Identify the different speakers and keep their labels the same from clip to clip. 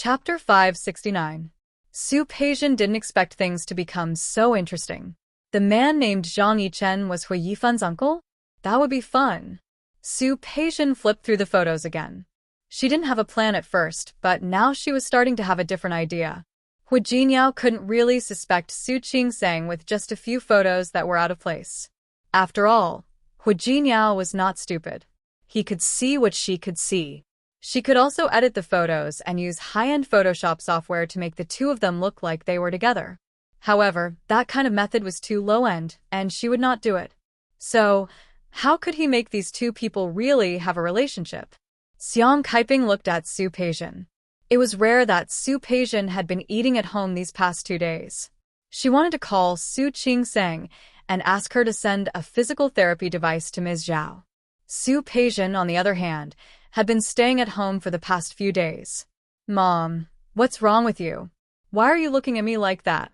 Speaker 1: Chapter 569. Su Peijian didn't expect things to become so interesting. The man named Zhang Yichen was Hui Yifan's uncle? That would be fun. Su Peijian flipped through the photos again. She didn't have a plan at first, but now she was starting to have a different idea. Hu Jinyao couldn't really suspect Su Qingsang with just a few photos that were out of place. After all, Hu Jinyao was not stupid. He could see what she could see. She could also edit the photos and use high-end Photoshop software to make the two of them look like they were together. However, that kind of method was too low-end, and she would not do it. So, how could he make these two people really have a relationship? Xiang Kaiping looked at Su Peijian. It was rare that Su Peijian had been eating at home these past 2 days. She wanted to call Su Qingsang and ask her to send a physical therapy device to Ms. Zhao. Su Peijian, on the other hand, had been staying at home for the past few days. Mom, what's wrong with you? Why are you looking at me like that?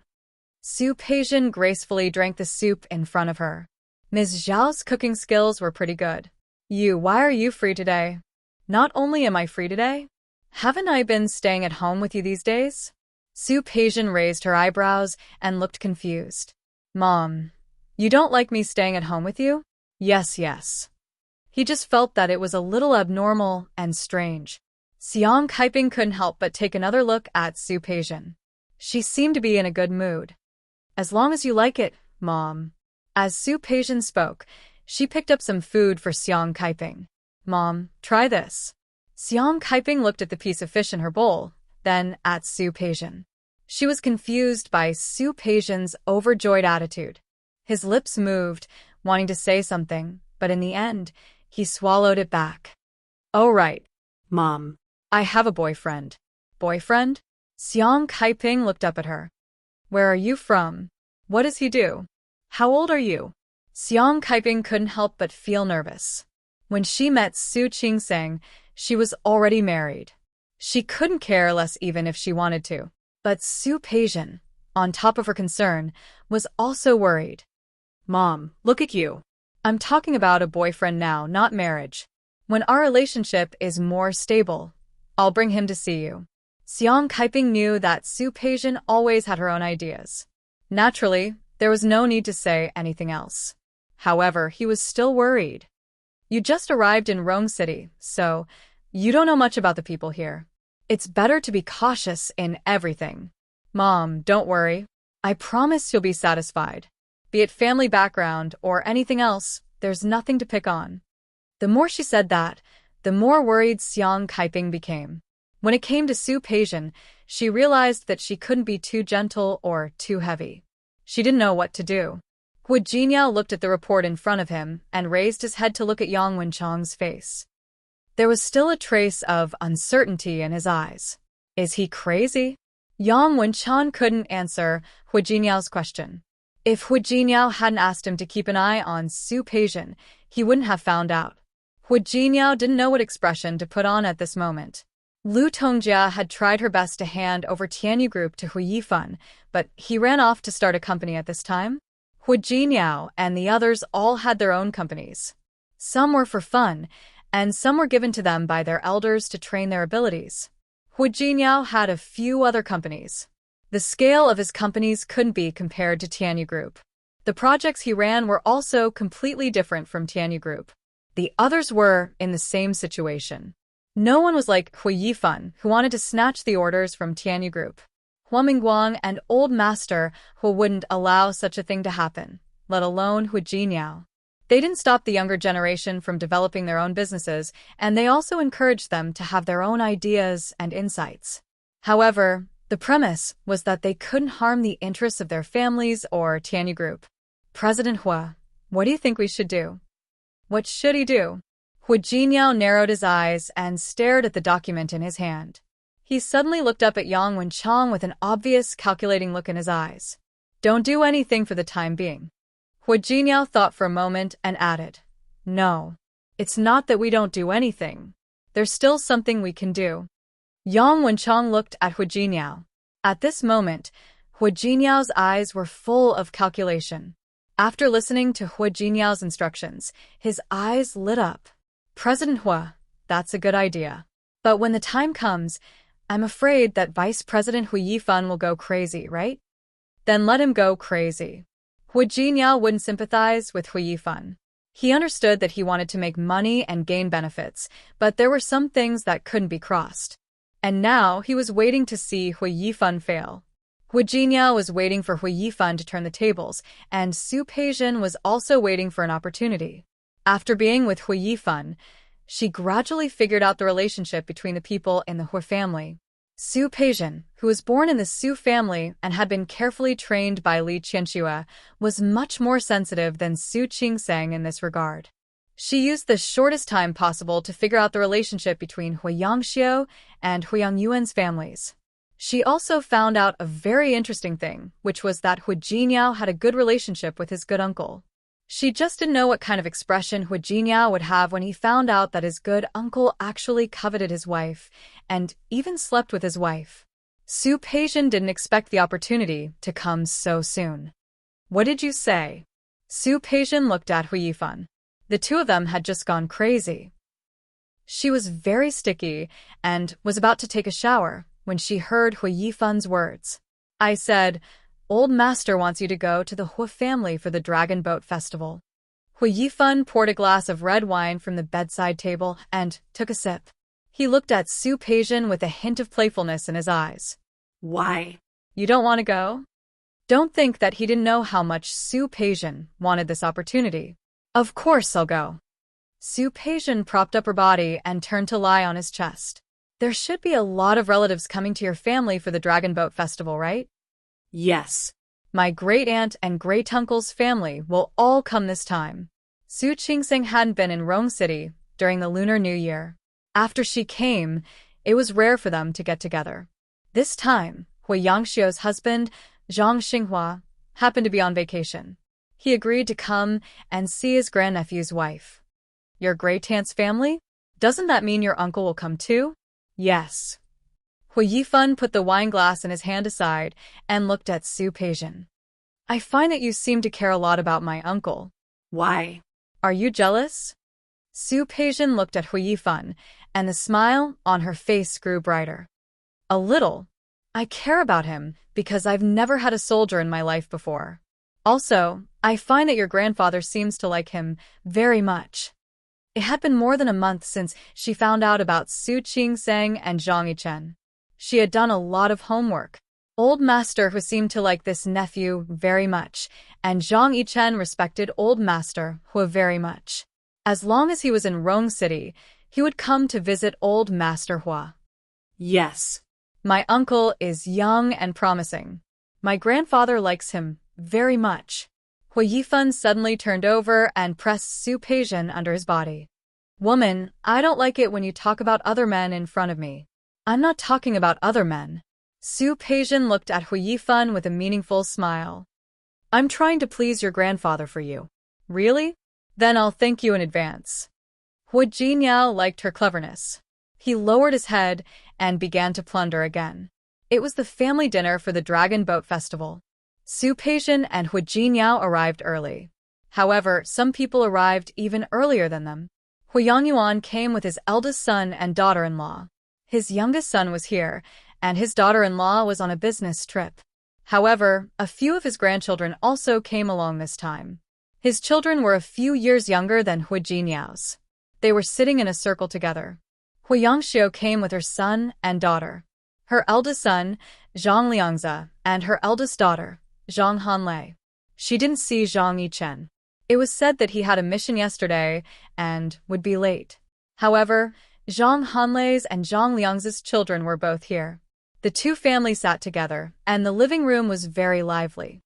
Speaker 1: Su Peijian gracefully drank the soup in front of her. Ms. Zhao's cooking skills were pretty good. Why are you free today? Not only am I free today, haven't I been staying at home with you these days? Su Peijian raised her eyebrows and looked confused. Mom, you don't like me staying at home with you? Yes. He just felt that it was a little abnormal and strange. Xiang Kaiping couldn't help but take another look at Su Peijian. She seemed to be in a good mood. As long as you like it, Mom. As Su Peijian spoke, she picked up some food for Xiang Kaiping. Mom, try this. Xiang Kaiping looked at the piece of fish in her bowl, then at Su Peijian. She was confused by Su Peijian's overjoyed attitude. His lips moved, wanting to say something, but in the end, he swallowed it back. Oh right, Mom. I have a boyfriend. Boyfriend? Xiang Kaiping looked up at her. Where are you from? What does he do? How old are you? Xiang Kaiping couldn't help but feel nervous. When she met Su Qingsang, she was already married. She couldn't care less even if she wanted to. But Su Peijian, on top of her concern, was also worried. Mom, look at you. I'm talking about a boyfriend now, not marriage. When our relationship is more stable, I'll bring him to see you. Xiang Kaiping knew that Su Peijian always had her own ideas. Naturally, there was no need to say anything else. However, he was still worried. You just arrived in Rome City, so you don't know much about the people here. It's better to be cautious in everything. Mom, don't worry. I promise you'll be satisfied. Be it family background or anything else, there's nothing to pick on. The more she said that, the more worried Xiang Kaiping became. When it came to Su Peijian, she realized that she couldn't be too gentle or too heavy. She didn't know what to do. Hu Jinyao looked at the report in front of him and raised his head to look at Yang Wenchang's face. There was still a trace of uncertainty in his eyes. Is he crazy? Yang Wenchang couldn't answer Hu Jinyao's question. If Hu Jinyao hadn't asked him to keep an eye on Su Peijian, he wouldn't have found out. Hu Jinyao didn't know what expression to put on at this moment. Lu Tongjia had tried her best to hand over Tianyu Group to Hu Yifan, but he ran off to start a company at this time. Hu Jinyao and the others all had their own companies. Some were for fun, and some were given to them by their elders to train their abilities. Hu Jinyao had a few other companies. The scale of his companies couldn't be compared to Tianyu Group. The projects he ran were also completely different from Tianyu Group. The others were in the same situation. No one was like Hui Yifan, who wanted to snatch the orders from Tianyu Group. Hua Mingguang and Old Master who wouldn't allow such a thing to happen, let alone Hu Jinyao. They didn't stop the younger generation from developing their own businesses, and they also encouraged them to have their own ideas and insights. However, the premise was that they couldn't harm the interests of their families or Tianyu Group. President Hua, what do you think we should do? What should he do? Hu Jinyao narrowed his eyes and stared at the document in his hand. He suddenly looked up at Yang Wenchang with an obvious calculating look in his eyes. Don't do anything for the time being. Hu Jinyao thought for a moment and added, No, it's not that we don't do anything. There's still something we can do. Yang Wenchang looked at Hu Jinyao. At this moment, Hu Jinyao's eyes were full of calculation. After listening to Hu Jinyao's instructions, his eyes lit up. President Hua, that's a good idea. But when the time comes, I'm afraid that Vice President Hu Yifan will go crazy, right? Then let him go crazy. Hu Jinyao wouldn't sympathize with Hu Yifan. He understood that he wanted to make money and gain benefits, but there were some things that couldn't be crossed. And now he was waiting to see Hu Yifan fail. Hu Jinyao was waiting for Hu Yifan to turn the tables, and Su Peijin was also waiting for an opportunity. After being with Hu Yifan, she gradually figured out the relationship between the people in the Hu family. Su Peijin, who was born in the Su family and had been carefully trained by Li Qianxue, was much more sensitive than Su Qingseng in this regard. She used the shortest time possible to figure out the relationship between Hu Yangxiu and Hu Yangyuan's families. She also found out a very interesting thing, which was that Hu Jinyao had a good relationship with his good uncle. She just didn't know what kind of expression Hu Jinyao would have when he found out that his good uncle actually coveted his wife, and even slept with his wife. Su Peijin didn't expect the opportunity to come so soon. What did you say? Su Peijin looked at Hu Yifan. The two of them had just gone crazy. She was very sticky and was about to take a shower when she heard Hu Yifan's words. I said, Old Master wants you to go to the Hu family for the Dragon Boat Festival. Hu Yifan poured a glass of red wine from the bedside table and took a sip. He looked at Su Peijin with a hint of playfulness in his eyes. Why? You don't want to go? Don't think that he didn't know how much Su Peijin wanted this opportunity. Of course I'll go. Su Peijin propped up her body and turned to lie on his chest. There should be a lot of relatives coming to your family for the Dragon Boat Festival, right? Yes. My great-aunt and great-uncle's family will all come this time. Su Qingseng hadn't been in Rong City during the Lunar New Year. After she came, it was rare for them to get together. This time, Hu Yangxiu's husband, Zhang Xinghua, happened to be on vacation. He agreed to come and see his grandnephew's wife. Your great-aunt's family? Doesn't that mean your uncle will come too? Yes. Hu Yifan put the wine glass in his hand aside and looked at Su Peijin. I find that you seem to care a lot about my uncle. Why? Are you jealous? Su Peijin looked at Hu Yifan, and the smile on her face grew brighter. A little. I care about him because I've never had a soldier in my life before. Also, I find that your grandfather seems to like him very much. It had been more than a month since she found out about Su Qingseng and Zhang Yichen. She had done a lot of homework. Old Master Hu seemed to like this nephew very much, and Zhang Yichen respected Old Master Hu very much. As long as he was in Rong City, he would come to visit Old Master Hu. Yes. My uncle is young and promising. My grandfather likes him very much. Hu Yifan suddenly turned over and pressed Su Peijin under his body. Woman, I don't like it when you talk about other men in front of me. I'm not talking about other men. Su Peijin looked at Hu Yifan with a meaningful smile. I'm trying to please your grandfather for you. Really? Then I'll thank you in advance. Hu Jinyao liked her cleverness. He lowered his head and began to plunder again. It was the family dinner for the Dragon Boat Festival. Su Peijin and Hu Jinyao arrived early. However, some people arrived even earlier than them. Hu Yangyuan came with his eldest son and daughter-in-law. His youngest son was here, and his daughter-in-law was on a business trip. However, a few of his grandchildren also came along this time. His children were a few years younger than Hu Jinyao's. They were sitting in a circle together. Hu Yangxiu came with her son and daughter. Her eldest son, Zhang Liangzi, and her eldest daughter, Zhang Hanlei. She didn't see Zhang Yichen. It was said that he had a mission yesterday and would be late. However, Zhang Hanlei's and Zhang Liangzi's children were both here. The two families sat together, and the living room was very lively.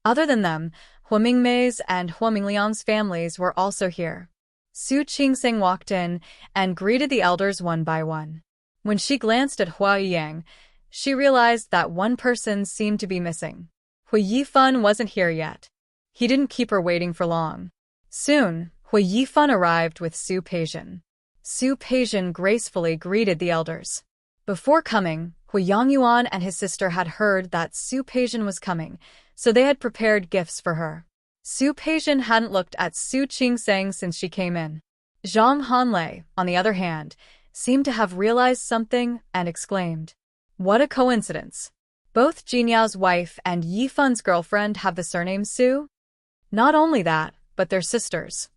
Speaker 1: Other than them, Hu Mingmei's and Hu Mingliang's families were also here. Su Qingseng walked in and greeted the elders one by one. When she glanced at Hua Yang, she realized that one person seemed to be missing. Hu Yifan wasn't here yet. He didn't keep her waiting for long. Soon, Hu Yifan arrived with Su Peijin. Su Peijin gracefully greeted the elders. Before coming, Hu Yangyuan and his sister had heard that Su Peijin was coming, so they had prepared gifts for her. Su Peijin hadn't looked at Su Qingseng since she came in. Zhang Hanlei, on the other hand, seemed to have realized something and exclaimed, "What a coincidence! Both Jinyao's wife and Yifan's girlfriend have the surname Su? Not only that, but they're sisters."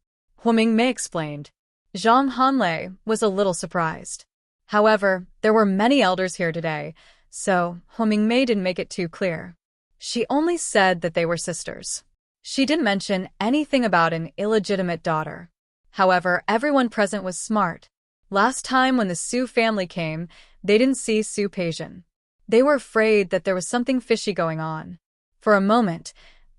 Speaker 1: Hu Mingmei explained. Zhang Hanlei was a little surprised. However, there were many elders here today, so Hu Mingmei didn't make it too clear. She only said that they were sisters. She didn't mention anything about an illegitimate daughter. However, everyone present was smart. Last time when the Su family came, they didn't see Su Peijian. They were afraid that there was something fishy going on. For a moment,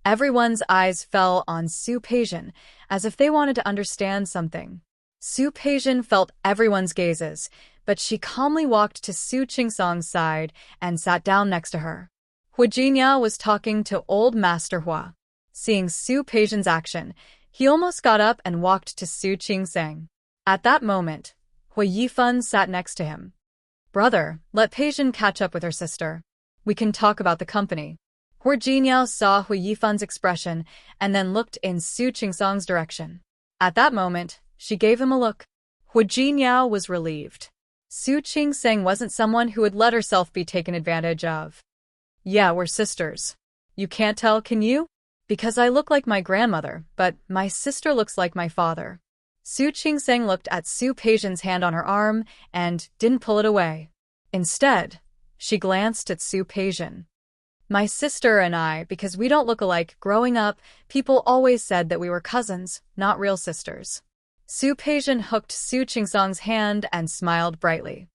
Speaker 1: everyone's eyes fell on Su Peijian, as if they wanted to understand something. Su Peijian felt everyone's gazes, but she calmly walked to Su Qingsong's side and sat down next to her. Hu Jinyao was talking to old Master Hua. Seeing Su Peijian's action, he almost got up and walked to Su Qingsong. At that moment, Hu Yifan sat next to him. "Brother, let Peijian catch up with her sister. We can talk about the company." Hu Jinyao saw Hu Yifan's expression and then looked in Su Qingsong's direction. At that moment, she gave him a look. Hu Jinyao was relieved. Su Qingsong wasn't someone who would let herself be taken advantage of. "Yeah, we're sisters. You can't tell, can you? Because I look like my grandmother, but my sister looks like my father." Su Qingsong looked at Su Peijian's hand on her arm and didn't pull it away. Instead, she glanced at Su Peijian. "My sister and I, because we don't look alike growing up, people always said that we were cousins, not real sisters." Su Peijian hooked Su Qingsong's hand and smiled brightly.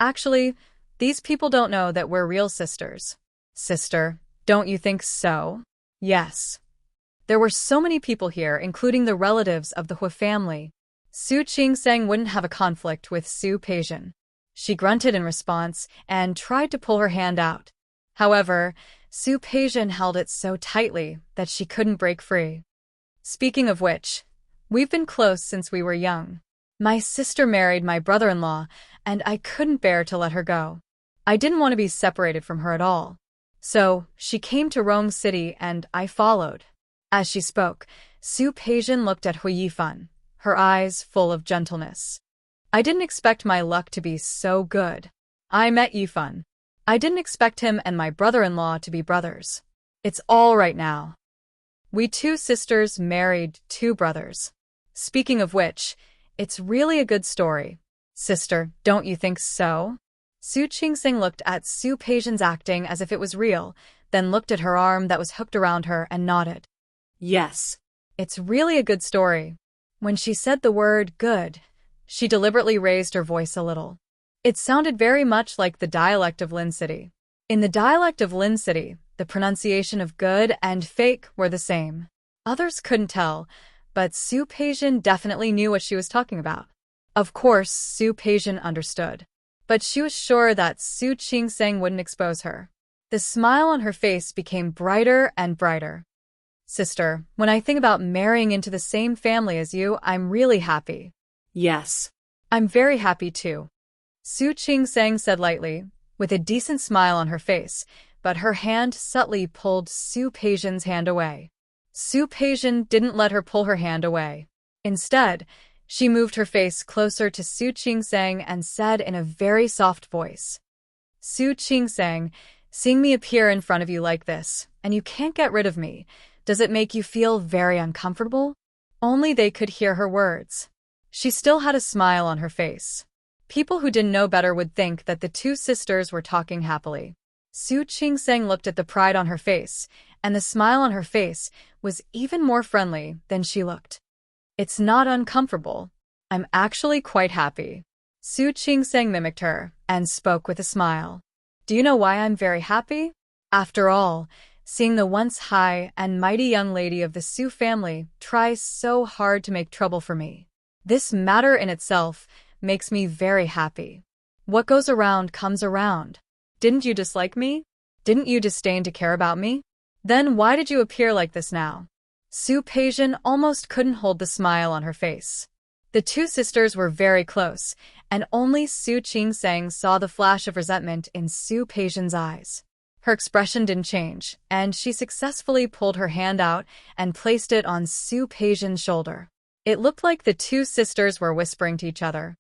Speaker 1: "Actually, these people don't know that we're real sisters." "Sister, don't you think so?" "Yes." There were so many people here, including the relatives of the Hu family. Su Qingsong wouldn't have a conflict with Su Peijian. She grunted in response and tried to pull her hand out. However, Su Peijian held it so tightly that she couldn't break free. "Speaking of which, we've been close since we were young. My sister married my brother-in-law, and I couldn't bear to let her go. I didn't want to be separated from her at all. So, she came to Rome City and I followed." As she spoke, Su Peijian looked at Hu Yifan, her eyes full of gentleness. "I didn't expect my luck to be so good. I met Yifan. I didn't expect him and my brother-in-law to be brothers. It's all right now. We two sisters married two brothers. Speaking of which, it's really a good story. Sister, don't you think so?" Su Qingsong looked at Su Peijian's acting as if it was real, then looked at her arm that was hooked around her and nodded. "Yes, it's really a good story." When she said the word good, she deliberately raised her voice a little. It sounded very much like the dialect of Lin City. In the dialect of Lin City, the pronunciation of good and fake were the same. Others couldn't tell, but Su Peijian definitely knew what she was talking about. Of course, Su Peijian understood. But she was sure that Su Qingsong wouldn't expose her. The smile on her face became brighter and brighter. "Sister, when I think about marrying into the same family as you, I'm really happy." "Yes, I'm very happy too," Su Qingsong said lightly, with a decent smile on her face, but her hand subtly pulled Su Peijian's hand away. Su Peijian didn't let her pull her hand away. Instead, she moved her face closer to Su Qingsong and said in a very soft voice, "Su Qingsong, seeing me appear in front of you like this, and you can't get rid of me, does it make you feel very uncomfortable?" Only they could hear her words. She still had a smile on her face. People who didn't know better would think that the two sisters were talking happily. Su Qingsong looked at the pride on her face, and the smile on her face was even more friendly than she looked. "It's not uncomfortable. I'm actually quite happy." Su Qingsong mimicked her and spoke with a smile. "Do you know why I'm very happy? After all, seeing the once high and mighty young lady of the Su family try so hard to make trouble for me. This matter in itself makes me very happy. What goes around comes around. Didn't you dislike me? Didn't you disdain to care about me? Then why did you appear like this now?" Su Peijian almost couldn't hold the smile on her face. The two sisters were very close, and only Su Qingsong saw the flash of resentment in Su Peijian's eyes. Her expression didn't change, and she successfully pulled her hand out and placed it on Su Peijian's shoulder. It looked like the two sisters were whispering to each other.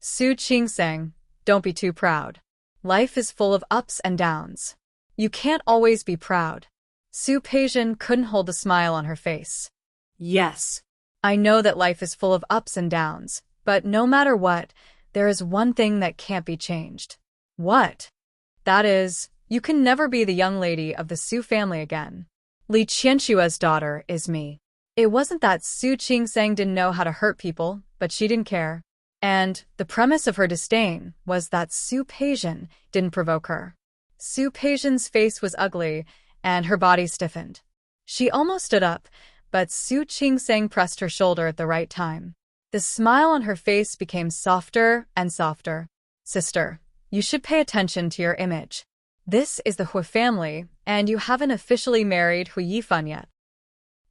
Speaker 1: Su Qing, don't be too proud. Life is full of ups and downs. You can't always be proud. Su Peijian couldn't hold the smile on her face. Yes. I know that life is full of ups and downs, but no matter what, there is one thing that can't be changed. What? That is, you can never be the young lady of the Su family again. Li Qianxua's daughter is me. It wasn't that Su Qing didn't know how to hurt people, but she didn't care. And the premise of her disdain was that Su Peijian didn't provoke her. Su Peijian's face was ugly, and her body stiffened. She almost stood up, but Su Qing pressed her shoulder at the right time. The smile on her face became softer and softer. Sister, you should pay attention to your image. This is the Hui family, and you haven't officially married Hui Yifan yet.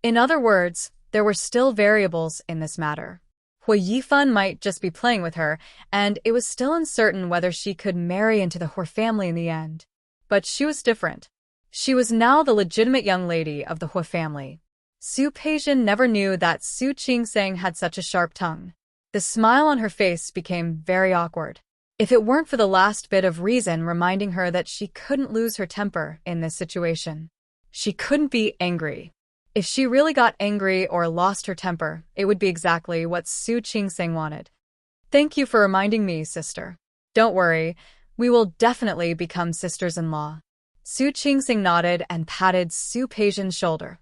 Speaker 1: In other words, there were still variables in this matter. Hui Yifan might just be playing with her, and it was still uncertain whether she could marry into the Hui family in the end. But she was different. She was now the legitimate young lady of the Hui family. Su Peijian never knew that Su Qing had such a sharp tongue. The smile on her face became very awkward. If it weren't for the last bit of reason reminding her that she couldn't lose her temper in this situation. She couldn't be angry. If she really got angry or lost her temper, it would be exactly what Su Qing wanted. Thank you for reminding me, sister. Don't worry, we will definitely become sisters-in-law. Su Qing nodded and patted Su Peijian's shoulder.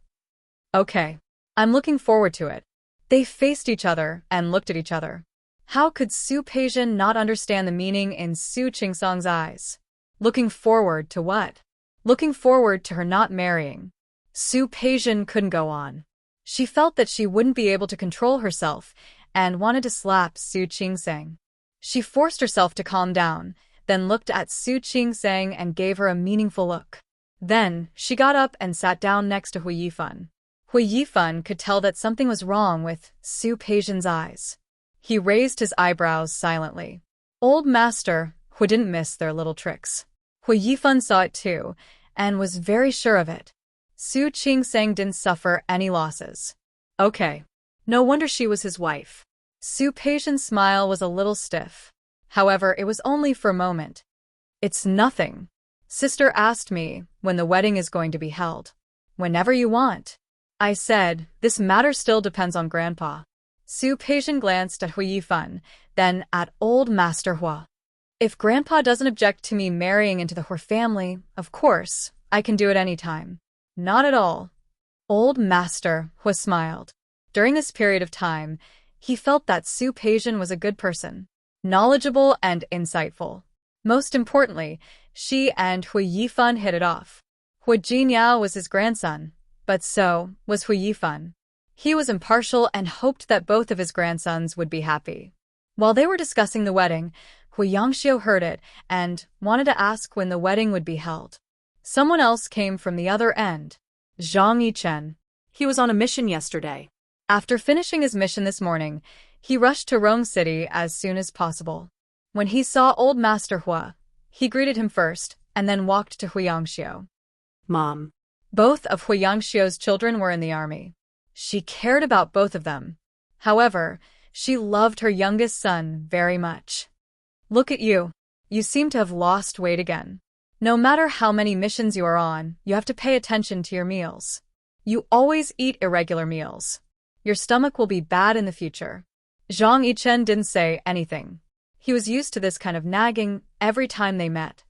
Speaker 1: Okay, I'm looking forward to it. They faced each other and looked at each other. How could Su Peijian not understand the meaning in Su Qing's eyes? Looking forward to what? Looking forward to her not marrying. Su Peijian couldn't go on. She felt that she wouldn't be able to control herself and wanted to slap Su Qing. She forced herself to calm down, then looked at Su Qing and gave her a meaningful look. Then, she got up and sat down next to Hui Yifan. Hui Yifan could tell that something was wrong with Su Peijian's eyes. He raised his eyebrows silently. Old Master Hui didn't miss their little tricks. Hui Yifan saw it too, and was very sure of it. Su Qing didn't suffer any losses. Okay. No wonder she was his wife. Su Peijian's smile was a little stiff. However, it was only for a moment. It's nothing. Sister asked me when the wedding is going to be held. Whenever you want. I said, this matter still depends on Grandpa. Su Peijian glanced at Hui Yifan, then at Old Master Hua. If Grandpa doesn't object to me marrying into the Hui family, of course, I can do it any time. Not at all. Old Master Hua smiled. During this period of time, he felt that Su Peijian was a good person, knowledgeable and insightful. Most importantly, she and Hui Yifan hit it off. Hui Jinyao was his grandson, but so was Hui Yifan. He was impartial and hoped that both of his grandsons would be happy. While they were discussing the wedding, Hui Yangxiu heard it and wanted to ask when the wedding would be held. Someone else came from the other end. Zhang Yichen. He was on a mission yesterday. After finishing his mission this morning, he rushed to Rong City as soon as possible. When he saw Old Master Hua, he greeted him first and then walked to Hui Yangxiu. Mom. Both of Hui Yangxiu's children were in the army. She cared about both of them. However, she loved her youngest son very much. Look at you. You seem to have lost weight again. No matter how many missions you are on, you have to pay attention to your meals. You always eat irregular meals. Your stomach will be bad in the future. Zhang Yichen didn't say anything. He was used to this kind of nagging every time they met.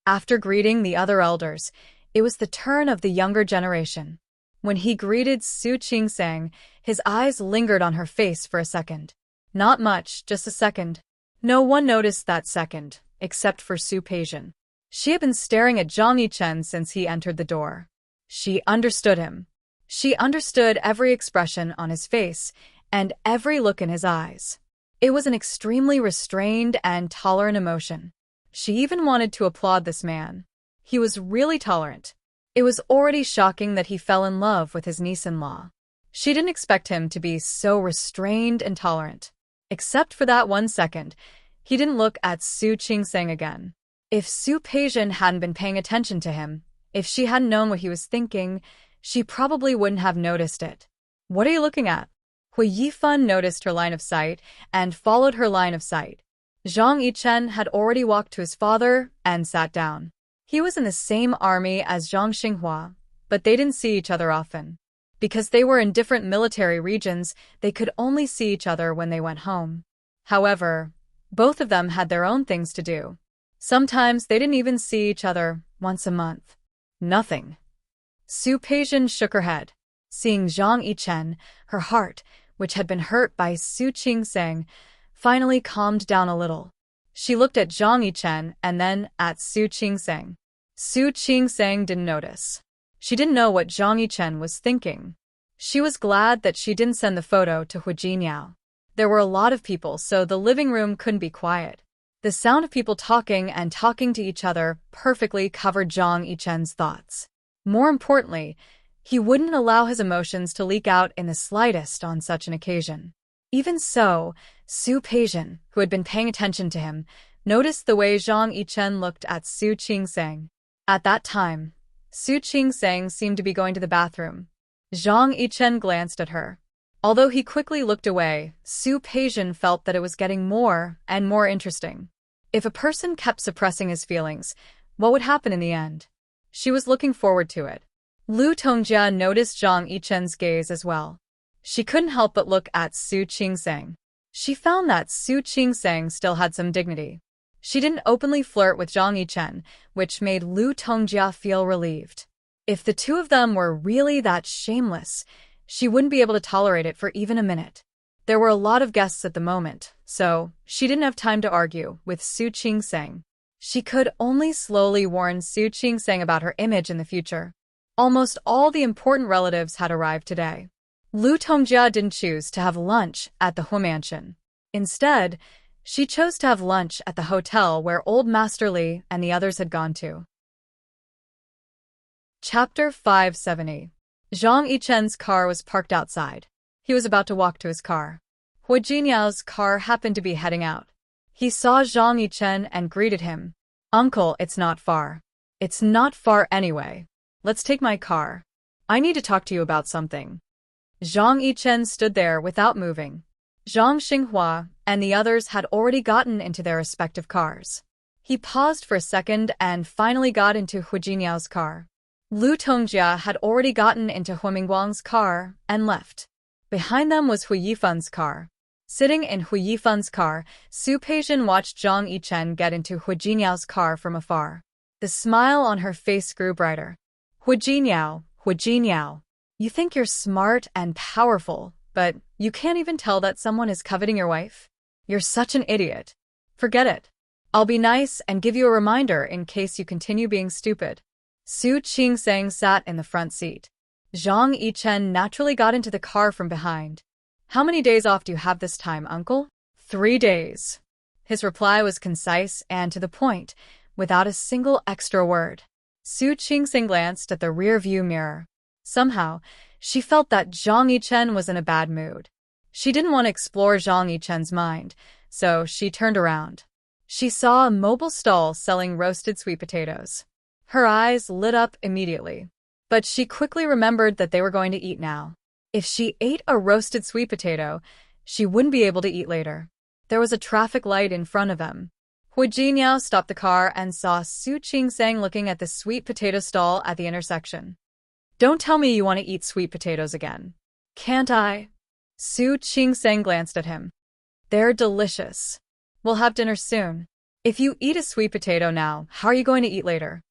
Speaker 1: After greeting the other elders, it was the turn of the younger generation. When he greeted Su Qing, his eyes lingered on her face for a second. Not much, just a second. No one noticed that second, except for Su Peijian. She had been staring at Zhang Yichen since he entered the door. She understood him. She understood every expression on his face and every look in his eyes. It was an extremely restrained and tolerant emotion. She even wanted to applaud this man. He was really tolerant. It was already shocking that he fell in love with his niece-in-law. She didn't expect him to be so restrained and tolerant. Except for that 1 second, he didn't look at Su Qing again. If Su Peijian hadn't been paying attention to him, if she hadn't known what he was thinking, she probably wouldn't have noticed it. What are you looking at? Hui Yifan noticed her line of sight and followed her line of sight. Zhang Yichen had already walked to his father and sat down. He was in the same army as Zhang Xinghua, but they didn't see each other often. Because they were in different military regions, they could only see each other when they went home. However, both of them had their own things to do. Sometimes they didn't even see each other once a month. Nothing. Su Peijian shook her head. Seeing Zhang Yichen, her heart, which had been hurt by Su Qingsang, finally calmed down a little. She looked at Zhang Yichen and then at Su Qingsang. Su Qingsang didn't notice. She didn't know what Zhang Yichen was thinking. She was glad that she didn't send the photo to Hu Jinyao. There were a lot of people, so the living room couldn't be quiet. The sound of people talking and talking to each other perfectly covered Zhang Yichen's thoughts. More importantly, he wouldn't allow his emotions to leak out in the slightest on such an occasion. Even so, Su Peijian, who had been paying attention to him, noticed the way Zhang Yichen looked at Su Qingsang. At that time, Su Qingsang seemed to be going to the bathroom. Zhang Yichen glanced at her. Although he quickly looked away, Su Peijian felt that it was getting more and more interesting. If a person kept suppressing his feelings, what would happen in the end? She was looking forward to it. Lu Tongjia noticed Zhang Yichen's gaze as well. She couldn't help but look at Su Qingsang. She found that Su Qingsang still had some dignity. She didn't openly flirt with Zhang Yichen, which made Lu Tongjia feel relieved. If the two of them were really that shameless, she wouldn't be able to tolerate it for even a minute. There were a lot of guests at the moment, so she didn't have time to argue with Su Qingsang. She could only slowly warn Su Qingsang about her image in the future. Almost all the important relatives had arrived today. Lu Tongjia didn't choose to have lunch at the Hu Mansion. Instead, she chose to have lunch at the hotel where Old Master Li and the others had gone to. Chapter 570. Zhang Yichen's car was parked outside. He was about to walk to his car. Hu Jinyao's car happened to be heading out. He saw Zhang Yichen and greeted him. "Uncle, it's not far." "It's not far anyway. Let's take my car. I need to talk to you about something." Zhang Yichen stood there without moving. Zhang Xinghua and the others had already gotten into their respective cars. He paused for a second and finally got into Hu Jinyao's car. Lu Tongjia had already gotten into Hu Mingguang's car and left. Behind them was Hu Yifan's car. Sitting in Hu Yifan's car, Su Peijian watched Zhang Yichen get into Hu Jinyao's car from afar. The smile on her face grew brighter. Hu Jinyao, you think you're smart and powerful, but you can't even tell that someone is coveting your wife? You're such an idiot. Forget it. I'll be nice and give you a reminder in case you continue being stupid. Su Qingsang sat in the front seat. Zhang Yichen naturally got into the car from behind. "How many days off do you have this time, uncle?" 3 days. His reply was concise and to the point, without a single extra word. Su Qingsang glanced at the rear-view mirror. Somehow, she felt that Zhang Yichen was in a bad mood. She didn't want to explore Zhang Yichen's mind, so she turned around. She saw a mobile stall selling roasted sweet potatoes. Her eyes lit up immediately. But she quickly remembered that they were going to eat now. If she ate a roasted sweet potato, she wouldn't be able to eat later. There was a traffic light in front of them. Hu Jinyao stopped the car and saw Su Qingsang looking at the sweet potato stall at the intersection. "Don't tell me you want to eat sweet potatoes again." "Can't I?" Su Qingsang glanced at him. "They're delicious. We'll have dinner soon. If you eat a sweet potato now, how are you going to eat later?"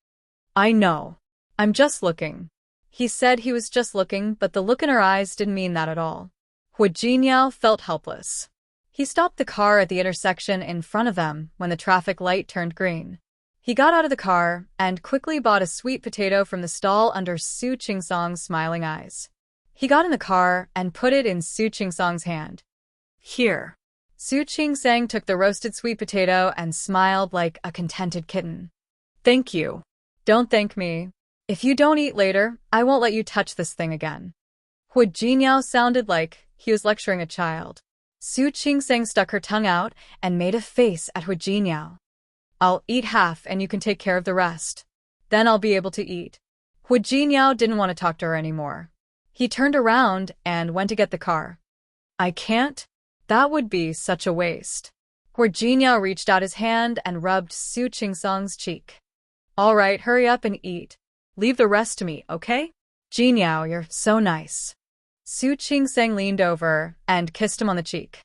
Speaker 1: "I know. I'm just looking." He said he was just looking, but the look in her eyes didn't mean that at all. Hu Jinyao felt helpless. He stopped the car at the intersection in front of them when the traffic light turned green. He got out of the car and quickly bought a sweet potato from the stall under Su Qingsang's smiling eyes. He got in the car and put it in Su Qingsang's hand. "Here." Su Qingsang took the roasted sweet potato and smiled like a contented kitten. "Thank you." "Don't thank me. If you don't eat later, I won't let you touch this thing again." Hu Jinyao sounded like he was lecturing a child. Su Qingsang stuck her tongue out and made a face at Hu Jinyao. "I'll eat half and you can take care of the rest. Then I'll be able to eat." Hu Jinyao didn't want to talk to her anymore. He turned around and went to get the car. I can't? That would be such a waste. Hu Jingyao reached out his hand and rubbed Su Qingsong's cheek. All right, hurry up and eat. Leave the rest to me, okay? Jingyao, you're so nice. Su Qingsong leaned over and kissed him on the cheek.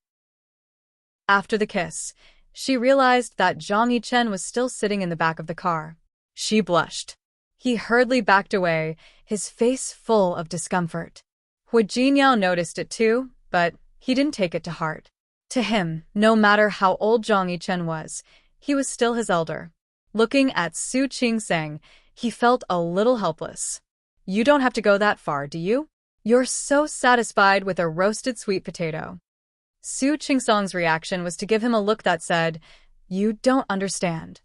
Speaker 1: After the kiss, she realized that Zhang Yichen was still sitting in the back of the car. She blushed. He hurriedly backed away, his face full of discomfort. Hu Jingyao noticed it too, but he didn't take it to heart. To him, no matter how old Zhang Yichen was, he was still his elder. Looking at Su Qingsong, he felt a little helpless. You don't have to go that far, do you? You're so satisfied with a roasted sweet potato. Su Qingsong's reaction was to give him a look that said, you don't understand.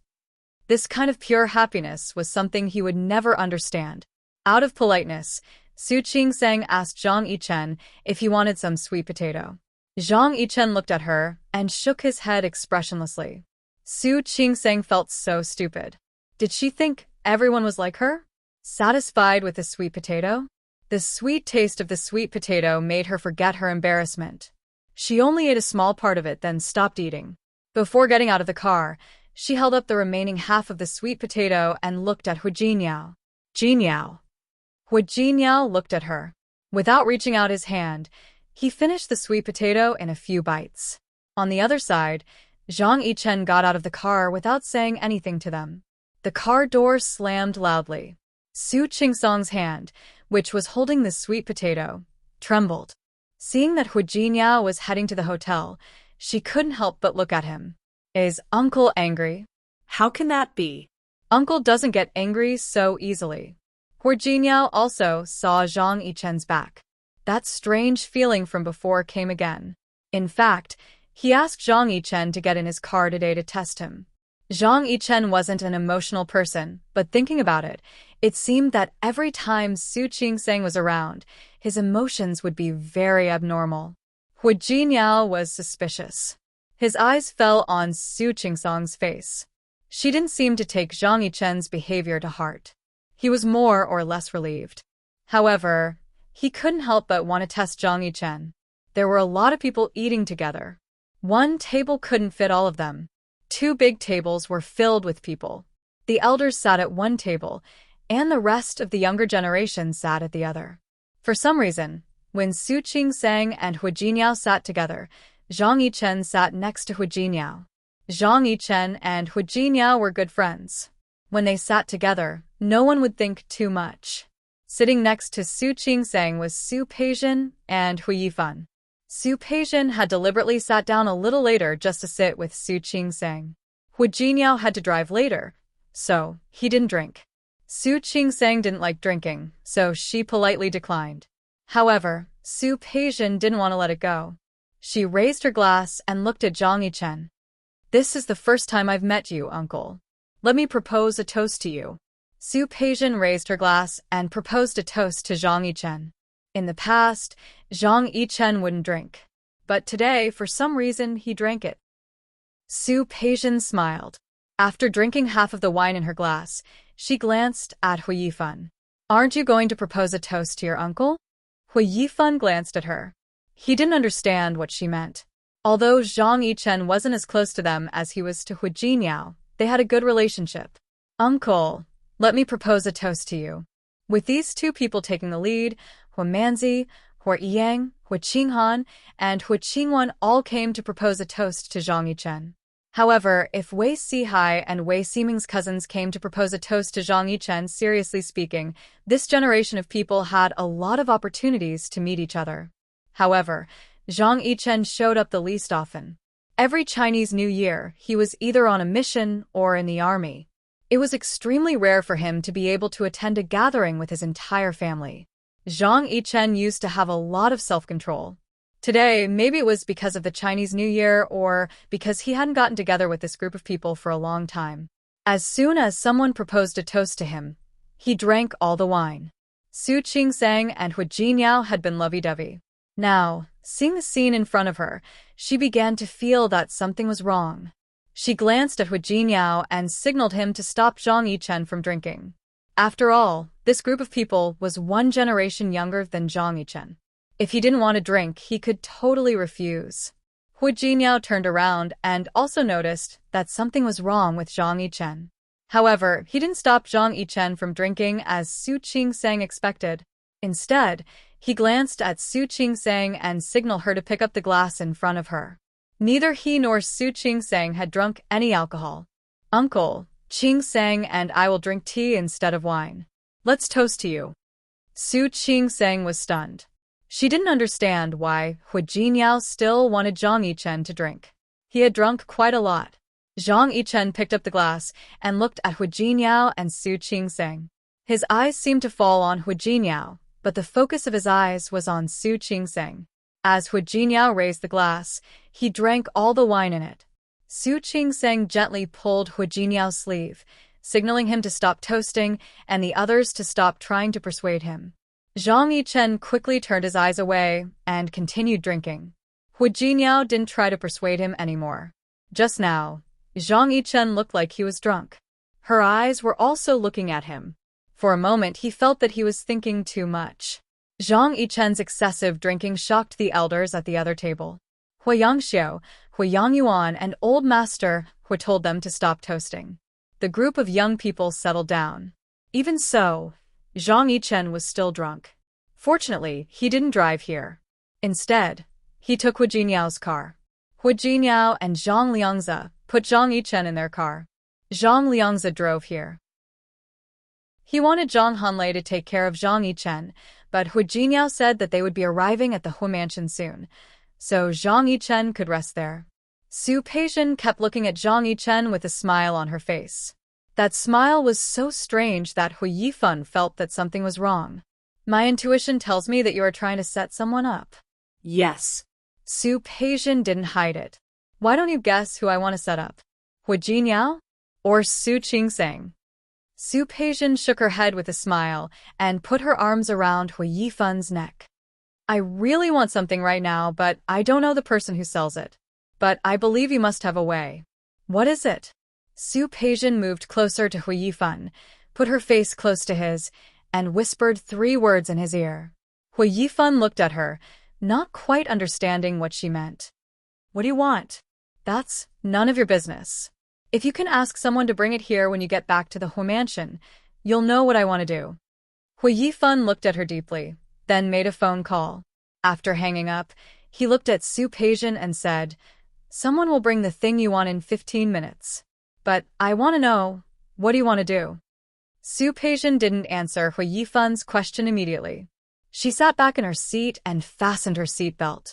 Speaker 1: This kind of pure happiness was something he would never understand. Out of politeness, Su Qingsong asked Zhang Yichen if he wanted some sweet potato. Zhang Yichen looked at her and shook his head expressionlessly. Su Qingsong felt so stupid. Did she think everyone was like her? Satisfied with the sweet potato? The sweet taste of the sweet potato made her forget her embarrassment. She only ate a small part of it, then stopped eating. Before getting out of the car, she held up the remaining half of the sweet potato and looked at Hu Jingyao. Jingyao. Hu Jingyao looked at her. Without reaching out his hand, he finished the sweet potato in a few bites. On the other side, Zhang Yichen got out of the car without saying anything to them. The car door slammed loudly. Su Qingsong's hand, which was holding the sweet potato, trembled. Seeing that Hu Jingyao was heading to the hotel, she couldn't help but look at him. Is Uncle angry?
Speaker 2: How can that be?
Speaker 1: Uncle doesn't get angry so easily. Hu Jingyao also saw Zhang Yichen's back. That strange feeling from before came again. In fact, he asked Zhang Yichen to get in his car today to test him. Zhang Yichen wasn't an emotional person, but thinking about it, it seemed that every time Su Qingsong was around, his emotions would be very abnormal. Hu Jingyao was suspicious. His eyes fell on Su Qingsong's face. She didn't seem to take Zhang Yichen's behavior to heart. He was more or less relieved. However, he couldn't help but want to test Zhang Yichen. There were a lot of people eating together. One table couldn't fit all of them. 2 big tables were filled with people. The elders sat at one table, and the rest of the younger generation sat at the other. For some reason, when Su Qingsong and Hu Jingyao sat together, Zhang Yichen sat next to Hu Jingyao. Zhang Yichen and Hu Jingyao were good friends. When they sat together, no one would think too much. Sitting next to Su Qingsong was Su Peizhen and Hu Yifan. Su Peizhen had deliberately sat down a little later just to sit with Su Qingsong. Hu Jingyao had to drive later, so he didn't drink. Su Qingsong didn't like drinking, so she politely declined. However, Su Peizhen didn't want to let it go. She raised her glass and looked at Zhang Yichen. This is the first time I've met you, uncle. Let me propose a toast to you. Su Peizhen raised her glass and proposed a toast to Zhang Yichen. In the past, Zhang Yichen wouldn't drink. But today, for some reason, he drank it. Su Peizhen smiled. After drinking half of the wine in her glass, she glanced at Hu Yifan. Aren't you going to propose a toast to your uncle? Hu Yifan glanced at her. He didn't understand what she meant. Although Zhang Yichen wasn't as close to them as he was to Hu Jingyao, they had a good relationship. Uncle, let me propose a toast to you. With these 2 people taking the lead, Hu Manzi, Hu Yang, Hu Qinghan, and Hu Qingwen all came to propose a toast to Zhang Yichen. However, if Wei Sihai and Wei Ximing's cousins came to propose a toast to Zhang Yichen, seriously speaking, this generation of people had a lot of opportunities to meet each other. However, Zhang Yichen showed up the least often. Every Chinese New Year, he was either on a mission or in the army. It was extremely rare for him to be able to attend a gathering with his entire family. Zhang Yichen used to have a lot of self-control. Today, maybe it was because of the Chinese New Year or because he hadn't gotten together with this group of people for a long time. As soon as someone proposed a toast to him, he drank all the wine. Su Qingsong and Hu Jingyao had been lovey-dovey. Now, seeing the scene in front of her, she began to feel that something was wrong. She glanced at Hu Jingyao and signaled him to stop Zhang Yichen from drinking. After all, this group of people was 1 generation younger than Zhang Yichen. If he didn't want to drink, he could totally refuse. Hu Jiniao turned around and also noticed that something was wrong with Zhang Yichen. However, he didn't stop Zhang Yichen from drinking as Su Qingsang expected. Instead, he glanced at Su Qingsang and signaled her to pick up the glass in front of her. Neither he nor Su Qingsang had drunk any alcohol. "Uncle, Qingsang and I will drink tea instead of wine. Let's toast to you." Su Qingsang was stunned. She didn't understand why Hu Jiniao still wanted Zhang Yichen to drink. He had drunk quite a lot. Zhang Yichen picked up the glass and looked at Hu Jiniao and Su Qingsang. His eyes seemed to fall on Hu Jiniao, but the focus of his eyes was on Su Qingsang. As Hu Jiniao raised the glass, he drank all the wine in it. Su Qingsang gently pulled Hu Jiniao's sleeve, signaling him to stop toasting and the others to stop trying to persuade him. Zhang Yichen quickly turned his eyes away and continued drinking. Hu Jiniao didn't try to persuade him anymore. Just now, Zhang Yichen looked like he was drunk. Her eyes were also looking at him. For a moment he felt that he was thinking too much. Zhang Yichen's excessive drinking shocked the elders at the other table. Hu Yangxiu, Hu Yangyuan, and Old Master Hu told them to stop toasting. The group of young people settled down. Even so, Zhang Yichen was still drunk. Fortunately, he didn't drive here. Instead, he took Hu Jiniao's car. Hu Jiniao and Zhang Liangzi put Zhang Yichen in their car. Zhang Liangzi drove here. He wanted Zhang Hanlei to take care of Zhang Yichen, but Hu Jiniao said that they would be arriving at the Hu mansion soon, so Zhang Yichen could rest there. Su Peixian kept looking at Zhang Yichen with a smile on her face. That smile was so strange that Hu Yifan felt that something was wrong. "My intuition tells me that you are trying to set someone up."
Speaker 2: Yes.
Speaker 1: Su Peixian didn't hide it. "Why don't you guess who I want to set up? Hu Jiniao or Su Qingsang?" Su Peixian shook her head with a smile and put her arms around Hu Yifan's neck. "I really want something right now, but I don't know the person who sells it. But I believe you must have a way." "What is it?" Su Peixian moved closer to Hu Yifan, put her face close to his, and whispered 3 words in his ear. Hu Yifan looked at her, not quite understanding what she meant. "What do you want?" "That's none of your business. If you can ask someone to bring it here when you get back to the Hu mansion, you'll know what I want to do." Hu Yifan looked at her deeply, then made a phone call. After hanging up, he looked at Su Peixian and said, "Someone will bring the thing you want in 15 minutes. But I want to know, what do you want to do?" Su Peixian didn't answer Hu Yifan's question immediately. She sat back in her seat and fastened her seatbelt.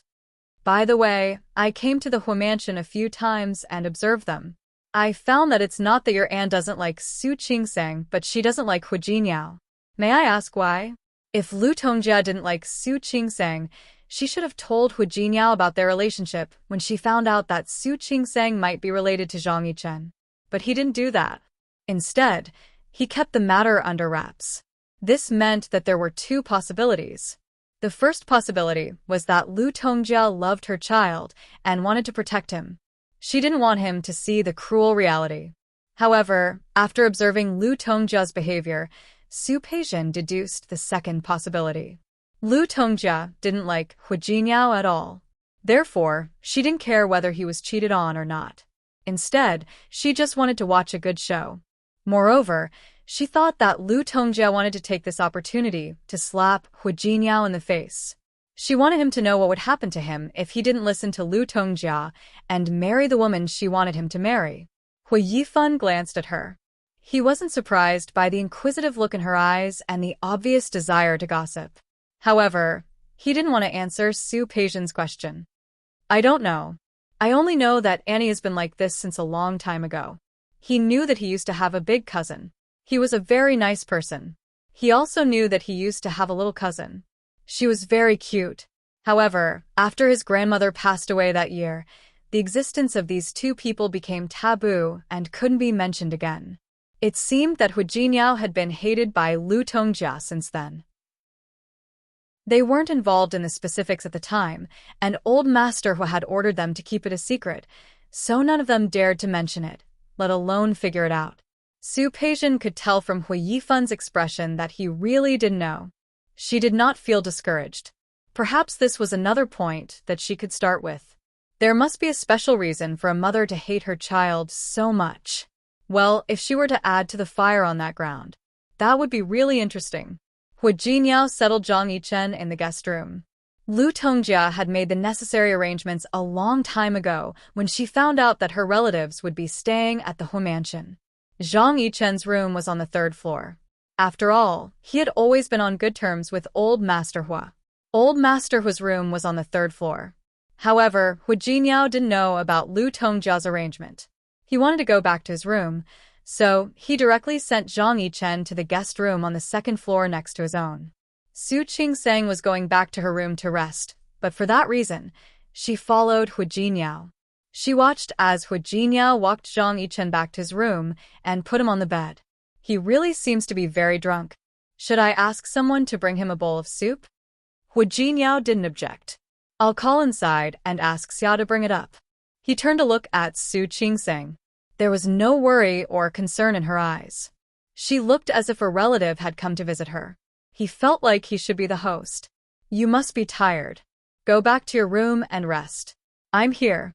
Speaker 1: "By the way, I came to the Hu mansion a few times and observed them. I found that it's not that your aunt doesn't like Su Qingsang, but she doesn't like Hu Jiniao. May I ask why? If Lu Tongjia didn't like Su Qingsang, she should have told Hu Jiniao about their relationship when she found out that Su Qingsang might be related to Zhang Yichen. But he didn't do that. Instead, he kept the matter under wraps. This meant that there were 2 possibilities. The first possibility was that Lu Tongjia loved her child and wanted to protect him. She didn't want him to see the cruel reality. However, after observing Lu Tongjia's behavior, Su Peixian deduced the second possibility. Lu Tongjia didn't like Hu Jiniao at all. Therefore, she didn't care whether he was cheated on or not. Instead, she just wanted to watch a good show. Moreover, she thought that Lu Tongjia wanted to take this opportunity to slap Hu Jiniao in the face. She wanted him to know what would happen to him if he didn't listen to Lu Tongjia and marry the woman she wanted him to marry. Hu Yifan glanced at her. He wasn't surprised by the inquisitive look in her eyes and the obvious desire to gossip. However, he didn't want to answer Su Peixian's question. "I don't know. I only know that Annie has been like this since a long time ago." He knew that he used to have a big cousin. He was a very nice person. He also knew that he used to have a little cousin. She was very cute. However, after his grandmother passed away that year, the existence of these 2 people became taboo and couldn't be mentioned again. It seemed that Hu Jiniao had been hated by Lu Tongjia since then. They weren't involved in the specifics at the time, and Old Master Hu had ordered them to keep it a secret, so none of them dared to mention it, let alone figure it out. Su Peixian could tell from Hu Yifan's expression that he really didn't know. She did not feel discouraged. Perhaps this was another point that she could start with. There must be a special reason for a mother to hate her child so much. Well, if she were to add to the fire on that ground, that would be really interesting. Hu Jingyao settled Zhang Yichen in the guest room. Lu Tongjia had made the necessary arrangements a long time ago when she found out that her relatives would be staying at the Hu mansion. Zhang Yichen's room was on the 3rd floor. After all, he had always been on good terms with Old Master Hua. Old Master Hua's room was on the 3rd floor. However, Hu Jingyao didn't know about Lu Tongjia's arrangement. He wanted to go back to his room, so he directly sent Zhang Yichen to the guest room on the 2nd floor next to his own. Su Qingsang was going back to her room to rest, but for that reason, she followed Hu Jingyao. She watched as Hu Jingyao walked Zhang Yichen back to his room and put him on the bed. He really seems to be very drunk. Should I ask someone to bring him a bowl of soup? Hu Jingyao didn't object. I'll call inside and ask Xia to bring it up. He turned to look at Su Qingsang. There was no worry or concern in her eyes. She looked as if a relative had come to visit her. He felt like he should be the host. You must be tired. Go back to your room and rest. I'm here.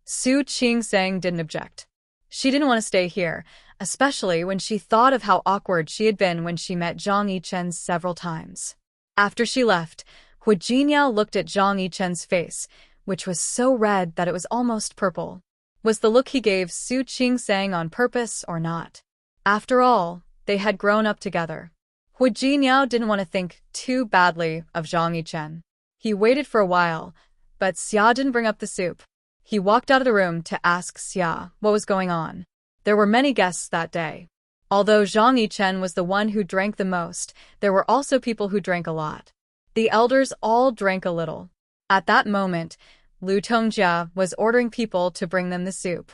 Speaker 1: Su Qingsang didn't object. She didn't want to stay here, especially when she thought of how awkward she had been when she met Zhang Yichen several times. After she left, Hu Jingyao looked at Zhang Yichen's face, which was so red that it was almost purple. Was the look he gave Su Qingsang on purpose or not? After all, they had grown up together. Hu Jingyao didn't want to think too badly of Zhang Yichen. He waited for a while, but Xia didn't bring up the soup. He walked out of the room to ask Xia what was going on. There were many guests that day. Although Zhang Yichen was the one who drank the most, there were also people who drank a lot. The elders all drank a little. At that moment, Lu Tongjia was ordering people to bring them the soup.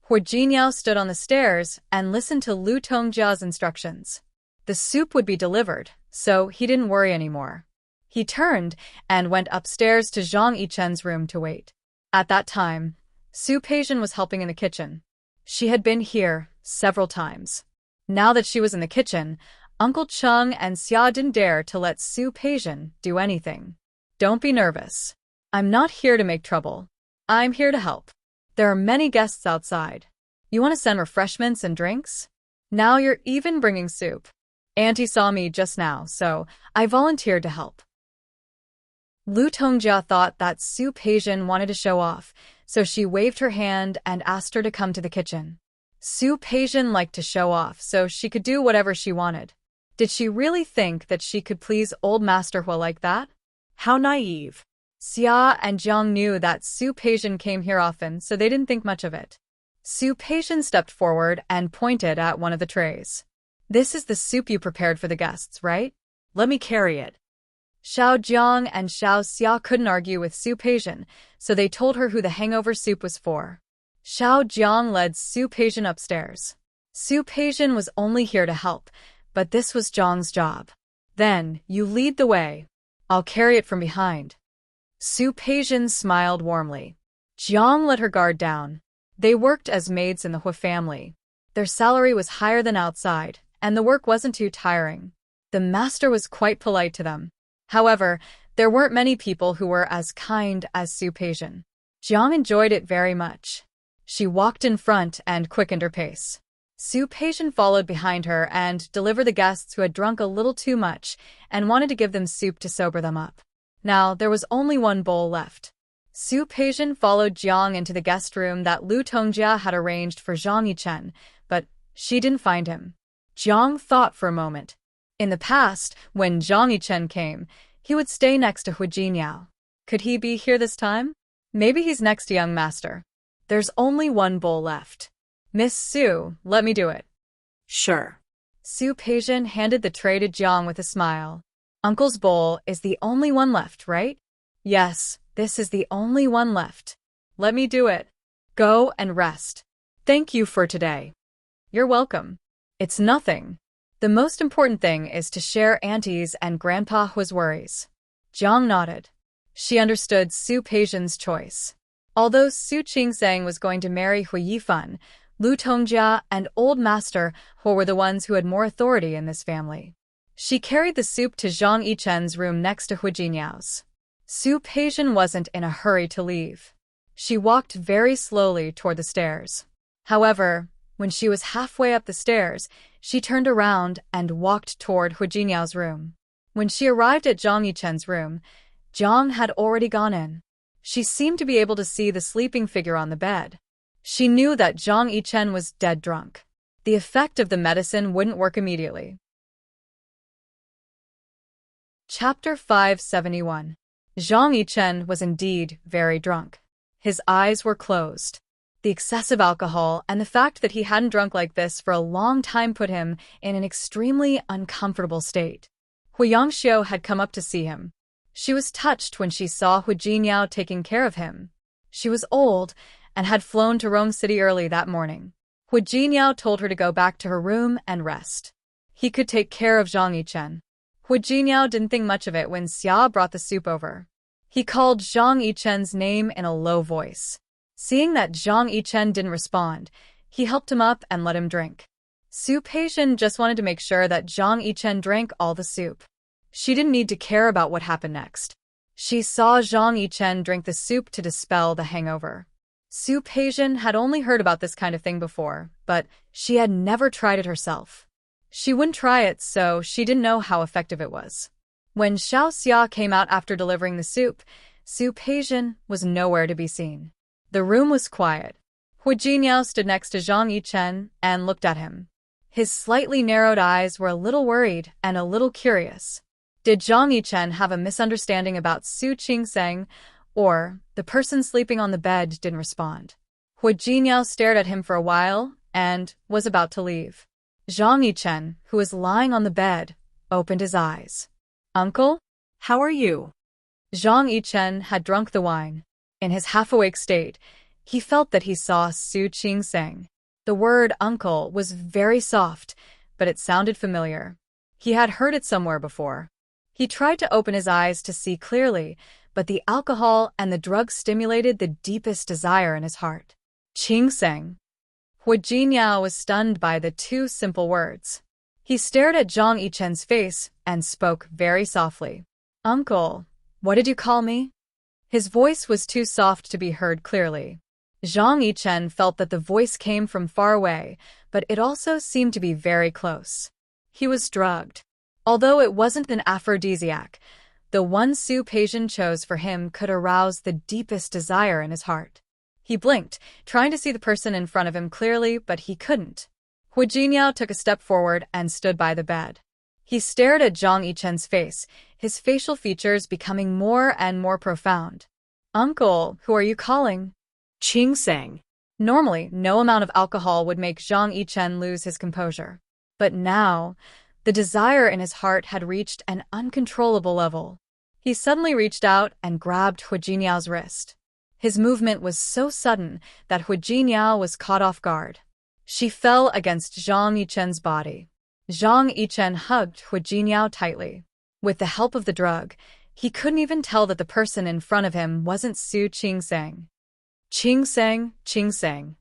Speaker 1: Hu Jingyao stood on the stairs and listened to Lu Tongjia's instructions. The soup would be delivered, so he didn't worry anymore. He turned and went upstairs to Zhang Yichen's room to wait. At that time, Su Peijian was helping in the kitchen. She had been here several times. Now that she was in the kitchen, Uncle Chung and Xia didn't dare to let Su Peijian do anything. Don't be nervous. I'm not here to make trouble. I'm here to help. There are many guests outside. You want to send refreshments and drinks? Now you're even bringing soup. Auntie saw me just now, so I volunteered to help. Lu Tongjia thought that Su Peijian wanted to show off, so she waved her hand and asked her to come to the kitchen. Su Peijian liked to show off, so she could do whatever she wanted. Did she really think that she could please Old Master Hua like that? How naive. Xia and Jiang knew that Su Peijian came here often, so they didn't think much of it. Su Peijian stepped forward and pointed at one of the trays. This is the soup you prepared for the guests, right? Let me carry it. Xiao Jiang and Xiao Xia couldn't argue with Su Peijian, so they told her who the hangover soup was for. Xiao Jiang led Su Peijian upstairs. Su Peijian was only here to help, but this was Jiang's job. Then, you lead the way. I'll carry it from behind. Su Peijian smiled warmly. Jiang let her guard down. They worked as maids in the Hua family. Their salary was higher than outside, and the work wasn't too tiring. The master was quite polite to them. However, there weren't many people who were as kind as Su Peijian. Jiang enjoyed it very much. She walked in front and quickened her pace. Su Peijian followed behind her and delivered the guests who had drunk a little too much and wanted to give them soup to sober them up. Now, there was only one bowl left. Su Peijian followed Jiang into the guest room that Lu Tongjia had arranged for Zhang Yichen, but she didn't find him. Jiang thought for a moment. In the past, when Zhang Yichen came, he would stay next to Hu Jingyao. Could he be here this time? Maybe he's next to young master. There's only one bowl left. Miss Su, let me do it.
Speaker 2: Sure.
Speaker 1: Su Peijian handed the tray to Jiang with a smile. Uncle's bowl is the only one left, right? Yes, this is the only one left. Let me do it. Go and rest. Thank you for today. You're welcome. It's nothing. The most important thing is to share Auntie's and Grandpa Hua's worries. Jiang nodded. She understood Su Peijian's choice. Although Su Qingsang was going to marry Hu Yifan, Lu Tongjia and Old Master Hua were the ones who had more authority in this family. She carried the soup to Zhang Yichen's room next to Hu Jinyao's. Su Peijian wasn't in a hurry to leave. She walked very slowly toward the stairs. However, when she was halfway up the stairs, she turned around and walked toward Hu Jinyao's room. When she arrived at Zhang Yichen's room, Zhang had already gone in. She seemed to be able to see the sleeping figure on the bed. She knew that Zhang Yichen was dead drunk. The effect of the medicine wouldn't work immediately. Chapter 571. Zhang Yichen was indeed very drunk. His eyes were closed. The excessive alcohol and the fact that he hadn't drunk like this for a long time put him in an extremely uncomfortable state. Hu Yangxiu had come up to see him. She was touched when she saw Hu Jinyao taking care of him. She was old and had flown to Rome City early that morning. Hu Jinyao told her to go back to her room and rest. He could take care of Zhang Yichen. Hu Jinyao didn't think much of it when Xia brought the soup over. He called Zhang Yichen's name in a low voice. Seeing that Zhang Yichen didn't respond, he helped him up and let him drink. Su Peijian just wanted to make sure that Zhang Yichen drank all the soup. She didn't need to care about what happened next. She saw Zhang Yichen drink the soup to dispel the hangover. Su Peijian had only heard about this kind of thing before, but she had never tried it herself. She wouldn't try it, so she didn't know how effective it was. When Xiao Xia came out after delivering the soup, Su Peijian was nowhere to be seen. The room was quiet. Hu Jinyao stood next to Zhang Yichen and looked at him. His slightly narrowed eyes were a little worried and a little curious. Did Zhang Yichen have a misunderstanding about Su Qingseng, or the person sleeping on the bed didn't respond? Hu Jinyao stared at him for a while and was about to leave. Zhang Yichen, who was lying on the bed, opened his eyes. "Uncle? How are you?" Zhang Yichen had drunk the wine. In his half-awake state, he felt that he saw Su Qingseng. The word uncle was very soft, but it sounded familiar. He had heard it somewhere before. He tried to open his eyes to see clearly, but the alcohol and the drug stimulated the deepest desire in his heart. Qingseng. Hu Jinyao was stunned by the two simple words. He stared at Zhang Yichen's face and spoke very softly. "Uncle, what did you call me?" His voice was too soft to be heard clearly. Zhang Yichen felt that the voice came from far away, but it also seemed to be very close. He was drugged. Although it wasn't an aphrodisiac, the one Su Peijian chose for him could arouse the deepest desire in his heart. He blinked, trying to see the person in front of him clearly, but he couldn't. Hu Jinyao took a step forward and stood by the bed. He stared at Zhang Yichen's face, his facial features becoming more and more profound. "Uncle, who are you calling?" "Qingseng." Normally, no amount of alcohol would make Zhang Yichen lose his composure. But now, the desire in his heart had reached an uncontrollable level. He suddenly reached out and grabbed Hu Jinyao's wrist. His movement was so sudden that Hu Jinyao was caught off guard. She fell against Zhang Yichen's body. Zhang Yichen hugged Hu Jinyao tightly. With the help of the drug, he couldn't even tell that the person in front of him wasn't Su Qingseng. Qingseng, Qingseng.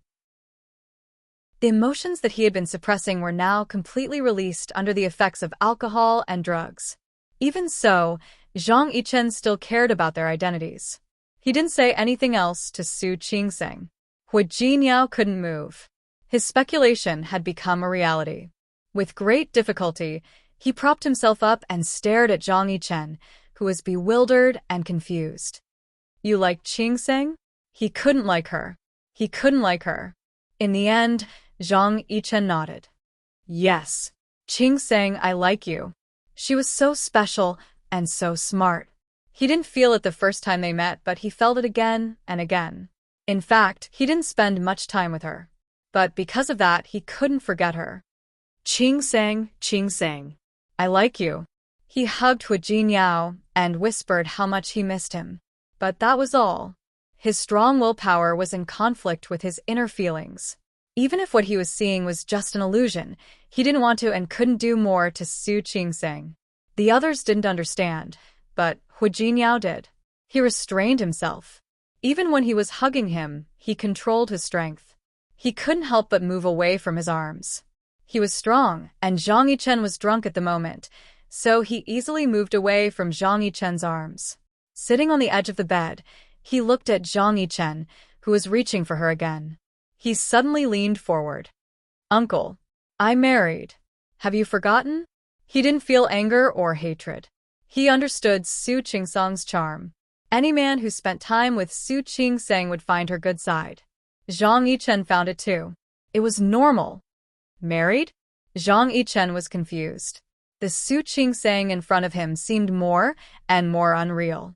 Speaker 1: The emotions that he had been suppressing were now completely released under the effects of alcohol and drugs. Even so, Zhang Yichen still cared about their identities. He didn't say anything else to Su Qingseng. Hu Jinyao couldn't move. His speculation had become a reality. With great difficulty, he propped himself up and stared at Zhang Yichen, who was bewildered and confused. "You like Qingseng?" He couldn't like her. He couldn't like her. In the end, Zhang Yichen nodded. "Yes. Qingseng, I like you." She was so special and so smart. He didn't feel it the first time they met, but he felt it again and again. In fact, he didn't spend much time with her. But because of that, he couldn't forget her. "Qingseng, Qingseng. I like you." He hugged Hu Jinyao and whispered how much he missed him. But that was all. His strong willpower was in conflict with his inner feelings. Even if what he was seeing was just an illusion, he didn't want to and couldn't do more to Su Qingseng. The others didn't understand, but Hu Jinyao did. He restrained himself. Even when he was hugging him, he controlled his strength. He couldn't help but move away from his arms. He was strong, and Zhang Yichen was drunk at the moment, so he easily moved away from Zhang Yichen's arms. Sitting on the edge of the bed, he looked at Zhang Yichen, who was reaching for her again. He suddenly leaned forward. Uncle, I'm married. Have you forgotten? He didn't feel anger or hatred. He understood Su Qingsang's charm. Any man who spent time with Su Qingsang would find her good side. Zhang Yichen found it too. It was normal. Married? Zhang Yichen was confused. The Su Qingsang in front of him seemed more and more unreal.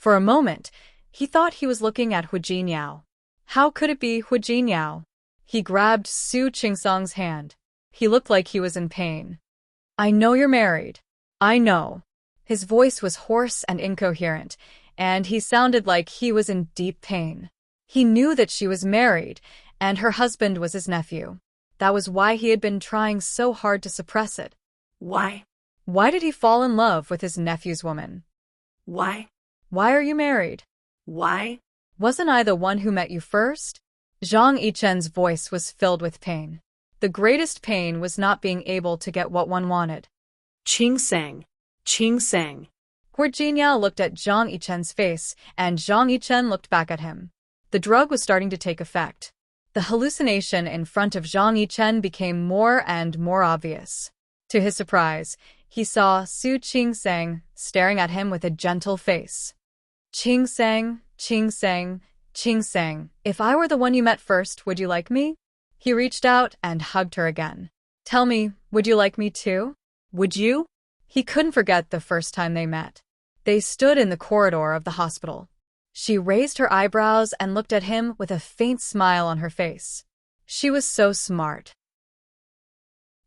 Speaker 1: For a moment, he thought he was looking at Hu Jinyao. How could it be Hu Jinyao? He grabbed Su Qingsang's hand. He looked like he was in pain. I know you're married. I know. His voice was hoarse and incoherent, and he sounded like he was in deep pain. He knew that she was married, and her husband was his nephew. That was why he had been trying so hard to suppress it.
Speaker 2: Why?
Speaker 1: Why did he fall in love with his nephew's woman?
Speaker 2: Why?
Speaker 1: Why are you married?
Speaker 2: Why?
Speaker 1: Wasn't I the one who met you first? Zhang Yichen's voice was filled with pain. The greatest pain was not being able to get what one wanted.
Speaker 2: Qingsang. Qingsang.
Speaker 1: Hu Jinyao looked at Zhang Yichen's face, and Zhang Yichen looked back at him. The drug was starting to take effect. The hallucination in front of Zhang Yichen became more and more obvious. To his surprise, he saw Su Qingsang staring at him with a gentle face. Qingsang, Qingsang, Qingsang, if I were the one you met first, would you like me? He reached out and hugged her again. Tell me, would you like me too?
Speaker 2: Would you?
Speaker 1: He couldn't forget the first time they met. They stood in the corridor of the hospital. She raised her eyebrows and looked at him with a faint smile on her face. She was so smart.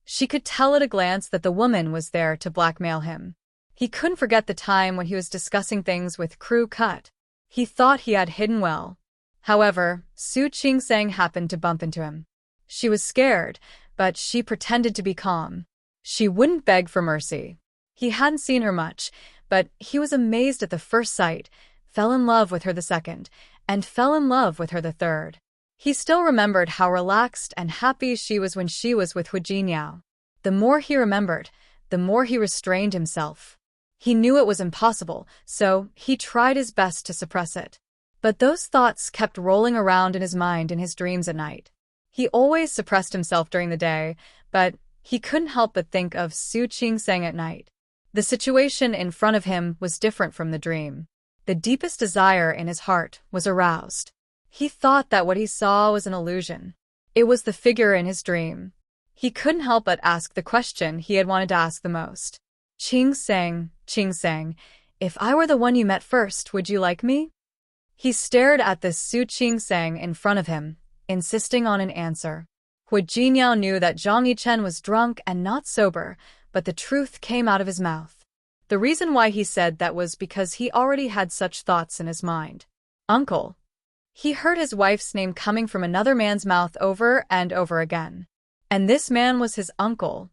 Speaker 1: She could tell at a glance that the woman was there to blackmail him. He couldn't forget the time when he was discussing things with Crew Cut. He thought he had hidden well. However, Su Qingsang happened to bump into him. She was scared, but she pretended to be calm. She wouldn't beg for mercy. He hadn't seen her much, but he was amazed at the first sight, fell in love with her the second, and fell in love with her the third. He still remembered how relaxed and happy she was when she was with Hu Jinyao. The more he remembered, the more he restrained himself. He knew it was impossible, so he tried his best to suppress it. But those thoughts kept rolling around in his mind in his dreams at night. He always suppressed himself during the day, but he couldn't help but think of Su Qingsang at night. The situation in front of him was different from the dream. The deepest desire in his heart was aroused. He thought that what he saw was an illusion. It was the figure in his dream. He couldn't help but ask the question he had wanted to ask the most. Qingsang, Qingsang, if I were the one you met first, would you like me? He stared at the Su Qingsang in front of him, insisting on an answer. Hu Jinyao knew that Zhang Yichen was drunk and not sober, but the truth came out of his mouth. The reason why he said that was because he already had such thoughts in his mind. Uncle. He heard his wife's name coming from another man's mouth over and over again. And this man was his uncle.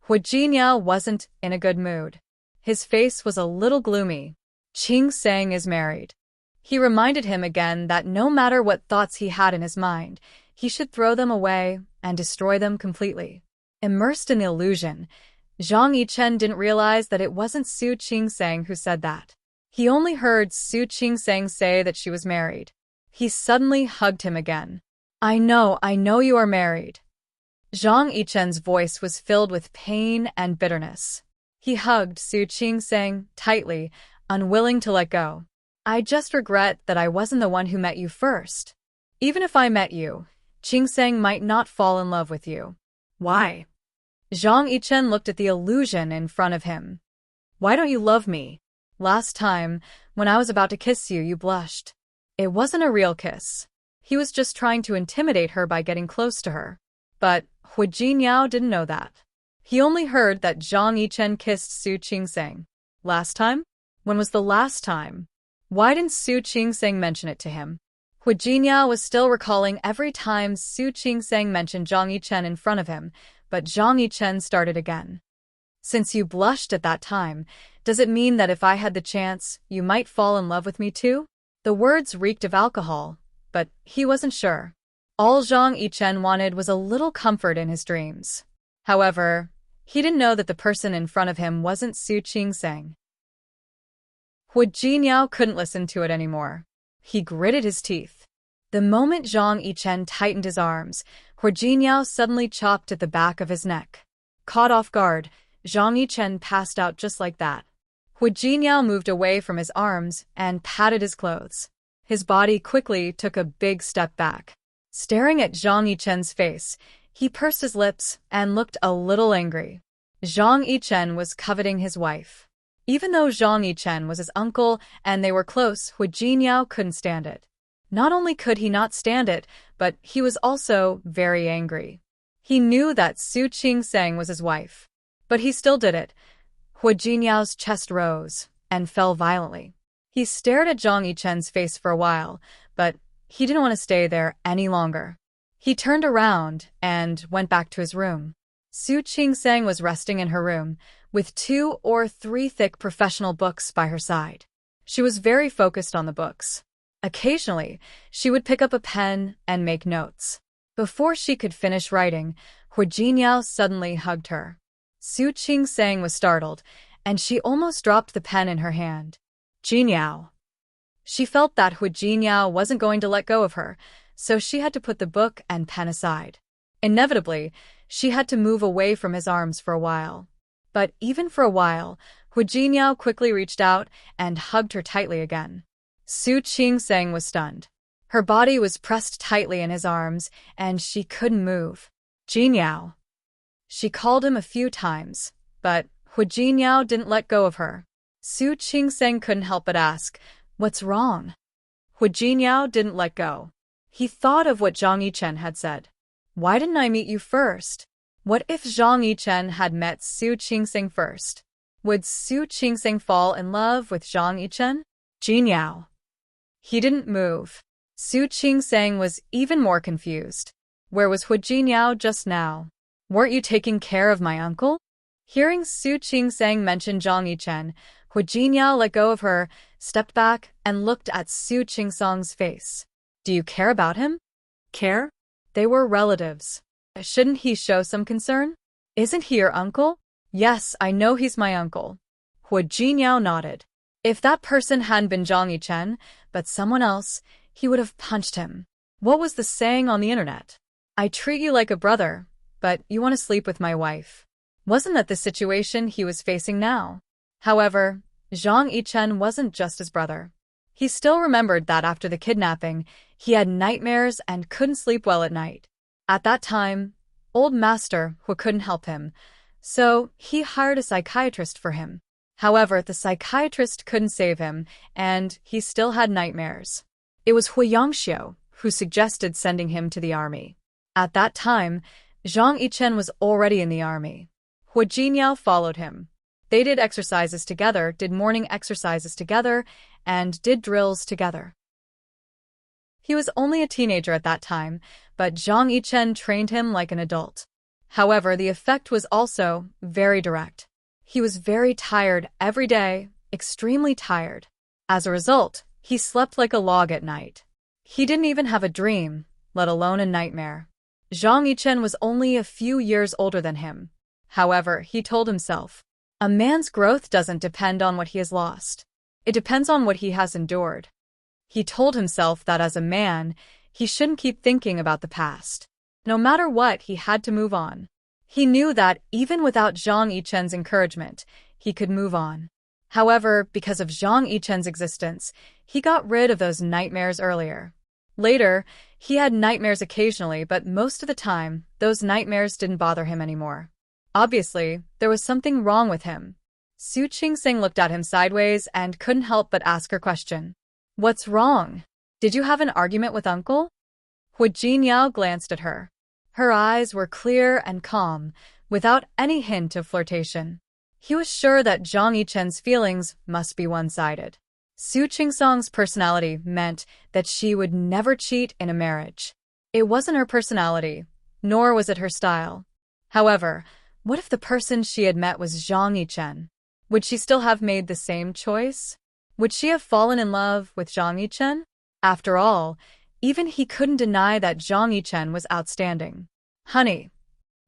Speaker 1: Hu Jinyao wasn't in a good mood. His face was a little gloomy. Qingsang is married. He reminded him again that no matter what thoughts he had in his mind, he should throw them away and destroy them completely. Immersed in the illusion, Zhang Yichen didn't realize that it wasn't Su Qingsang who said that. He only heard Su Qingsang say that she was married. He suddenly hugged him again. I know you are married. Zhang Yichen's voice was filled with pain and bitterness. He hugged Su Qingsang tightly, unwilling to let go. I just regret that I wasn't the one who met you first. Even if I met you, Qingsang might not fall in love with you. Why? Zhang Yichen looked at the illusion in front of him. Why don't you love me? Last time, when I was about to kiss you, you blushed. It wasn't a real kiss. He was just trying to intimidate her by getting close to her. But Hu Jinyao didn't know that. He only heard that Zhang Yichen kissed Su Qingsang. Last time? When was the last time? Why didn't Su Qingsang mention it to him? Hu Jinyao was still recalling every time Su Qingsang mentioned Zhang Yichen in front of him, but Zhang Yichen started again. Since you blushed at that time, does it mean that if I had the chance, you might fall in love with me too? The words reeked of alcohol, but he wasn't sure. All Zhang Yichen wanted was a little comfort in his dreams. However, he didn't know that the person in front of him wasn't Su Qingsang. Hu Jingyao couldn't listen to it anymore. He gritted his teeth. The moment Zhang Yichen tightened his arms, Hu Jingyao suddenly chopped at the back of his neck. Caught off guard, Zhang Yichen passed out just like that. Hu Jingyao moved away from his arms and patted his clothes. His body quickly took a big step back. Staring at Zhang Yichen's face, he pursed his lips and looked a little angry. Zhang Yichen was coveting his wife. Even though Zhang Yichen was his uncle and they were close, Hu Jingyao couldn't stand it. Not only could he not stand it, but he was also very angry. He knew that Su Qingseng was his wife. But he still did it. Hu Jinyao's chest rose and fell violently. He stared at Zhang Yichen's face for a while, but he didn't want to stay there any longer. He turned around and went back to his room. Su Qingseng was resting in her room, with 2 or 3 thick professional books by her side. She was very focused on the books. Occasionally, she would pick up a pen and make notes. Before she could finish writing, Hu Jingyao suddenly hugged her. Su Qingseng was startled, and she almost dropped the pen in her hand. Jingyao. She felt that Hu Jingyao wasn't going to let go of her, so she had to put the book and pen aside. Inevitably, she had to move away from his arms for a while. But even for a while, Hu Jingyao quickly reached out and hugged her tightly again. Su Qingseng was stunned. Her body was pressed tightly in his arms, and she couldn't move. Jingyao. She called him a few times, but Hu Jingyao didn't let go of her. Su Qingseng couldn't help but ask, "What's wrong?" Hu Jingyao didn't let go. He thought of what Zhang Yichen had said. Why didn't I meet you first? What if Zhang Yichen had met Su Qingseng first? Would Su Qingseng fall in love with Zhang Yichen? Jingyao. He didn't move. Su Qingseng was even more confused. Where was Hu Jingyao just now? Weren't you taking care of my uncle? Hearing Su Qingseng mention Zhang Yichen, Hu Jingyao let go of her, stepped back, and looked at Su Qingseng's face. Do you care about him? Care? They were relatives. Shouldn't he show some concern? Isn't he your uncle? Yes, I know he's my uncle. Hu Jingyao nodded. If that person hadn't been Zhang Yichen, but someone else, he would have punched him. What was the saying on the internet? I treat you like a brother, but you want to sleep with my wife. Wasn't that the situation he was facing now? However, Zhang Yichen wasn't just his brother. He still remembered that after the kidnapping, he had nightmares and couldn't sleep well at night. At that time, old master Hu couldn't help him, so he hired a psychiatrist for him. However, the psychiatrist couldn't save him, and he still had nightmares. It was Hu Yangxiu who suggested sending him to the army. At that time, Zhang Yichen was already in the army. Hu Jingyao followed him. They did exercises together, did morning exercises together, and did drills together. He was only a teenager at that time, but Zhang Yichen trained him like an adult. However, the effect was also very direct. He was very tired every day, extremely tired. As a result, he slept like a log at night. He didn't even have a dream, let alone a nightmare. Zhang Yichen was only a few years older than him. However, he told himself, a man's growth doesn't depend on what he has lost. It depends on what he has endured. He told himself that as a man, he shouldn't keep thinking about the past. No matter what, he had to move on. He knew that even without Zhang Yichen's encouragement, he could move on. However, because of Zhang Yichen's existence, he got rid of those nightmares earlier. Later, he had nightmares occasionally, but most of the time, those nightmares didn't bother him anymore. Obviously, there was something wrong with him. Su Qingseng looked at him sideways and couldn't help but ask her question. What's wrong? Did you have an argument with Uncle? Hu Jingyao glanced at her. Her eyes were clear and calm, without any hint of flirtation. He was sure that Zhang Yichen's feelings must be one-sided. Su Qingseng's personality meant that she would never cheat in a marriage. It wasn't her personality, nor was it her style. However, what if the person she had met was Zhang Yichen? Would she still have made the same choice? Would she have fallen in love with Zhang Yichen? After all, even he couldn't deny that Zhang Yichen was outstanding. Honey.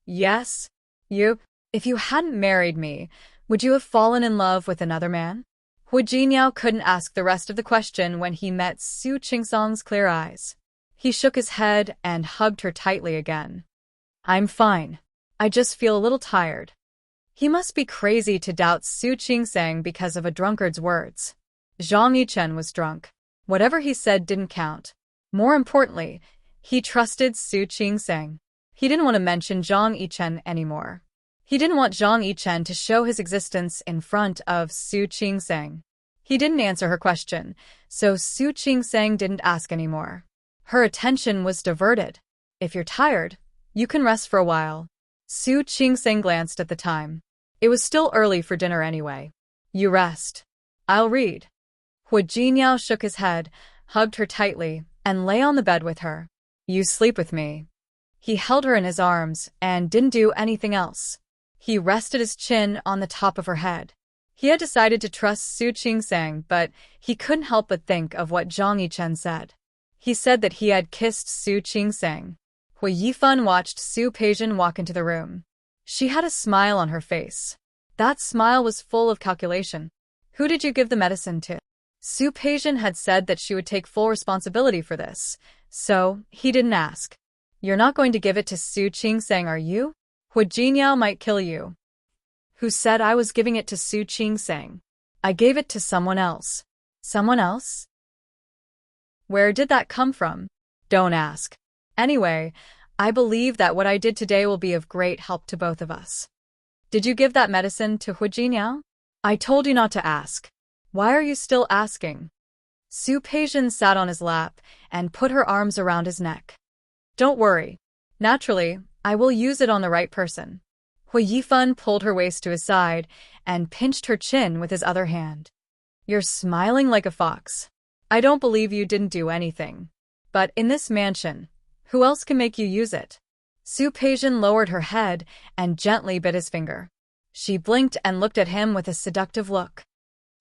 Speaker 1: Yes? If you hadn't married me, would you have fallen in love with another man? Hu Jingyao couldn't ask the rest of the question when he met Su Qingsong's clear eyes. He shook his head and hugged her tightly again. I'm fine. I just feel a little tired. He must be crazy to doubt Su Qingsong because of a drunkard's words. Zhang Yichen was drunk. Whatever he said didn't count. More importantly, he trusted Su Qingsong. He didn't want to mention Zhang Yichen anymore. He didn't want Zhang Yichen to show his existence in front of Su Qingsong. He didn't answer her question, so Su Qingsong didn't ask anymore. Her attention was diverted. If you're tired, you can rest for a while. Su Qingsong glanced at the time. It was still early for dinner anyway. You rest. I'll read. Hu Jingyao shook his head, hugged her tightly, and lay on the bed with her. You sleep with me. He held her in his arms and didn't do anything else. He rested his chin on the top of her head. He had decided to trust Su Qingsong, but he couldn't help but think of what Zhang Yichen said. He said that he had kissed Su Qingsong. Hui Yifan watched Su Peijian walk into the room. She had a smile on her face. That smile was full of calculation. Who did you give the medicine to? Su Peijian had said that she would take full responsibility for this, so he didn't ask. You're not going to give it to Su Qingsong, are you? Hu Jingyao might kill you. Who said I was giving it to Su Qingsong? I gave it to someone else. Someone else? Where did that come from? Don't ask. Anyway, I believe that what I did today will be of great help to both of us. Did you give that medicine to Hu Jingyao? I told you not to ask. Why are you still asking? Su Peijian sat on his lap and put her arms around his neck. Don't worry. Naturally, I will use it on the right person. Hui Yifan pulled her waist to his side and pinched her chin with his other hand. You're smiling like a fox. I don't believe you didn't do anything. But in this mansion, who else can make you use it? Su Peijian lowered her head and gently bit his finger. She blinked and looked at him with a seductive look.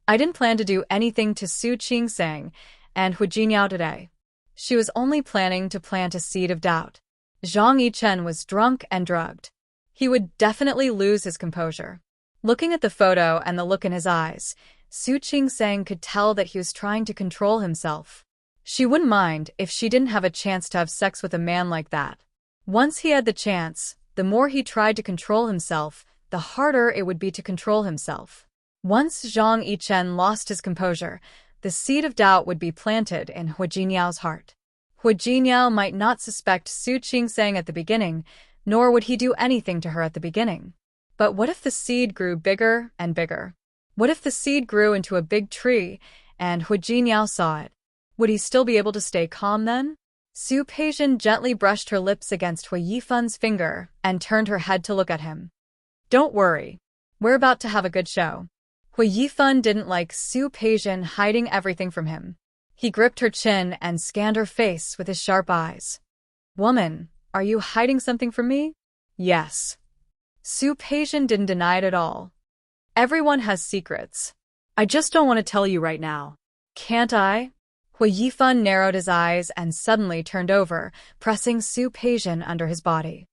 Speaker 1: I didn't plan to do anything to Su Qingsong and Hu Jingyao today. She was only planning to plant a seed of doubt. Zhang Yichen was drunk and drugged. He would definitely lose his composure. Looking at the photo and the look in his eyes, Su Qingsong could tell that he was trying to control himself. She wouldn't mind if she didn't have a chance to have sex with a man like that. Once he had the chance, the more he tried to control himself, the harder it would be to control himself. Once Zhang Yichen lost his composure, the seed of doubt would be planted in Hu Jinyao's heart. Hu Jingyao might not suspect Su Qingsong at the beginning, nor would he do anything to her at the beginning. But what if the seed grew bigger and bigger? What if the seed grew into a big tree, and Hu Jingyao saw it? Would he still be able to stay calm then? Su Peijian gently brushed her lips against Hui Yifan's finger and turned her head to look at him. Don't worry. We're about to have a good show. Hui Yifan didn't like Su Peijian hiding everything from him. He gripped her chin and scanned her face with his sharp eyes. Woman, are you hiding something from me? Yes. Su Peijian didn't deny it at all. Everyone has secrets. I just don't want to tell you right now. Can't I? Hui Yifan narrowed his eyes and suddenly turned over, pressing Su Peijian under his body.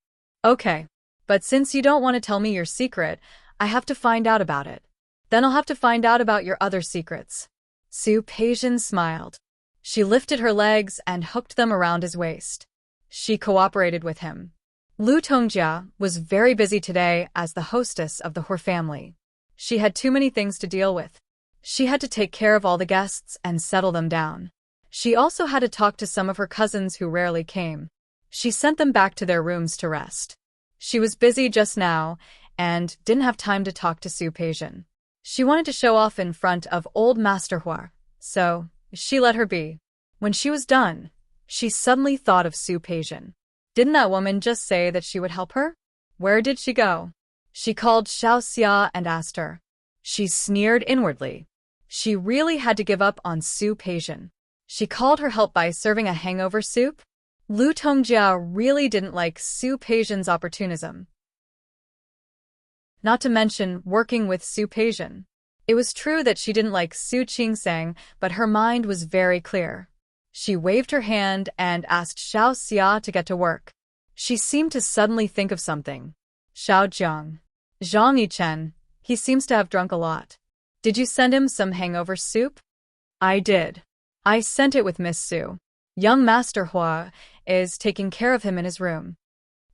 Speaker 1: Okay, but since you don't want to tell me your secret, I have to find out about it. Then I'll have to find out about your other secrets. Su Peijian smiled. She lifted her legs and hooked them around his waist. She cooperated with him. Lu Tongjia was very busy today as the hostess of the Hor family. She had too many things to deal with. She had to take care of all the guests and settle them down. She also had to talk to some of her cousins who rarely came. She sent them back to their rooms to rest. She was busy just now and didn't have time to talk to Su Peijian. She wanted to show off in front of old Master Hua, so she let her be. When she was done, she suddenly thought of Su Peijian. Didn't that woman just say that she would help her? Where did she go? She called Xiao Xia and asked her. She sneered inwardly. She really had to give up on Su Peijian. She called her help by serving a hangover soup? Lu Tongjia really didn't like Su Peijian's opportunism. Not to mention working with Su Peijian. It was true that she didn't like Su Qingsong, but her mind was very clear. She waved her hand and asked Xiao Xia to get to work. She seemed to suddenly think of something. Xiao Jiang. Zhang Yichen. He seems to have drunk a lot. Did you send him some hangover soup?
Speaker 2: I did.
Speaker 1: I sent it with Miss Su. Young Master Hua is taking care of him in his room.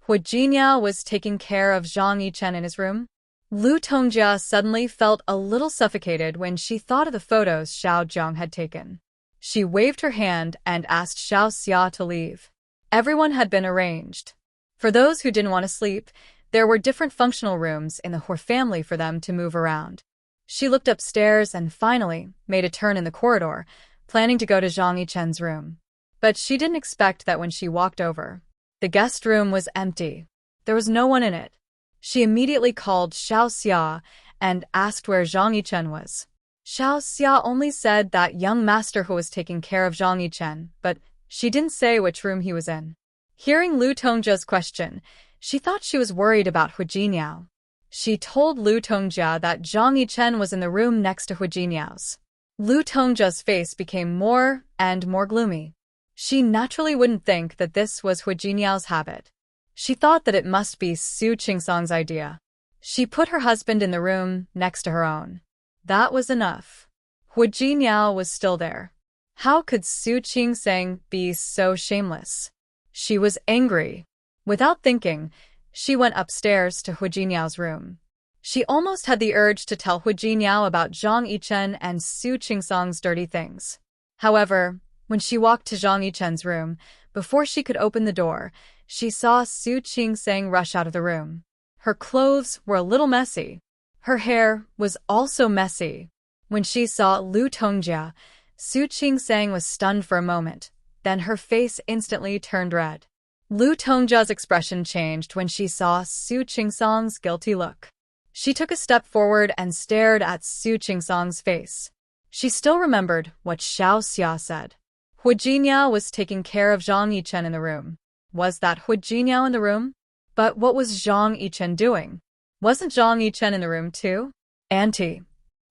Speaker 1: Hu Jiniao was taking care of Zhang Yichen in his room. Lu Tongjia suddenly felt a little suffocated when she thought of the photos Xiao Jiang had taken. She waved her hand and asked Xiao Xia to leave. Everyone had been arranged. For those who didn't want to sleep, there were different functional rooms in the Hua family for them to move around. She looked upstairs and finally made a turn in the corridor, planning to go to Zhang Yichen's room. But she didn't expect that when she walked over, the guest room was empty. There was no one in it. She immediately called Xiao Xia and asked where Zhang Yichen was. Xiao Xia only said that young master who was taking care of Zhang Yichen, but she didn't say which room he was in. Hearing Lu Tongjia's question, she thought she was worried about Hu Jiniao. She told Lu Tongjia that Zhang Yichen was in the room next to Hu Jiniao's. Lu Tongjia's face became more and more gloomy. She naturally wouldn't think that this was Hu Jiniao's habit. She thought that it must be Su Qingsang's idea. She put her husband in the room next to her own. That was enough. Hu Jiniao was still there. How could Su Qingsang be so shameless? She was angry. Without thinking, she went upstairs to Hu Jiniao's room. She almost had the urge to tell Hu Jiniao about Zhang Yichen and Su Qingsang's dirty things. However, when she walked to Zhang Yichen's room, before she could open the door, she saw Su Qingsang rush out of the room. Her clothes were a little messy. Her hair was also messy. When she saw Lu Tongjia, Su Qingsang was stunned for a moment. Then her face instantly turned red. Lu Tongjia's expression changed when she saw Su Qingsang's guilty look. She took a step forward and stared at Su Qingsang's face. She still remembered what Xiao Xia said. Hu Jiniao was taking care of Zhang Yichen in the room. Was that Hu Jiniao in the room? But what was Zhang Yichen doing? Wasn't Zhang Yichen in the room too? Auntie.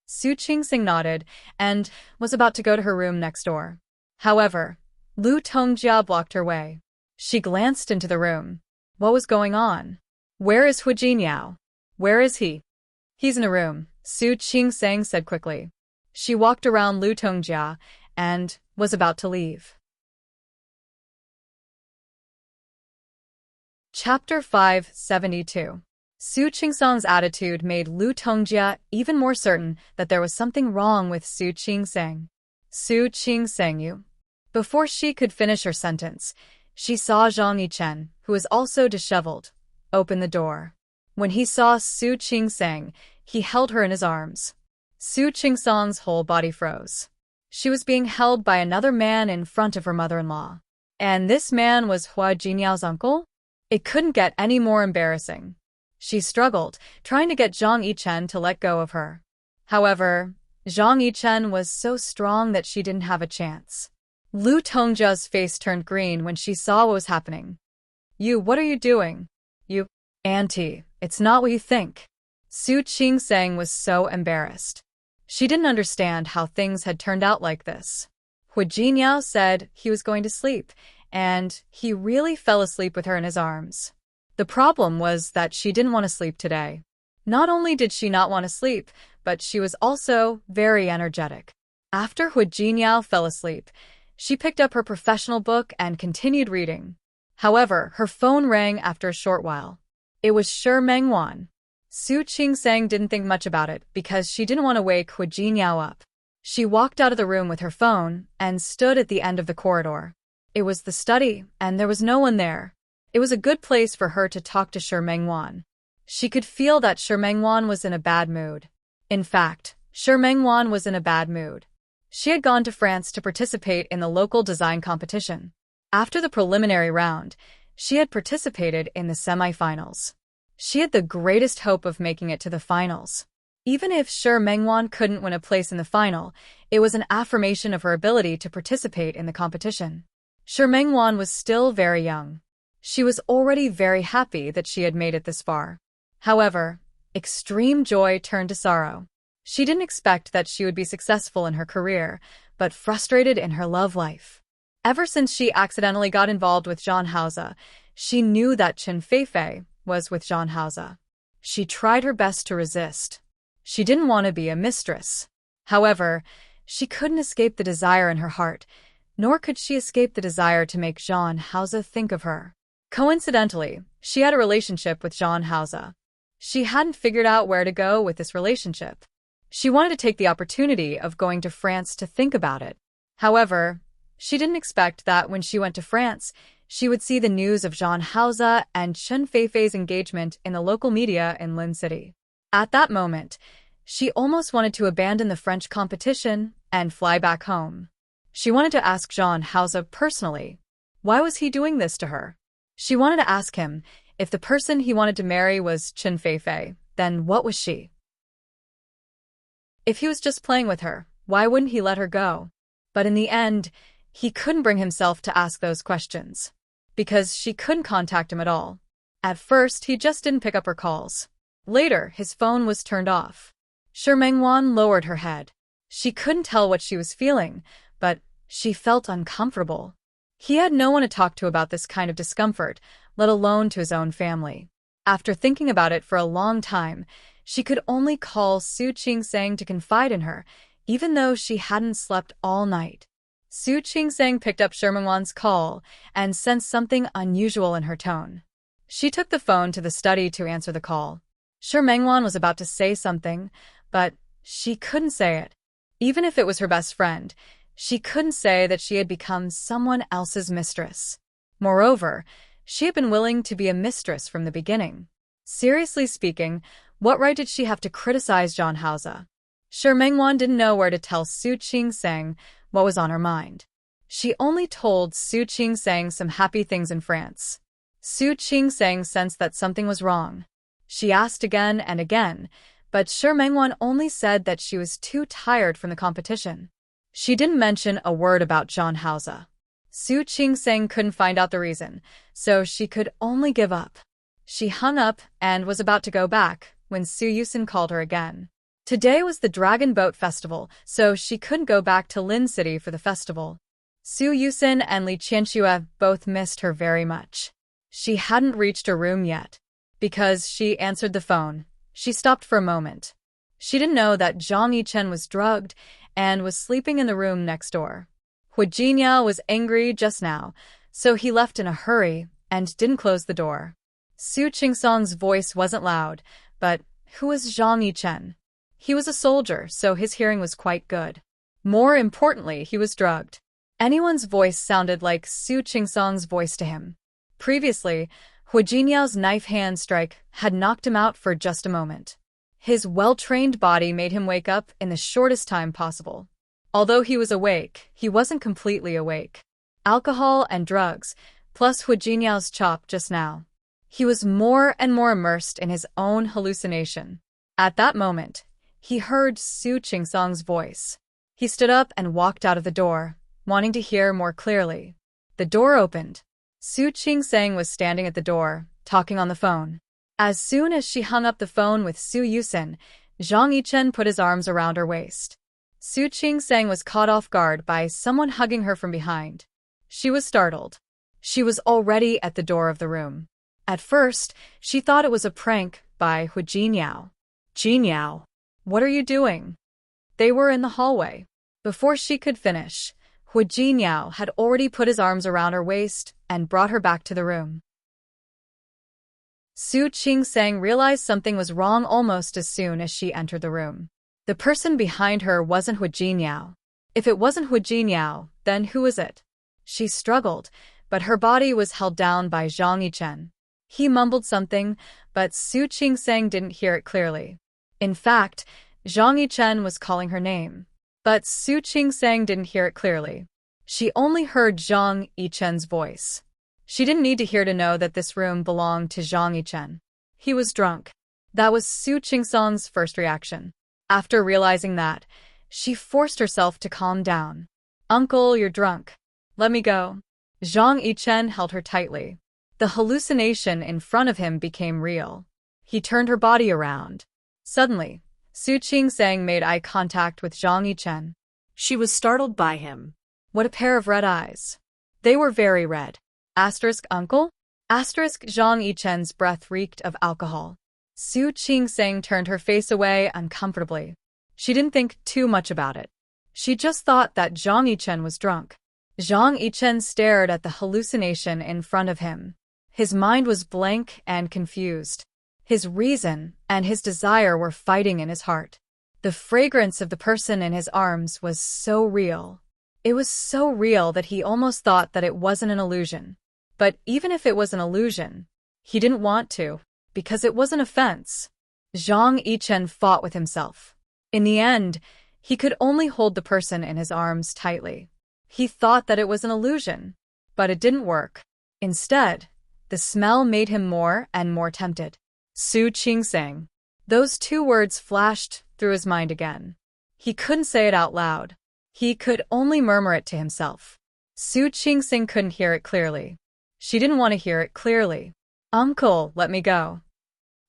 Speaker 1: Su Qingsang nodded and was about to go to her room next door. However, Lu Tongjia blocked her way. She glanced into the room. What was going on? Where is Hu Jiniao? Where is he? He's in a room, Su Qingsang said quickly. She walked around Lu Tongjia and was about to leave. Chapter 572. Su Qingsang's attitude made Lu Tongjia even more certain that there was something wrong with Su Qingsang. Su Qingsang, you. Before she could finish her sentence, she saw Zhang Yichen, who was also disheveled, open the door. When he saw Su Qingsang, he held her in his arms. Su Qingsang's whole body froze. She was being held by another man in front of her mother-in-law. And this man was Hua Jiniao's uncle? It couldn't get any more embarrassing. She struggled, trying to get Zhang Yichen to let go of her. However, Zhang Yichen was so strong that she didn't have a chance. Lu Tongjia's face turned green when she saw what was happening. What are you doing? Auntie, it's not what you think. Su Qingsang was so embarrassed. She didn't understand how things had turned out like this. Hu Jiniao said he was going to sleep, and he really fell asleep with her in his arms. The problem was that she didn't want to sleep today. Not only did she not want to sleep, but she was also very energetic. After Hu Jiniao fell asleep, she picked up her professional book and continued reading. However, her phone rang after a short while. It was Shi Mengwan. Su Qingsang didn't think much about it because she didn't want to wake Hu Jiniao up. She walked out of the room with her phone and stood at the end of the corridor. It was the study, and there was no one there. It was a good place for her to talk to Shi Mengwan. She could feel that Shi Mengwan was in a bad mood. In fact, Shi Mengwan was in a bad mood. She had gone to France to participate in the local design competition. After the preliminary round, she had participated in the semi-finals. She had the greatest hope of making it to the finals. Even if Shi Mengwan couldn't win a place in the final, it was an affirmation of her ability to participate in the competition. Shi Mengwan was still very young. She was already very happy that she had made it this far. However, extreme joy turned to sorrow. She didn't expect that she would be successful in her career, but frustrated in her love life. Ever since she accidentally got involved with Zhang Haoze, she knew that Chen Feifei was with Zhang Haoze. She tried her best to resist. She didn't want to be a mistress. However, she couldn't escape the desire in her heart, nor could she escape the desire to make Jean Hauser think of her. Coincidentally, she had a relationship with Jean Hauser. She hadn't figured out where to go with this relationship. She wanted to take the opportunity of going to France to think about it. However, she didn't expect that when she went to France, she would see the news of Jean Hauser and Chen Feifei's engagement in the local media in Lin City. At that moment, she almost wanted to abandon the French competition and fly back home. She wanted to ask Jean Hauser personally, why was he doing this to her? She wanted to ask him, if the person he wanted to marry was Chen Feifei, then what was she? If he was just playing with her, why wouldn't he let her go? But in the end, he couldn't bring himself to ask those questions, because she couldn't contact him at all. At first, he just didn't pick up her calls. Later, his phone was turned off. Shi Mengwan lowered her head. She couldn't tell what she was feeling, but she felt uncomfortable. He had no one to talk to about this kind of discomfort, let alone to his own family. After thinking about it for a long time, she could only call Su Qingsang to confide in her, even though she hadn't slept all night. Su Qingsang picked up Shi Mengwan's call and sensed something unusual in her tone. She took the phone to the study to answer the call. Shi Mengwan was about to say something, but she couldn't say it. Even if it was her best friend, she couldn't say that she had become someone else's mistress. Moreover, she had been willing to be a mistress from the beginning. Seriously speaking, what right did she have to criticize Jean Hauser? Shi Mengwan didn't know where to tell Su Qingsang what was on her mind. She only told Su Qingsang some happy things in France. Su Qingsang sensed that something was wrong. She asked again and again, but Shi Mengwan only said that she was too tired from the competition. She didn't mention a word about Jean Hauser. Su Qingsang couldn't find out the reason, so she could only give up. She hung up and was about to go back when Su Yusin called her again. Today was the Dragon Boat Festival, so she couldn't go back to Lin City for the festival. Su Yusin and Li Qianxue both missed her very much. She hadn't reached her room yet. Because she answered the phone, she stopped for a moment. She didn't know that Zhang Yichen was drugged and was sleeping in the room next door. Hu Jinyao was angry just now, so he left in a hurry and didn't close the door. Su Qingsang's voice wasn't loud, but who was Zhang Yichen? He was a soldier, so his hearing was quite good. More importantly, he was drugged. Anyone's voice sounded like Su Qingsang's voice to him. Previously, Hu Jinyao's knife hand strike had knocked him out for just a moment. His well-trained body made him wake up in the shortest time possible. Although he was awake, he wasn't completely awake. Alcohol and drugs, plus Hu Jinyao's chop just now. He was more and more immersed in his own hallucination. At that moment, he heard Su Qingsang's voice. He stood up and walked out of the door, wanting to hear more clearly. The door opened. Su Qingsang was standing at the door, talking on the phone. As soon as she hung up the phone with Su Yusin, Zhang Yichen put his arms around her waist. Su Qingsang was caught off guard by someone hugging her from behind. She was startled. She was already at the door of the room. At first, she thought it was a prank by Hu Jinyao. Jinyao, what are you doing? They were in the hallway. Before she could finish, Hu Jinyao had already put his arms around her waist and brought her back to the room. Su Qingsang realized something was wrong almost as soon as she entered the room. The person behind her wasn't Hu Jinyao. If it wasn't Hu Jinyao, then who was it? She struggled, but her body was held down by Zhang Yichen. He mumbled something, but Su Qingsang didn't hear it clearly. In fact, Zhang Yichen was calling her name. But Su Qingsang didn't hear it clearly. She only heard Zhang Yichen's voice. She didn't need to hear to know that this room belonged to Zhang Yichen. He was drunk. That was Su Qingsang's first reaction. After realizing that, she forced herself to calm down. "Uncle, you're drunk. Let me go." Zhang Yichen held her tightly. The hallucination in front of him became real. He turned her body around. Suddenly, Su Qingsang made eye contact with Zhang Yichen.
Speaker 2: She was startled by him.
Speaker 1: What a pair of red eyes. They were very red. Asterisk uncle? Asterisk Zhang Yichen's breath reeked of alcohol. Su Qing turned her face away uncomfortably. She didn't think too much about it. She just thought that Zhang Yichen was drunk. Zhang Yichen stared at the hallucination in front of him. His mind was blank and confused. His reason and his desire were fighting in his heart. The fragrance of the person in his arms was so real. It was so real that he almost thought that it wasn't an illusion. But even if it was an illusion, he didn't want to, because it was an offense. Zhang Yichen fought with himself. In the end, he could only hold the person in his arms tightly. He thought that it was an illusion, but it didn't work. Instead, the smell made him more and more tempted. Su Qing. Those two words flashed through his mind again. He couldn't say it out loud. He could only murmur it to himself. Su Qing couldn't hear it clearly. She didn't want to hear it clearly. Uncle, let me go.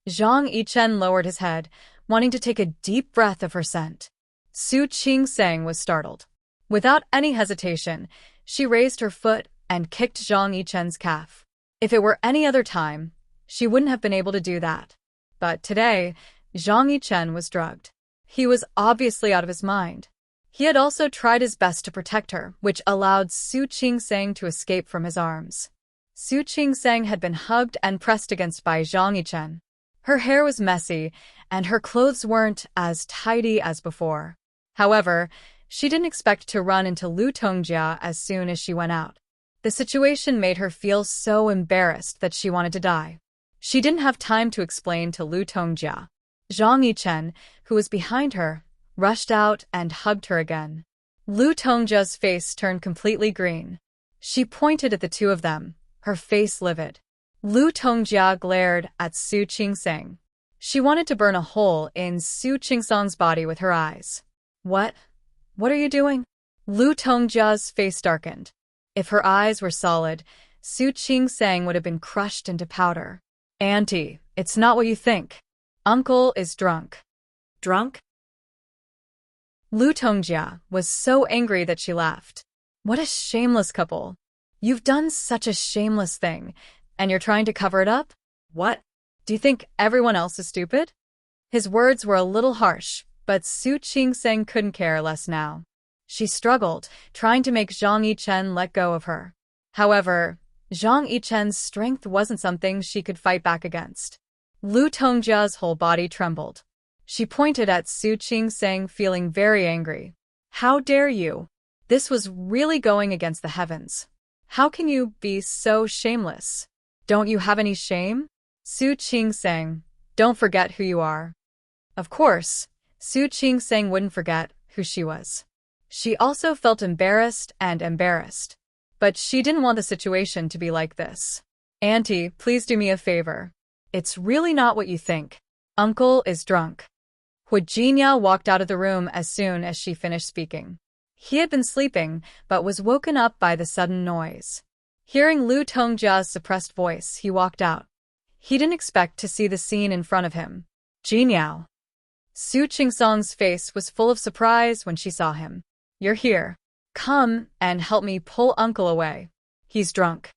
Speaker 1: Zhang Yichen lowered his head, wanting to take a deep breath of her scent. Su Qing was startled. Without any hesitation, she raised her foot and kicked Zhang Yichen's calf. If it were any other time, she wouldn't have been able to do that. But today, Zhang Yichen was drugged. He was obviously out of his mind. He had also tried his best to protect her, which allowed Su Qing to escape from his arms. Su Qing had been hugged and pressed against by Zhang Yichen. Her hair was messy, and her clothes weren't as tidy as before. However, she didn't expect to run into Lu Tongjia as soon as she went out. The situation made her feel so embarrassed that she wanted to die. She didn't have time to explain to Lu Tongjia. Zhang Yichen, who was behind her, rushed out and hugged her again. Lu Tongjia's face turned completely green. She pointed at the two of them, her face livid. Lu Tongjia glared at Su Qing. She wanted to burn a hole in Su Qing's body with her eyes. What? What are you doing? Lu Tongjia's face darkened. If her eyes were solid, Su Qing would have been crushed into powder. Auntie, it's not what you think. Uncle is drunk.
Speaker 2: Drunk?
Speaker 1: Lu Tongjia was so angry that she laughed. What a shameless couple. You've done such a shameless thing, and you're trying to cover it up? What? Do you think everyone else is stupid? His words were a little harsh, but Su Qing couldn't care less now. She struggled, trying to make Zhang Yichen let go of her. However, Zhang Yichen's strength wasn't something she could fight back against. Lu Tongjia's whole body trembled. She pointed at Su Qing, feeling very angry. How dare you? This was really going against the heavens. How can you be so shameless? Don't you have any shame? Su Qing, don't forget who you are. Of course, Su Qing wouldn't forget who she was. She also felt embarrassed. But she didn't want the situation to be like this. Auntie, please do me a favor. It's really not what you think. Uncle is drunk. Hu Jinya walked out of the room as soon as she finished speaking. He had been sleeping, but was woken up by the sudden noise. Hearing Lu Tongjia's suppressed voice, he walked out. He didn't expect to see the scene in front of him. Jinyao. Su Qing's face was full of surprise when she saw him. You're here. Come and help me pull Uncle away. He's drunk.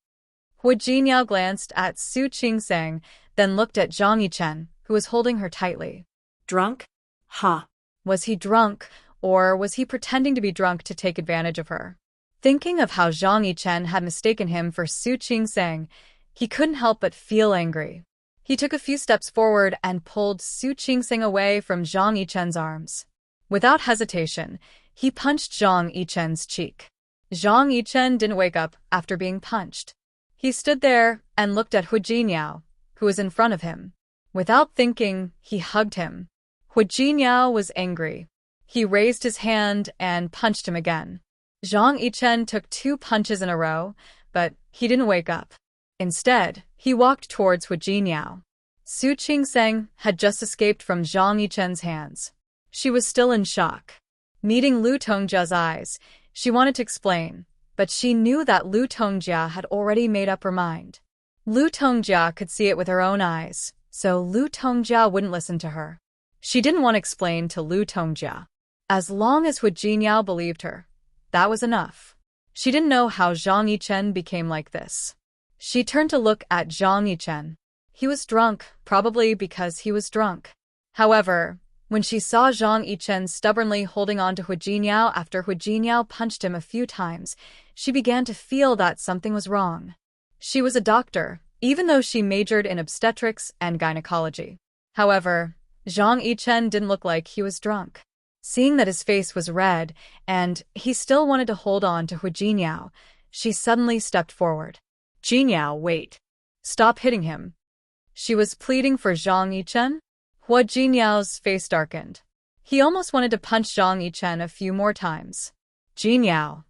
Speaker 1: Hu Jinyao glanced at Su Qing, then looked at Zhang Yichen, who was holding her tightly.
Speaker 2: Drunk? Ha.
Speaker 1: Was he drunk, or was he pretending to be drunk to take advantage of her? Thinking of how Zhang Yichen had mistaken him for Su Qing, he couldn't help but feel angry. He took a few steps forward and pulled Su Qing away from Zhang Yichen's arms. Without hesitation, he punched Zhang Yichen's cheek. Zhang Yichen didn't wake up after being punched. He stood there and looked at Hu Jinyao, who was in front of him. Without thinking, he hugged him. Hu Jinyao was angry. He raised his hand and punched him again. Zhang Yichen took 2 punches in a row, but he didn't wake up. Instead, he walked towards Hu Jinyao. Su Qing had just escaped from Zhang Yichen's hands. She was still in shock. Meeting Lu Tongjia's eyes, she wanted to explain, but she knew that Lu Tongjia had already made up her mind. Lu Tongjia could see it with her own eyes, so Lu Tongjia wouldn't listen to her. She didn't want to explain to Lu Tongjia. As long as Hu Jinyao believed her, that was enough. She didn't know how Zhang Yichen became like this. She turned to look at Zhang Yichen. He was drunk, probably because he was drunk. However, when she saw Zhang Yichen stubbornly holding on to Hu Jinyao after Hu Jinyao punched him a few times, she began to feel that something was wrong. She was a doctor, even though she majored in obstetrics and gynecology. However, Zhang Yichen didn't look like he was drunk. Seeing that his face was red, and he still wanted to hold on to Hu Jinyao, she suddenly stepped forward. "Jinyao, wait. Stop hitting him." She was pleading for Zhang Yichen. Hu Jinyao's face darkened. He almost wanted to punch Zhang Yichen a few more times. "Jinyao,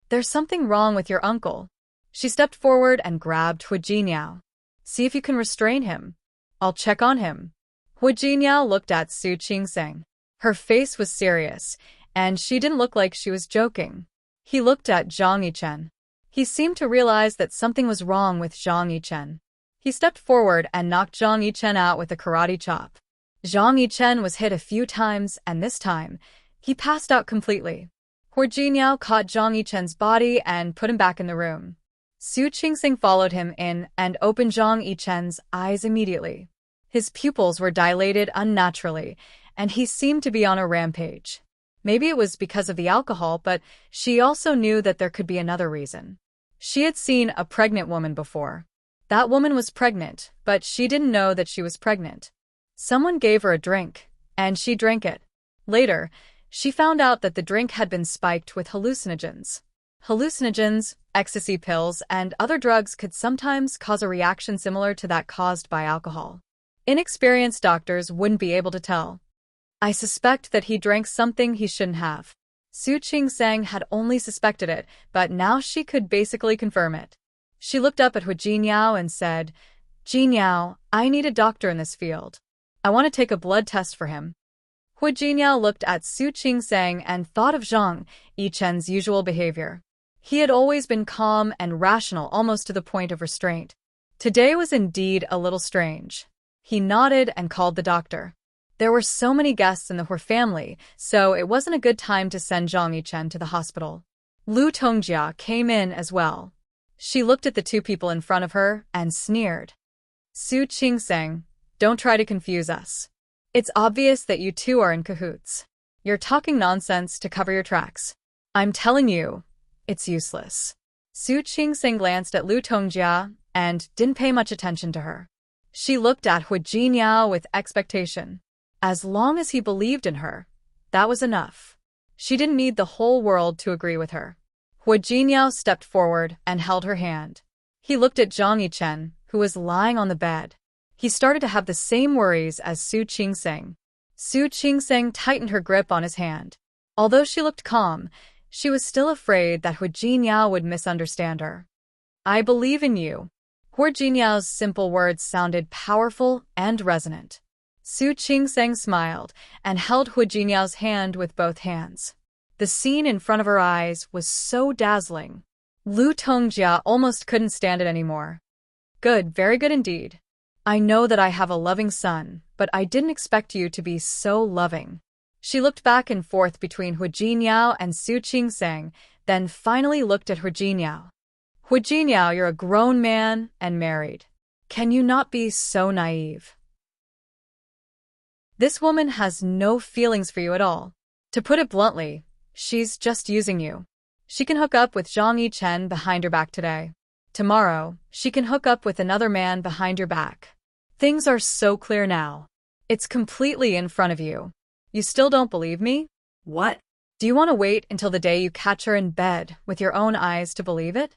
Speaker 1: there's something wrong with your uncle." She stepped forward and grabbed Hu Jinyao. "See if you can restrain him. I'll check on him." Hu Jinyao looked at Su Qingseng. Her face was serious, and she didn't look like she was joking. He looked at Zhang Yichen. He seemed to realize that something was wrong with Zhang Yichen. He stepped forward and knocked Zhang Yichen out with a karate chop. Zhang Yichen was hit a few times, and this time, he passed out completely. Hu Jinyao caught Zhang Yichen's body and put him back in the room. Su Qingseng followed him in and opened Zhang Yichen's eyes immediately. His pupils were dilated unnaturally, and he seemed to be on a rampage. Maybe it was because of the alcohol, but she also knew that there could be another reason. She had seen a pregnant woman before. That woman was pregnant, but she didn't know that she was pregnant. Someone gave her a drink, and she drank it. Later, she found out that the drink had been spiked with hallucinogens. Hallucinogens, ecstasy pills, and other drugs could sometimes cause a reaction similar to that caused by alcohol. Inexperienced doctors wouldn't be able to tell. "I suspect that he drank something he shouldn't have." Su Qingseng had only suspected it, but now she could basically confirm it. She looked up at Hu Jinyao and said, "Jinyao, I need a doctor in this field. I want to take a blood test for him." Hu Jinyao looked at Su Qingseng and thought of Zhang Yichen's usual behavior. He had always been calm and rational, almost to the point of restraint. Today was indeed a little strange. He nodded and called the doctor. There were so many guests in the Hu family, so it wasn't a good time to send Zhang Yichen to the hospital. Lu Tongjia came in as well. She looked at the two people in front of her and sneered. "Su Qingseng, don't try to confuse us. It's obvious that you two are in cahoots. You're talking nonsense to cover your tracks. I'm telling you, it's useless." Su Qingseng glanced at Lu Tongjia and didn't pay much attention to her. She looked at Hu Jinyao with expectation. As long as he believed in her, that was enough. She didn't need the whole world to agree with her. Hu Jinyao stepped forward and held her hand. He looked at Zhang Yichen, who was lying on the bed. He started to have the same worries as Su Qingseng. Su Qingseng tightened her grip on his hand. Although she looked calm, she was still afraid that Hu Jinyao would misunderstand her. "I believe in you." Hu Jinyao's simple words sounded powerful and resonant. Su Qingseng smiled and held Hu Jinyao's hand with both hands. The scene in front of her eyes was so dazzling. Lu Tongjia almost couldn't stand it anymore. "Good, very good indeed. I know that I have a loving son, but I didn't expect you to be so loving." She looked back and forth between Hu Jinyao and Su Qingseng, then finally looked at Hu Jinyao. "Hu Jinyao, you're a grown man and married. Can you not be so naive? This woman has no feelings for you at all. To put it bluntly, she's just using you. She can hook up with Zhang Yichen behind your back today. Tomorrow, she can hook up with another man behind your back. Things are so clear now. It's completely in front of you. You still don't believe me?
Speaker 2: What?
Speaker 1: Do you want to wait until the day you catch her in bed with your own eyes to believe it?"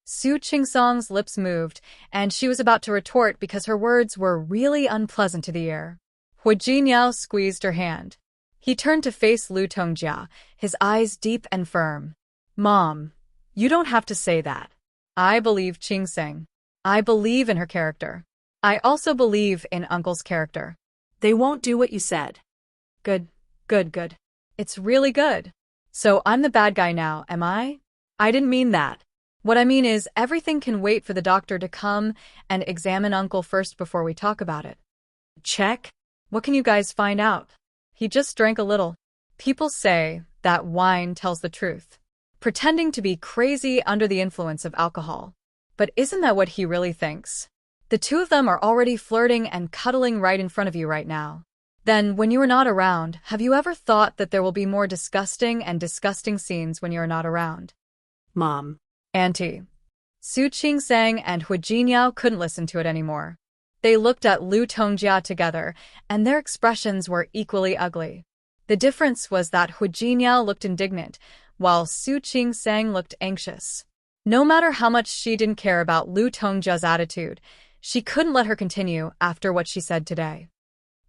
Speaker 1: Su Qingsong's lips moved, and she was about to retort because her words were really unpleasant to the ear. Hu Jinyao squeezed her hand. He turned to face Lu Tongjia, his eyes deep and firm. "Mom, you don't have to say that. I believe Qingseng. I believe in her character. I also believe in Uncle's character."
Speaker 2: They won't do what you said.
Speaker 1: Good, good, good. It's really good. So I'm the bad guy now, am I? I didn't mean that. What I mean is everything can wait for the doctor to come and examine Uncle first before we talk about it.
Speaker 2: Check.
Speaker 1: What can you guys find out? He just drank a little. People say that wine tells the truth. Pretending to be crazy under the influence of alcohol. But isn't that what he really thinks? The two of them are already flirting and cuddling right in front of you right now. Then, when you are not around, have you ever thought that there will be more disgusting scenes when you are not around?
Speaker 2: Mom.
Speaker 1: Auntie. Su Qingsang and Hu Jinyao couldn't listen to it anymore. They looked at Lu Tongjia together, and their expressions were equally ugly. The difference was that Hu Jinyao looked indignant, while Su Qingsang looked anxious. No matter how much she didn't care about Lu Tongjia's attitude, she couldn't let her continue after what she said today.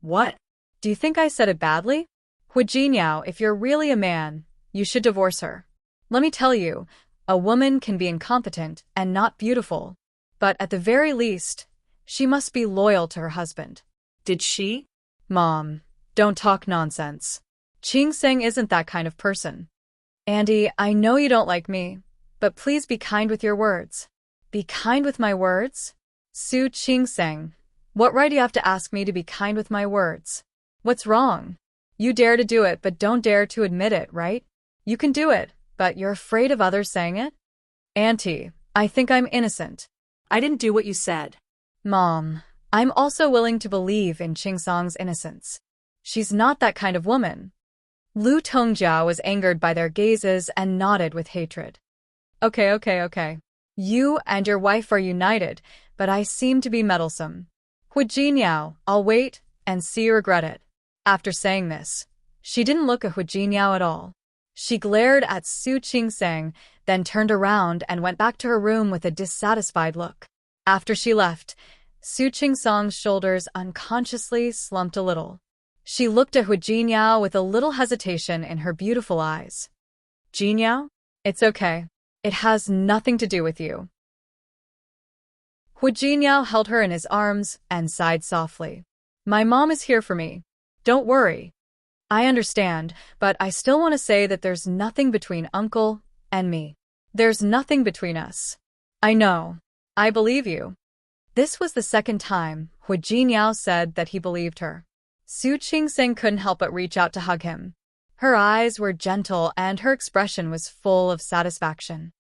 Speaker 2: What?
Speaker 1: Do you think I said it badly? Hu Jinyao, if you're really a man, you should divorce her. Let me tell you, a woman can be incompetent and not beautiful, but at the very least, she must be loyal to her husband.
Speaker 2: Did she?
Speaker 1: Mom, don't talk nonsense. Qingsang isn't that kind of person. Andy, I know you don't like me, but please be kind with your words. Be kind with my words? Su Qingsang, what right do you have to ask me to be kind with my words? What's wrong? You dare to do it but don't dare to admit it, right? You can do it, but you're afraid of others saying it? Auntie, I think I'm innocent.
Speaker 2: I didn't do what you said.
Speaker 1: Mom, I'm also willing to believe in Qingsang's innocence. She's not that kind of woman. Lu Tongjia was angered by their gazes and nodded with hatred. Okay. You and your wife are united, but I seem to be meddlesome. Hu Jinyao, I'll wait and see you regret it. After saying this, she didn't look at Hu Jinyao at all. She glared at Su Qingsang, then turned around and went back to her room with a dissatisfied look. After she left, Su Qingsang's shoulders unconsciously slumped a little. She looked at Hu Jinyao with a little hesitation in her beautiful eyes. Jinyao? It's okay. It has nothing to do with you. Hu Jinyao held her in his arms and sighed softly. My mom is here for me. Don't worry. I understand, but I still want to say that there's nothing between Uncle and me. There's nothing between us. I know. I believe you. This was the second time Hu Jinyao said that he believed her. Su Qingsang couldn't help but reach out to hug him. Her eyes were gentle and her expression was full of satisfaction.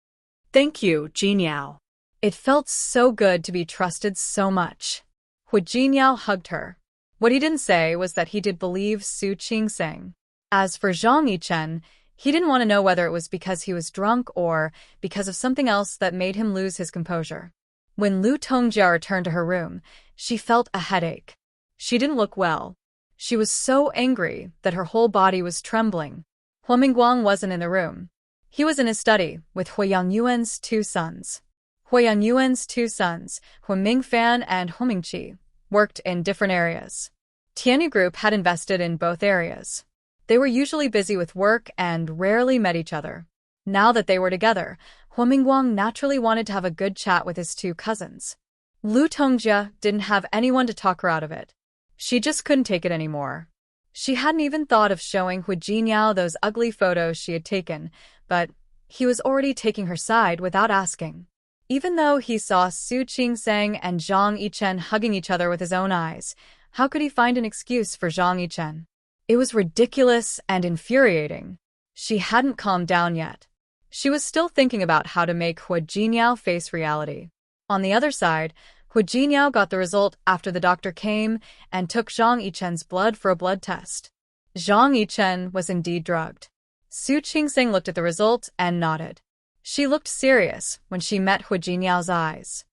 Speaker 2: Thank you, Jinyao.
Speaker 1: It felt so good to be trusted so much. Hu Jinyao hugged her. What he didn't say was that he did believe Su Qingsang. As for Zhang Yichen, he didn't want to know whether it was because he was drunk or because of something else that made him lose his composure. When Lu Tongjia returned to her room, she felt a headache. She didn't look well. She was so angry that her whole body was trembling. Hua Mingguang wasn't in the room. He was in his study with Hua Yangyuan's two sons. Hua Yangyuan's two sons, Hua Mingfan and Hua Mingqi, worked in different areas. Tianyu Group had invested in both areas. They were usually busy with work and rarely met each other. Now that they were together, Hua Mingguang naturally wanted to have a good chat with his two cousins. Lu Tongjia didn't have anyone to talk her out of it. She just couldn't take it anymore. She hadn't even thought of showing Hu Jinyao those ugly photos she had taken, but he was already taking her side without asking. Even though he saw Su Qingsang and Zhang Yichen hugging each other with his own eyes, how could he find an excuse for Zhang Yichen? It was ridiculous and infuriating. She hadn't calmed down yet. She was still thinking about how to make Hu Jinyao face reality. On the other side, Hu Jinyao got the result after the doctor came and took Zhang Yichen's blood for a blood test. Zhang Yichen was indeed drugged. Su Qingsang looked at the result and nodded. She looked serious when she met Hu Jinyao's eyes.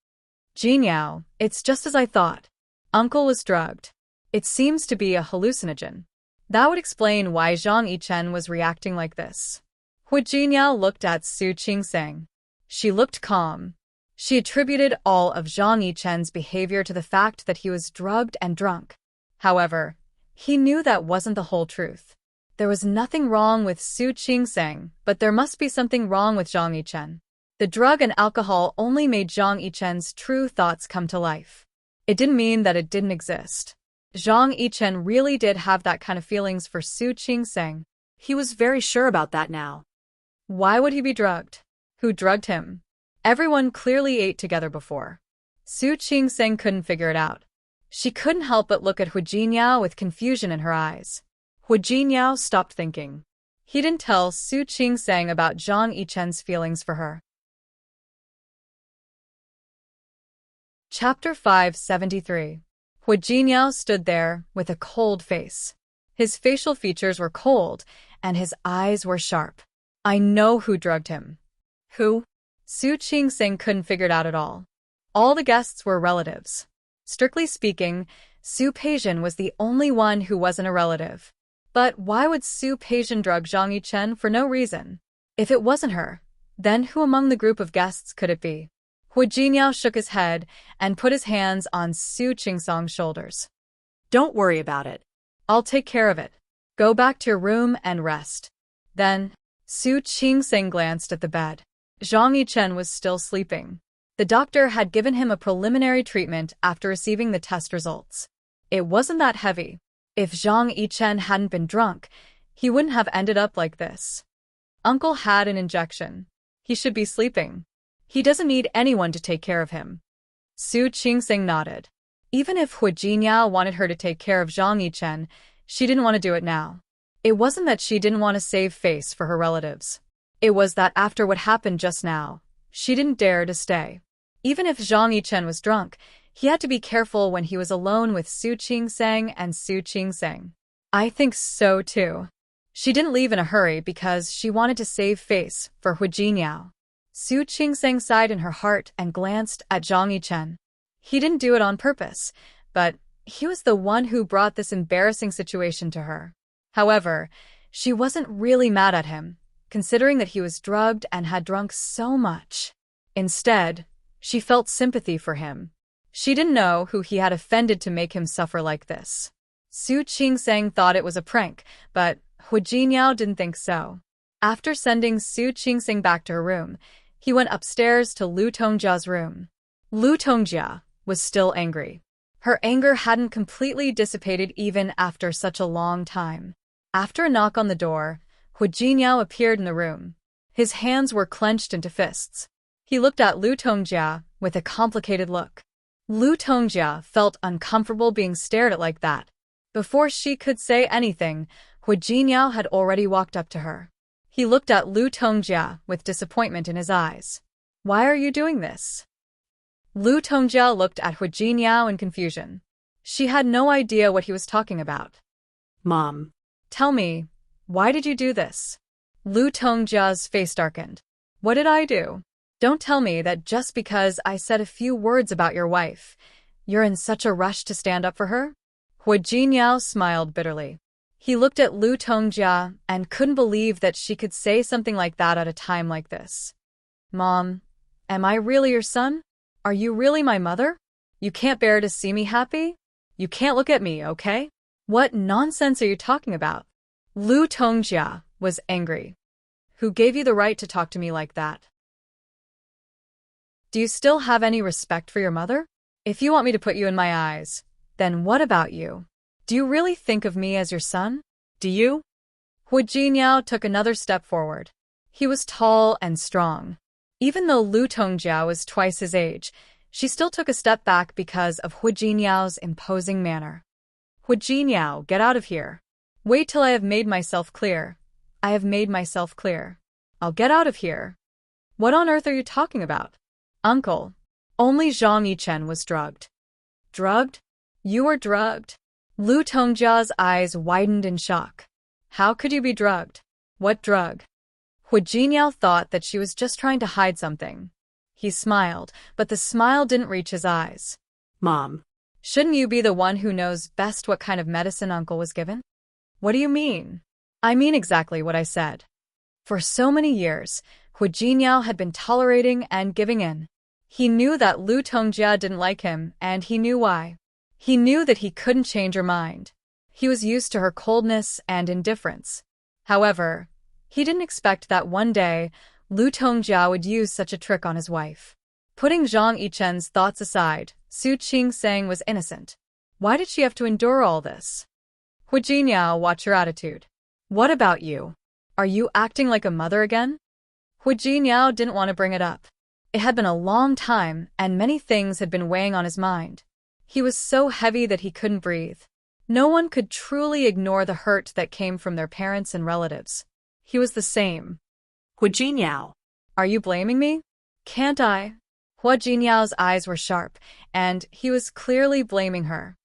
Speaker 1: Jinyao, it's just as I thought. Uncle was drugged. It seems to be a hallucinogen. That would explain why Zhang Yichen was reacting like this. Hu Jinyao looked at Su Qingsang. She looked calm. She attributed all of Zhang Yichen's behavior to the fact that he was drugged and drunk. However, he knew that wasn't the whole truth. There was nothing wrong with Su Qingsang, but there must be something wrong with Zhang Yichen. The drug and alcohol only made Zhang Yichen's true thoughts come to life. It didn't mean that it didn't exist. Zhang Yichen really did have that kind of feelings for Su Qingsang.
Speaker 2: He was very sure about that now.
Speaker 1: Why would he be drugged? Who drugged him? Everyone clearly ate together before. Su Qingsang couldn't figure it out. She couldn't help but look at Hu Jinyao with confusion in her eyes. Hu Jinyao stopped thinking. He didn't tell Su Qingsang about Zhang Yichen's feelings for her. Chapter 573. Hu Jingyao stood there with a cold face. His facial features were cold, and his eyes were sharp. I know who drugged him.
Speaker 2: Who?
Speaker 1: Su Qingxing couldn't figure it out at all. All the guests were relatives. Strictly speaking, Su Peijian was the only one who wasn't a relative. But why would Su Peijian drug Zhang Yichen for no reason? If it wasn't her, then who among the group of guests could it be? Hu Jingyao shook his head and put his hands on Su Qingxing's shoulders.
Speaker 2: Don't worry about it.
Speaker 1: I'll take care of it. Go back to your room and rest. Then, Su Qingxing glanced at the bed. Zhang Yichen was still sleeping. The doctor had given him a preliminary treatment after receiving the test results. It wasn't that heavy. If Zhang Yichen hadn't been drunk, he wouldn't have ended up like this. Uncle had an injection. He should be sleeping. He doesn't need anyone to take care of him. Su Qingxing nodded. Even if Hu Jingyao wanted her to take care of Zhang Yichen, she didn't want to do it now. It wasn't that she didn't want to save face for her relatives. It was that after what happened just now, she didn't dare to stay. Even if Zhang Yichen was drunk, he had to be careful when he was alone with Su Qingxing and Su Qingxing. I think so too. She didn't leave in a hurry because she wanted to save face for Hu Jingyao. Su Qingxing sighed in her heart and glanced at Zhang Yichen. He didn't do it on purpose, but he was the one who brought this embarrassing situation to her. However, she wasn't really mad at him, considering that he was drugged and had drunk so much. Instead, she felt sympathy for him. She didn't know who he had offended to make him suffer like this. Su Qingxing thought it was a prank, but Hu Jingyao didn't think so. After sending Su Qingxing back to her room, he went upstairs to Lu Tongjia's room. Lu Tongjia was still angry. Her anger hadn't completely dissipated even after such a long time. After a knock on the door, Hu Jingyao appeared in the room. His hands were clenched into fists. He looked at Lu Tongjia with a complicated look. Lu Tongjia felt uncomfortable being stared at like that. Before she could say anything, Hu Jingyao had already walked up to her. He looked at Lu Tongjia with disappointment in his eyes. Why are you doing this? Lu Tongjia looked at Hu Jingyao in confusion. She had no idea what he was talking about.
Speaker 2: Mom.
Speaker 1: Tell me, why did you do this? Lu Tongjia's face darkened. What did I do? Don't tell me that just because I said a few words about your wife, you're in such a rush to stand up for her? Hu Jingyao smiled bitterly. He looked at Lu Tongjia and couldn't believe that she could say something like that at a time like this. Mom, am I really your son? Are you really my mother? You can't bear to see me happy? You can't look at me, okay? What nonsense are you talking about? Lu Tongjia was angry. Who gave you the right to talk to me like that? Do you still have any respect for your mother? If you want me to put you in my eyes, then what about you? Do you really think of me as your son? Do you? Hu Jingyao took another step forward. He was tall and strong. Even though Lu Tongjia was twice his age, she still took a step back because of Hu Jinyao's imposing manner. Hu Jingyao, get out of here. Wait till I have made myself clear. I have made myself clear. I'll get out of here. What on earth are you talking about? Uncle, only Zhang Yichen was drugged. Drugged? You were drugged? Lu Tongjia's eyes widened in shock. How could you be drugged? What drug? Hu Jingyao thought that she was just trying to hide something. He smiled, but the smile didn't reach his eyes.
Speaker 2: Mom.
Speaker 1: Shouldn't you be the one who knows best what kind of medicine Uncle was given? What do you mean? I mean exactly what I said. For so many years, Hu Jingyao had been tolerating and giving in. He knew that Lu Tongjia didn't like him, and he knew why. He knew that he couldn't change her mind. He was used to her coldness and indifference. However, he didn't expect that one day, Lu Tongjia would use such a trick on his wife. Putting Zhang Yichen's thoughts aside, Su Qingxing was innocent. Why did she have to endure all this? Hu Jingyao, watch your attitude. What about you? Are you acting like a mother again? Hu Jingyao didn't want to bring it up. It had been a long time, and many things had been weighing on his mind. He was so heavy that he couldn't breathe. No one could truly ignore the hurt that came from their parents and relatives. He was the same.
Speaker 2: Hu Jingyao.
Speaker 1: Are you blaming me? Can't I? Hua Jinyao's eyes were sharp, and he was clearly blaming her.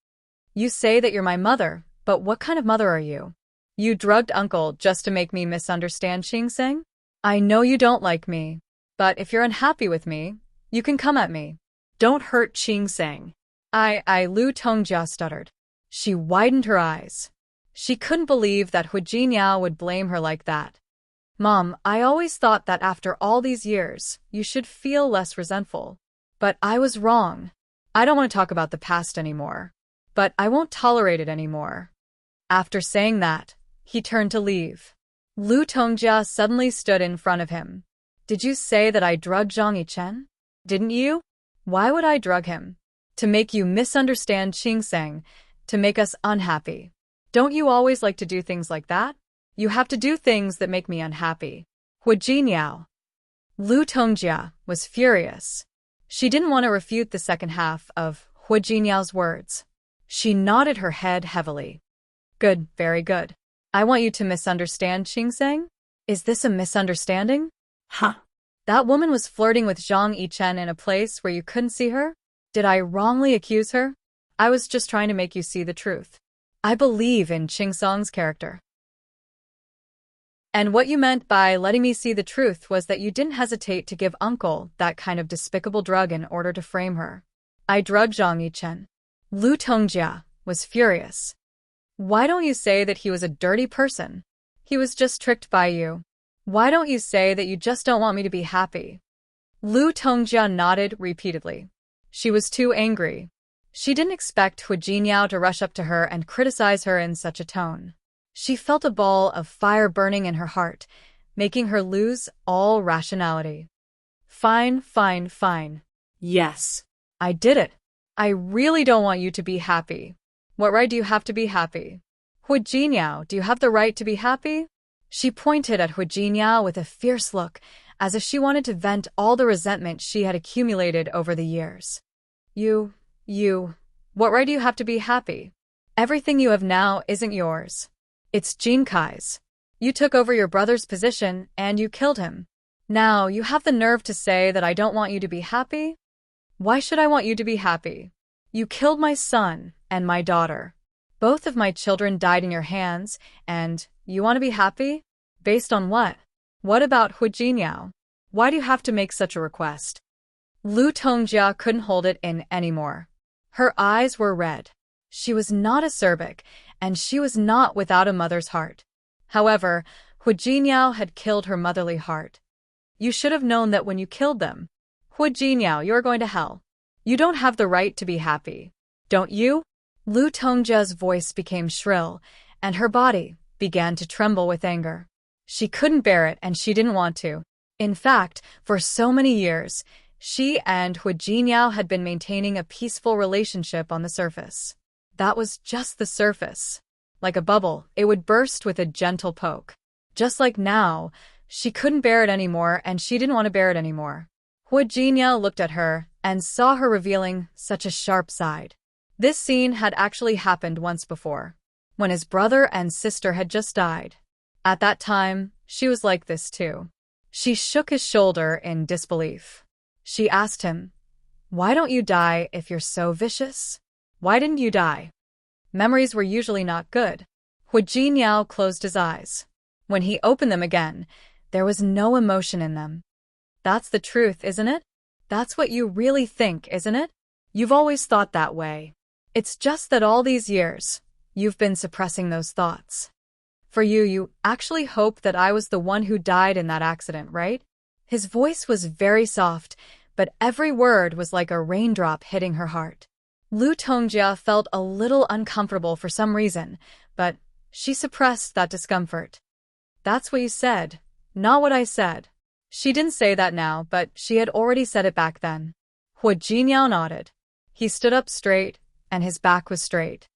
Speaker 1: You say that you're my mother, but what kind of mother are you? You drugged uncle just to make me misunderstand Qingseng? I know you don't like me, but if you're unhappy with me, you can come at me.
Speaker 2: Don't hurt Qingseng.
Speaker 1: Lu Tongjia stuttered. She widened her eyes. She couldn't believe that Hu Jinyao would blame her like that. Mom, I always thought that after all these years, you should feel less resentful. But I was wrong. I don't want to talk about the past anymore. But I won't tolerate it anymore. After saying that, he turned to leave. Lu Tongjia suddenly stood in front of him. Did you say that I drugged Zhang Yichen? Didn't you? Why would I drug him? To make you misunderstand Qingseng, to make us unhappy. Don't you always like to do things like that? You have to do things that make me unhappy. Hu Jinyao. Lu Tongjia was furious. She didn't want to refute the second half of Hu Jinyao's words. She nodded her head heavily. Good, very good. I want you to misunderstand Qingseng? Is this a misunderstanding?
Speaker 2: Huh.
Speaker 1: That woman was flirting with Zhang Yichen in a place where you couldn't see her? Did I wrongly accuse her? I was just trying to make you see the truth. I believe in Qingseng's character. And what you meant by letting me see the truth was that you didn't hesitate to give uncle that kind of despicable drug in order to frame her. I drugged Zhang Yichen. Lu Tongjia was furious. Why don't you say that he was a dirty person? He was just tricked by you. Why don't you say that you just don't want me to be happy? Lu Tongjia nodded repeatedly. She was too angry. She didn't expect Hu Jinyao to rush up to her and criticize her in such a tone. She felt a ball of fire burning in her heart, making her lose all rationality. Fine, fine, fine.
Speaker 2: Yes.
Speaker 1: I did it. I really don't want you to be happy. What right do you have to be happy? Hu Jinyao, do you have the right to be happy? She pointed at Hu Jinyao with a fierce look, as if she wanted to vent all the resentment she had accumulated over the years. What right do you have to be happy? Everything you have now isn't yours. It's Jinkai's. You took over your brother's position and you killed him. Now you have the nerve to say that I don't want you to be happy? Why should I want you to be happy? You killed my son and my daughter. Both of my children died in your hands, and you want to be happy? Based on what? What about Hu Jinyao? Why do you have to make such a request? Lu Tongjia couldn't hold it in anymore. Her eyes were red. She was not acerbic, and she was not without a mother's heart. However, Hu Jinyao had killed her motherly heart. You should have known that when you killed them. Hu Jinyao, you're going to hell. You don't have the right to be happy. Don't you? Lu Tongjia's voice became shrill, and her body began to tremble with anger. She couldn't bear it, and she didn't want to. In fact, for so many years, she and Hu Jinyao had been maintaining a peaceful relationship on the surface. That was just the surface. Like a bubble, it would burst with a gentle poke. Just like now, she couldn't bear it anymore, and she didn't want to bear it anymore. Hu Jinyao looked at her and saw her revealing such a sharp side. This scene had actually happened once before, when his brother and sister had just died. At that time, she was like this too. She shook his shoulder in disbelief. She asked him, "Why don't you die if you're so vicious? Why didn't you die?" Memories were usually not good. Hu Jinyao closed his eyes. When he opened them again, there was no emotion in them. That's the truth, isn't it? That's what you really think, isn't it? You've always thought that way. It's just that all these years, you've been suppressing those thoughts. For you actually hope that I was the one who died in that accident, right? His voice was very soft, but every word was like a raindrop hitting her heart. Lu Tongjia felt a little uncomfortable for some reason, but she suppressed that discomfort. That's what you said, not what I said. She didn't say that now, but she had already said it back then. Hu Jinyao nodded. He stood up straight, and his back was straight.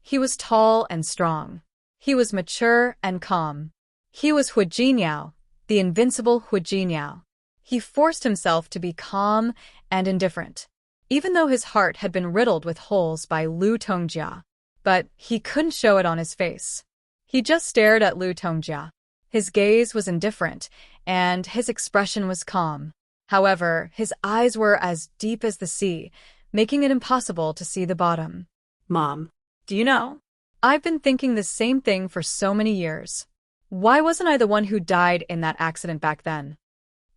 Speaker 1: He was tall and strong. He was mature and calm. He was Hu Jinyao, the invincible Hu Jinyao. He forced himself to be calm and indifferent, even though his heart had been riddled with holes by Lu Tongjia. But he couldn't show it on his face. He just stared at Lu Tongjia. His gaze was indifferent, and his expression was calm. However, his eyes were as deep as the sea, making it impossible to see the bottom.
Speaker 2: Mom, do you know?
Speaker 1: I've been thinking the same thing for so many years. Why wasn't I the one who died in that accident back then?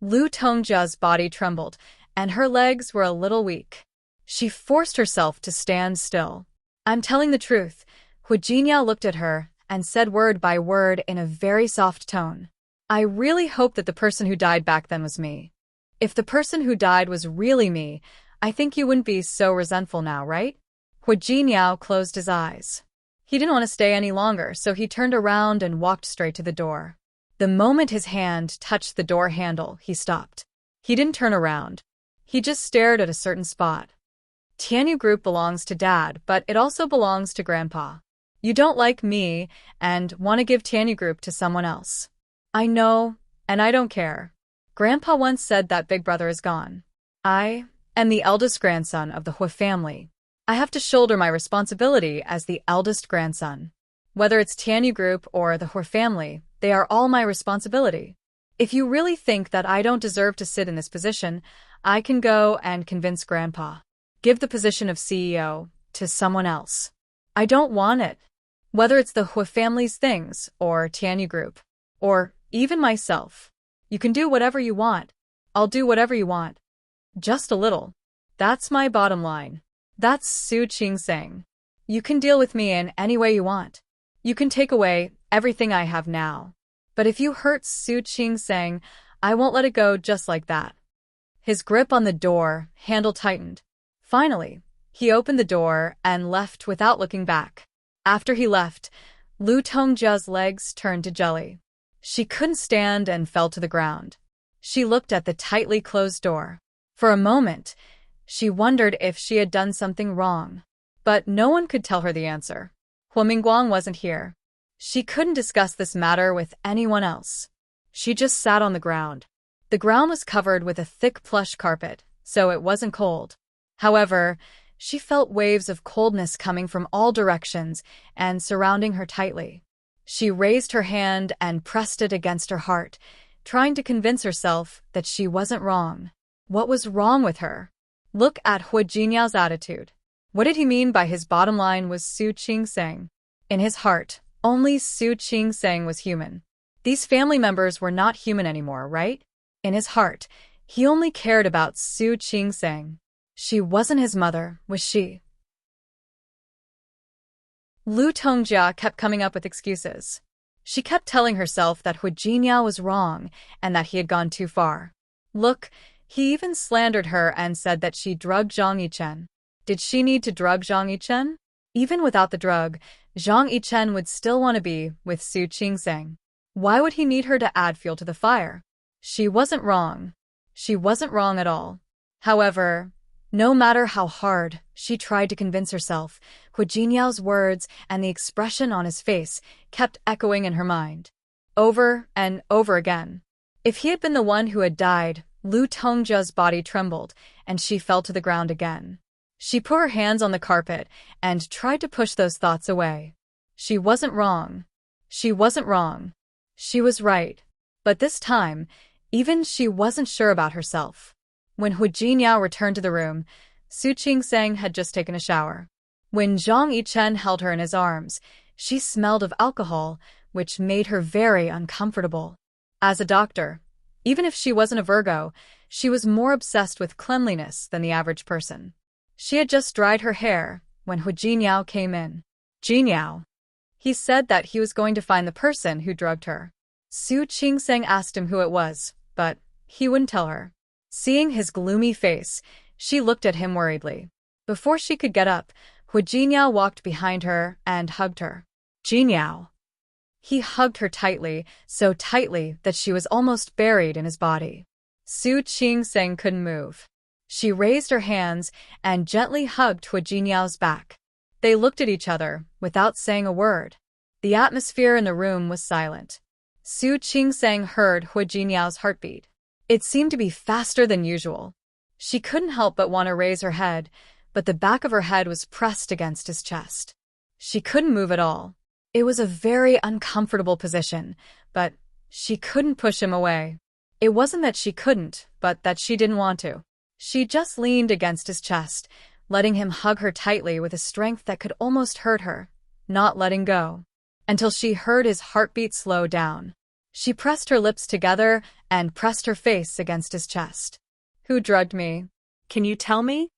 Speaker 1: Lu Tongjia's body trembled, and her legs were a little weak. She forced herself to stand still. I'm telling the truth. Hu Jinyao looked at her and said word by word in a very soft tone. I really hope that the person who died back then was me. If the person who died was really me, I think you wouldn't be so resentful now, right? Hu Jinyao closed his eyes. He didn't want to stay any longer, so he turned around and walked straight to the door. The moment his hand touched the door handle, he stopped. He didn't turn around. He just stared at a certain spot. Tianyu Group belongs to Dad, but it also belongs to Grandpa. You don't like me and want to give Tianyu Group to someone else. I know, and I don't care. Grandpa once said that Big Brother is gone. I am the eldest grandson of the Hu family. I have to shoulder my responsibility as the eldest grandson. Whether it's Tianyu Group or the Hu family, they are all my responsibility. If you really think that I don't deserve to sit in this position, I can go and convince Grandpa. Give the position of CEO to someone else. I don't want it. Whether it's the Hu family's things, or Tianyu Group, or even myself. You can do whatever you want. I'll do whatever you want. Just a little. That's my bottom line. That's Su Qingsang. You can deal with me in any way you want. You can take away everything I have now. But if you hurt Su Qingsang, I won't let it go just like that. His grip on the door handle tightened. Finally, he opened the door and left without looking back. After he left, Lu Tongjia's legs turned to jelly. She couldn't stand and fell to the ground. She looked at the tightly closed door. For a moment, she wondered if she had done something wrong. But no one could tell her the answer. Hu Mingguang wasn't here. She couldn't discuss this matter with anyone else. She just sat on the ground. The ground was covered with a thick plush carpet, so it wasn't cold. However, she felt waves of coldness coming from all directions and surrounding her tightly. She raised her hand and pressed it against her heart, trying to convince herself that she wasn't wrong. What was wrong with her? Look at Hu Jinyao's attitude. What did he mean by his bottom line was Su Qingsang? In his heart, only Su Qingsang was human. These family members were not human anymore, right? In his heart, he only cared about Su Qingsang. She wasn't his mother, was she? Lu Tongjia kept coming up with excuses. She kept telling herself that Hu Jinyao was wrong and that he had gone too far. Look, he even slandered her and said that she drugged Zhang Yichen. Did she need to drug Zhang Yichen? Even without the drug, Zhang Yichen would still want to be with Su Qingsang. Why would he need her to add fuel to the fire? She wasn't wrong. She wasn't wrong at all. However, no matter how hard she tried to convince herself, Hu Jinyao's words and the expression on his face kept echoing in her mind. Over and over again. If he had been the one who had died, Lu Tongjia's body trembled, and she fell to the ground again. She put her hands on the carpet and tried to push those thoughts away. She wasn't wrong. She wasn't wrong. She was right. But this time, even she wasn't sure about herself. When Hu Jinyao returned to the room, Su Qingsang had just taken a shower. When Zhang Yichen held her in his arms, she smelled of alcohol, which made her very uncomfortable. As a doctor, even if she wasn't a Virgo, she was more obsessed with cleanliness than the average person. She had just dried her hair when Hu Jinyao came in. Jinyao. He said that he was going to find the person who drugged her. Su Qingsang asked him who it was, but he wouldn't tell her. Seeing his gloomy face, she looked at him worriedly. Before she could get up, Hu Jinyao walked behind her and hugged her. Jinyao. He hugged her tightly, so tightly that she was almost buried in his body. Su Qingsang couldn't move. She raised her hands and gently hugged Hu Jinyao's back. They looked at each other without saying a word. The atmosphere in the room was silent. Su Qingsang heard Hu Jinyao's heartbeat. It seemed to be faster than usual. She couldn't help but want to raise her head, but the back of her head was pressed against his chest. She couldn't move at all. It was a very uncomfortable position, but she couldn't push him away. It wasn't that she couldn't, but that she didn't want to. She just leaned against his chest, letting him hug her tightly with a strength that could almost hurt her, not letting go, until she heard his heartbeat slow down. She pressed her lips together and pressed her face against his chest. Who drugged me?
Speaker 2: Can you tell me?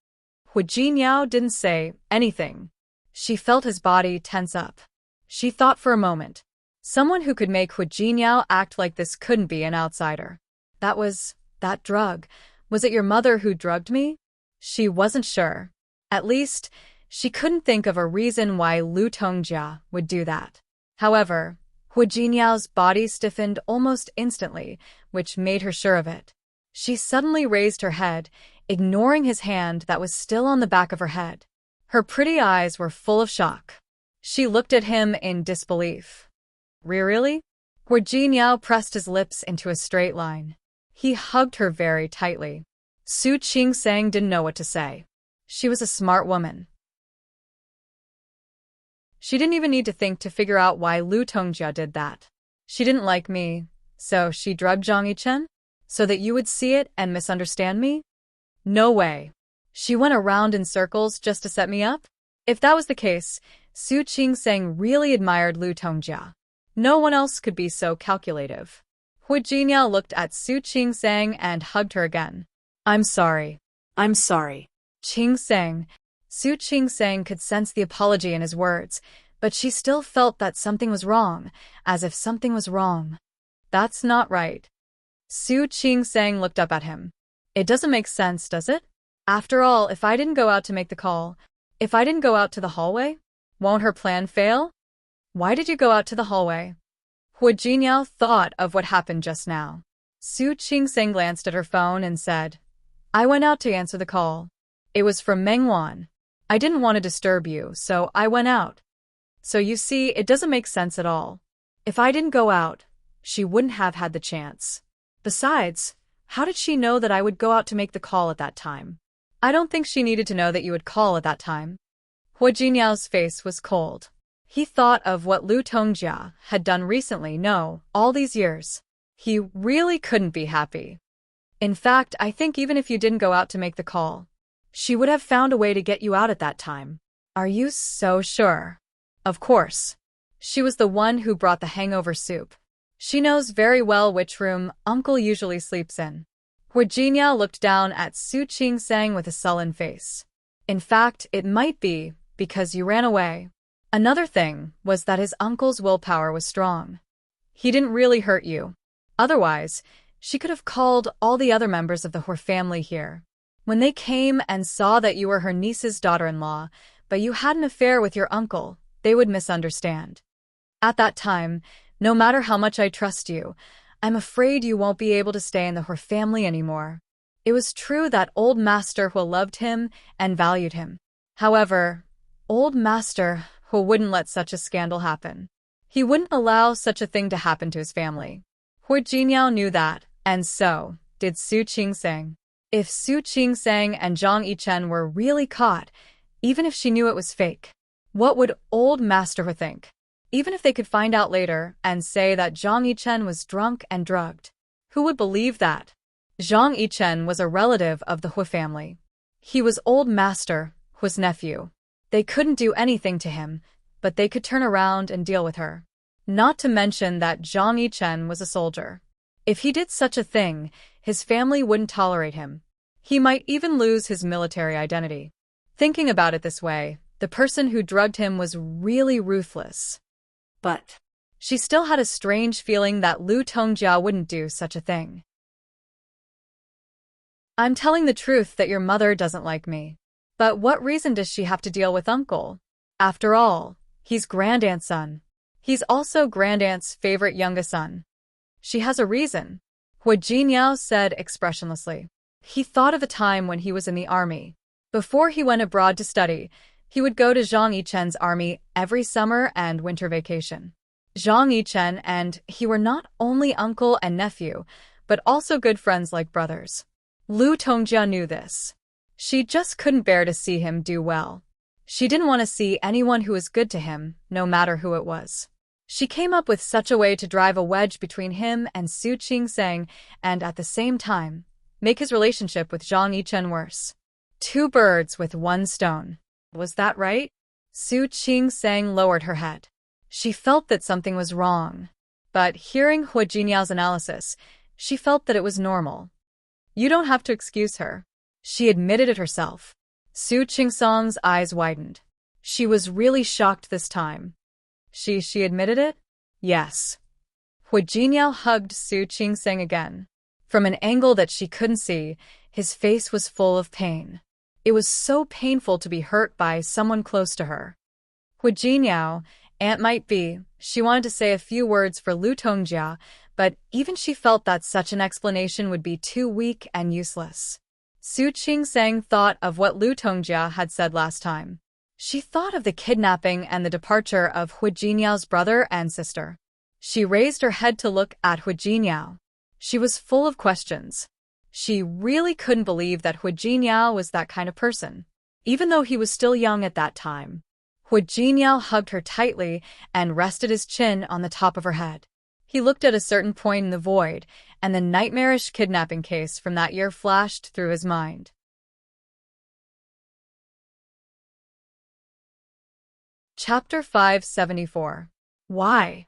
Speaker 1: Hu Jinyao didn't say anything. She felt his body tense up. She thought for a moment. Someone who could make Hu Jinyao act like this couldn't be an outsider. That drug. Was it your mother who drugged me? She wasn't sure. At least, she couldn't think of a reason why Lu Tongjia would do that. However, Hu Jinyao's body stiffened almost instantly, which made her sure of it. She suddenly raised her head, ignoring his hand that was still on the back of her head. Her pretty eyes were full of shock. She looked at him in disbelief. Really? Hu Jinyao pressed his lips into a straight line. He hugged her very tightly. Su Qingsang didn't know what to say. She was a smart woman. She didn't even need to think to figure out why Lu Tongjia did that. She didn't like me, so she drugged Zhang Yichen? So that you would see it and misunderstand me? No way. She went around in circles just to set me up? If that was the case, Su Qingsang really admired Lu Tongjia. No one else could be so calculative. Hu Jinyao looked at Su Qingsang and hugged her again. I'm sorry.
Speaker 2: I'm sorry.
Speaker 1: Qingsang. Su Qingsang could sense the apology in his words, but she still felt that something was wrong, as if something was wrong. That's not right. Su Qingsang looked up at him. It doesn't make sense, does it? After all, if I didn't go out to make the call, if I didn't go out to the hallway, won't her plan fail? Why did you go out to the hallway? Hu Jinyao thought of what happened just now. Su Qingsang glanced at her phone and said, I went out to answer the call. It was from Meng Wan. I didn't want to disturb you, so I went out. So you see, it doesn't make sense at all. If I didn't go out, she wouldn't have had the chance. Besides, how did she know that I would go out to make the call at that time? I don't think she needed to know that you would call at that time. Hu Jinyao's face was cold. He thought of what Lu Tongjia had done recently, all these years. He really couldn't be happy. In fact, I think even if you didn't go out to make the call, she would have found a way to get you out at that time. Are you so sure? Of course. She was the one who brought the hangover soup. She knows very well which room Uncle usually sleeps in. Hu Jinyao looked down at Su Qingsang with a sullen face. In fact, it might be because you ran away. Another thing was that his uncle's willpower was strong. He didn't really hurt you. Otherwise, she could have called all the other members of the Hu family here. When they came and saw that you were her niece's daughter-in-law, but you had an affair with your uncle, they would misunderstand. At that time, no matter how much I trust you, I'm afraid you won't be able to stay in the Hu family anymore. It was true that old Master Hu loved him and valued him. However, old Master Hu wouldn't let such a scandal happen. He wouldn't allow such a thing to happen to his family. Hu Jinyao knew that, and so did Su Qingsang. If Su Qingsang and Zhang Yichen were really caught, even if she knew it was fake, what would old Master Hu think? Even if they could find out later and say that Zhang Yichen was drunk and drugged, who would believe that? Zhang Yichen was a relative of the Hu family. He was old Master Hu's nephew. They couldn't do anything to him, but they could turn around and deal with her. Not to mention that Zhang Yichen was a soldier. If he did such a thing, his family wouldn't tolerate him. He might even lose his military identity. Thinking about it this way, the person who drugged him was really ruthless.
Speaker 2: But
Speaker 1: she still had a strange feeling that Lu Tongjia wouldn't do such a thing. I'm telling the truth that your mother doesn't like me. But what reason does she have to deal with Uncle? After all, he's Grandaunt's son. He's also Grandaunt's favorite youngest son. She has a reason, Hu Jinyao said expressionlessly. He thought of a time when he was in the army. Before he went abroad to study, he would go to Zhang Yichen's army every summer and winter vacation. Zhang Yichen and he were not only uncle and nephew, but also good friends like brothers. Lu Tongjia knew this. She just couldn't bear to see him do well. She didn't want to see anyone who was good to him, no matter who it was. She came up with such a way to drive a wedge between him and Su Qingsang and at the same time make his relationship with Zhang Yichen worse. Two birds with one stone. Was that right? Su Qingsang lowered her head. She felt that something was wrong. But hearing Hu Jiniao's analysis, she felt that it was normal. You don't have to excuse her. She admitted it herself. Su Qingsang's eyes widened. She was really shocked this time. She admitted it? Yes. Hu Jiniao hugged Su Qingsang again. From an angle that she couldn't see, his face was full of pain. It was so painful to be hurt by someone close to her. Hu Jiniao, Aunt might be, she wanted to say a few words for Lu Tongjia, but even she felt that such an explanation would be too weak and useless. Su Qingsang thought of what Lu Tongjia had said last time. She thought of the kidnapping and the departure of Hu Jiniao's brother and sister. She raised her head to look at Hu Jiniao. She was full of questions. She really couldn't believe that Hu Jiniao was that kind of person, even though he was still young at that time. Hu Jiniao hugged her tightly and rested his chin on the top of her head. He looked at a certain point in the void, and the nightmarish kidnapping case from that year flashed through his mind. Chapter 574. Why?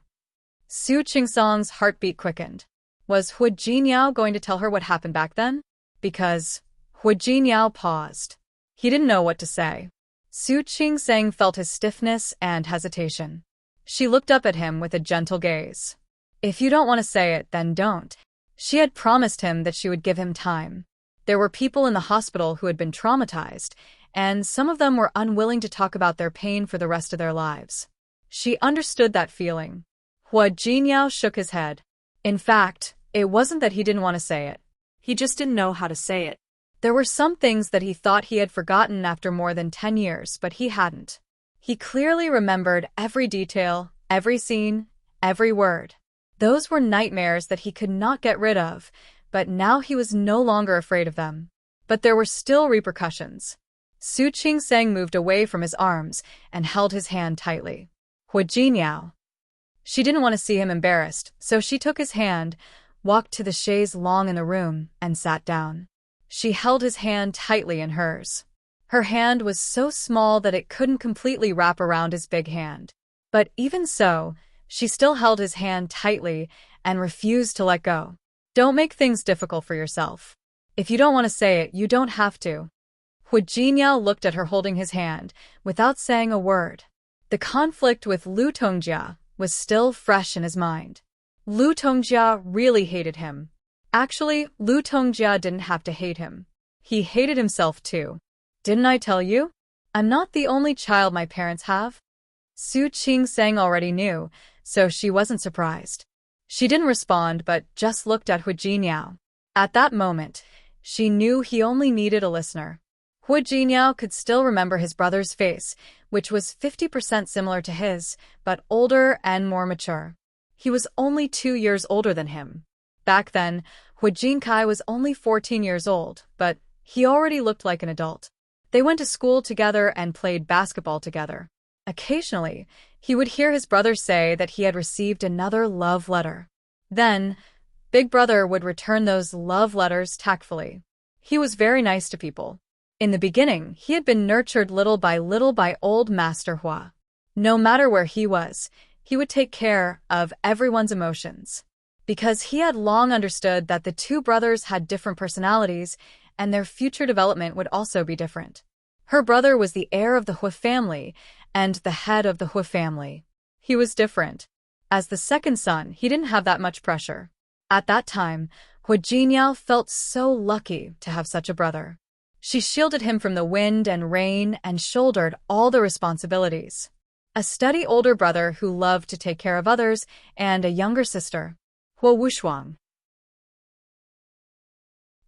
Speaker 1: Su Qingsang's heartbeat quickened. Was Hu Jiniao going to tell her what happened back then? Because Hu Jiniao paused. He didn't know what to say. Su Qingsang felt his stiffness and hesitation. She looked up at him with a gentle gaze. If you don't want to say it, then don't. She had promised him that she would give him time. There were people in the hospital who had been traumatized, and some of them were unwilling to talk about their pain for the rest of their lives. She understood that feeling. Hu Jiniao shook his head. In fact, it wasn't that he didn't want to say it.
Speaker 2: He just didn't know how to say it.
Speaker 1: There were some things that he thought he had forgotten after more than 10 years, but he hadn't. He clearly remembered every detail, every scene, every word. Those were nightmares that he could not get rid of, but now he was no longer afraid of them. But there were still repercussions. Su Qingsang moved away from his arms and held his hand tightly. Hu Jiniao. She didn't want to see him embarrassed, so she took his hand, walked to the chaise longue in the room, and sat down. She held his hand tightly in hers. Her hand was so small that it couldn't completely wrap around his big hand. But even so, she still held his hand tightly and refused to let go. Don't make things difficult for yourself. If you don't want to say it, you don't have to. Hu Jiniao looked at her holding his hand, without saying a word. The conflict with Lu Tongjia was still fresh in his mind. Lu Tongjia really hated him. Actually, Lu Tongjia didn't have to hate him. He hated himself too. Didn't I tell you? I'm not the only child my parents have. Su Qingsang already knew, so she wasn't surprised. She didn't respond but just looked at Hu Jiniao. At that moment, she knew he only needed a listener. Hu Jiniao could still remember his brother's face, which was 50% similar to his, but older and more mature. He was only 2 years older than him. Back then, Hu Jinkai was only 14 years old, but he already looked like an adult. They went to school together and played basketball together. Occasionally, he would hear his brother say that he had received another love letter. Then, Big Brother would return those love letters tactfully. He was very nice to people. In the beginning, he had been nurtured little by old Master Hua. No matter where he was, he would take care of everyone's emotions. Because he had long understood that the two brothers had different personalities, and their future development would also be different. Her brother was the heir of the Hu family, and the head of the Hu family. He was different. As the second son, he didn't have that much pressure. At that time, Hu Jiniao felt so lucky to have such a brother. She shielded him from the wind and rain and shouldered all the responsibilities. A steady older brother who loved to take care of others, and a younger sister, Hu Wushuang.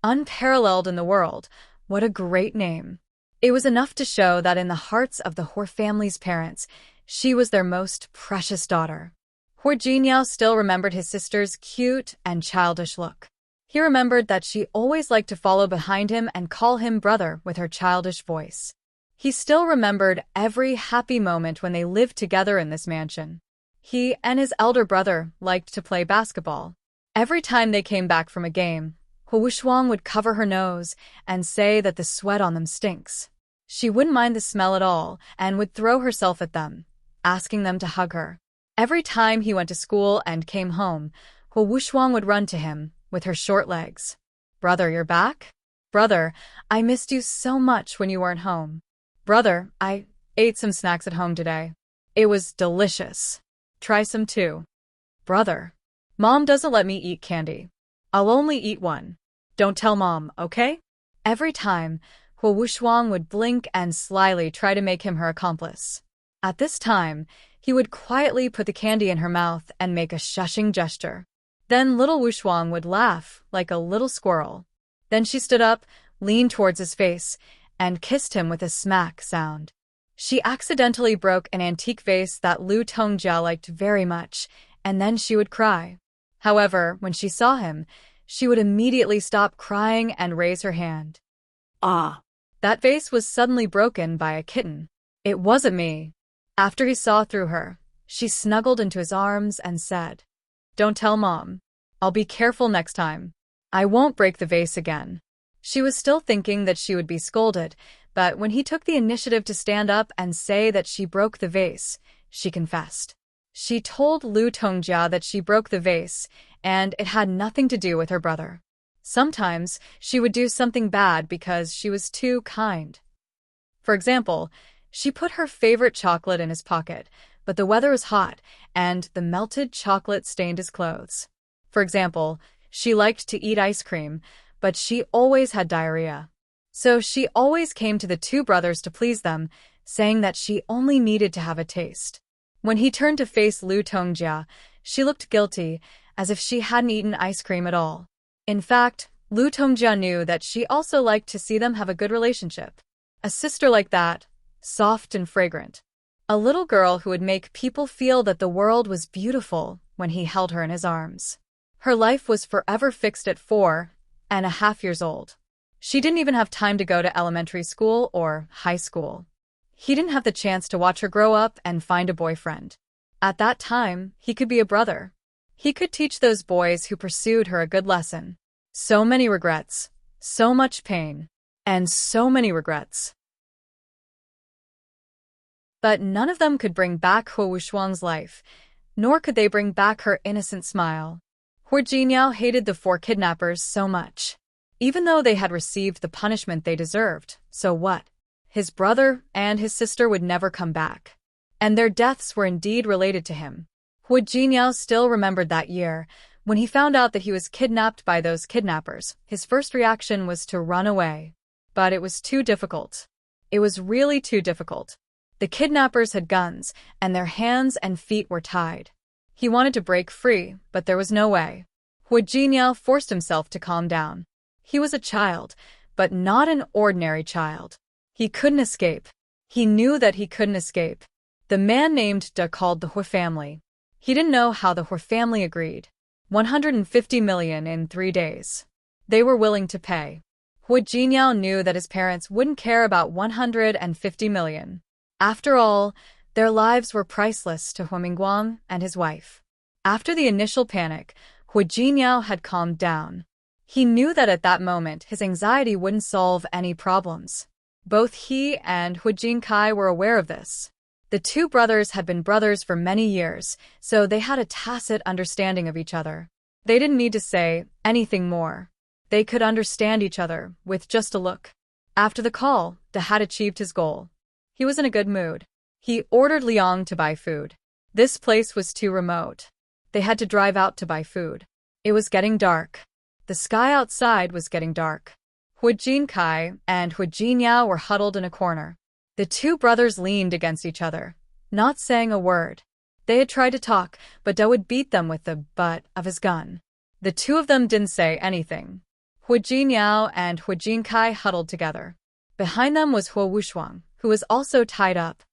Speaker 1: Unparalleled in the world, what a great name. It was enough to show that in the hearts of the Hu family's parents, she was their most precious daughter. Hu Jiniao still remembered his sister's cute and childish look. He remembered that she always liked to follow behind him and call him brother with her childish voice. He still remembered every happy moment when they lived together in this mansion. He and his elder brother liked to play basketball. Every time they came back from a game, Hu Shuang would cover her nose and say that the sweat on them stinks. She wouldn't mind the smell at all and would throw herself at them, asking them to hug her. Every time he went to school and came home, Hu Shuang would run to him with her short legs. "Brother, you're back? Brother, I missed you so much when you weren't home. Brother, I ate some snacks at home today. It was delicious. Try some too. Brother, Mom doesn't let me eat candy. I'll only eat one. Don't tell Mom, okay?" Every time, Hu Shuang would blink and slyly try to make him her accomplice. At this time, he would quietly put the candy in her mouth and make a shushing gesture. Then little Wu Shuang would laugh like a little squirrel. Then she stood up, leaned towards his face, and kissed him with a smack sound. She accidentally broke an antique vase that Lu Tongjia liked very much, and then she would cry. However, when she saw him, she would immediately stop crying and raise her hand.
Speaker 2: Ah.
Speaker 1: That vase was suddenly broken by a kitten. It wasn't me. After he saw through her, she snuggled into his arms and said, "Don't tell Mom. I'll be careful next time. I won't break the vase again." She was still thinking that she would be scolded, but when he took the initiative to stand up and say that she broke the vase, she confessed. She told Lu Tongjia that she broke the vase, and it had nothing to do with her brother. Sometimes she would do something bad because she was too kind. For example, she put her favorite chocolate in his pocket, but the weather was hot, and the melted chocolate stained his clothes. For example, she liked to eat ice cream, but she always had diarrhea. So she always came to the two brothers to please them, saying that she only needed to have a taste. When he turned to face Lu Tongjia, she looked guilty, as if she hadn't eaten ice cream at all. In fact, Lu Tongjia knew that she also liked to see them have a good relationship. A sister like that, soft and fragrant. A little girl who would make people feel that the world was beautiful when he held her in his arms. Her life was forever fixed at 4.5 years old. She didn't even have time to go to elementary school or high school. He didn't have the chance to watch her grow up and find a boyfriend. At that time, he could be a brother. He could teach those boys who pursued her a good lesson. So many regrets, so much pain, and so many regrets. But none of them could bring back Hu Shuang's life, nor could they bring back her innocent smile. Hu Jinyao hated the 4 kidnappers so much. Even though they had received the punishment they deserved, so what? His brother and his sister would never come back. And their deaths were indeed related to him. Hu Jinyao still remembered that year. When he found out that he was kidnapped by those kidnappers, his first reaction was to run away. But it was too difficult. It was really too difficult. The kidnappers had guns, and their hands and feet were tied. He wanted to break free, but there was no way. Hu Jinyao forced himself to calm down. He was a child, but not an ordinary child. He couldn't escape. He knew that he couldn't escape. The man named Da called the Hu family. He didn't know how the Hu family agreed. 150 million in 3 days. They were willing to pay. Hu Jinyao knew that his parents wouldn't care about 150 million. After all, their lives were priceless to Hu Mingguang and his wife. After the initial panic, Hu Jinyao had calmed down. He knew that at that moment his anxiety wouldn't solve any problems. Both he and Hu Jinkai were aware of this. The two brothers had been brothers for many years, so they had a tacit understanding of each other. They didn't need to say anything more. They could understand each other with just a look. After the call, Da had achieved his goal. He was in a good mood. He ordered Liang to buy food. This place was too remote. They had to drive out to buy food. It was getting dark. The sky outside was getting dark. Hu Jinkai and Hu Jinyao were huddled in a corner. The two brothers leaned against each other, not saying a word. They had tried to talk, but Da would beat them with the butt of his gun. The two of them didn't say anything. Hu Jinyao and Hu Jinkai huddled together. Behind them was Hu Shuang, who was also tied up.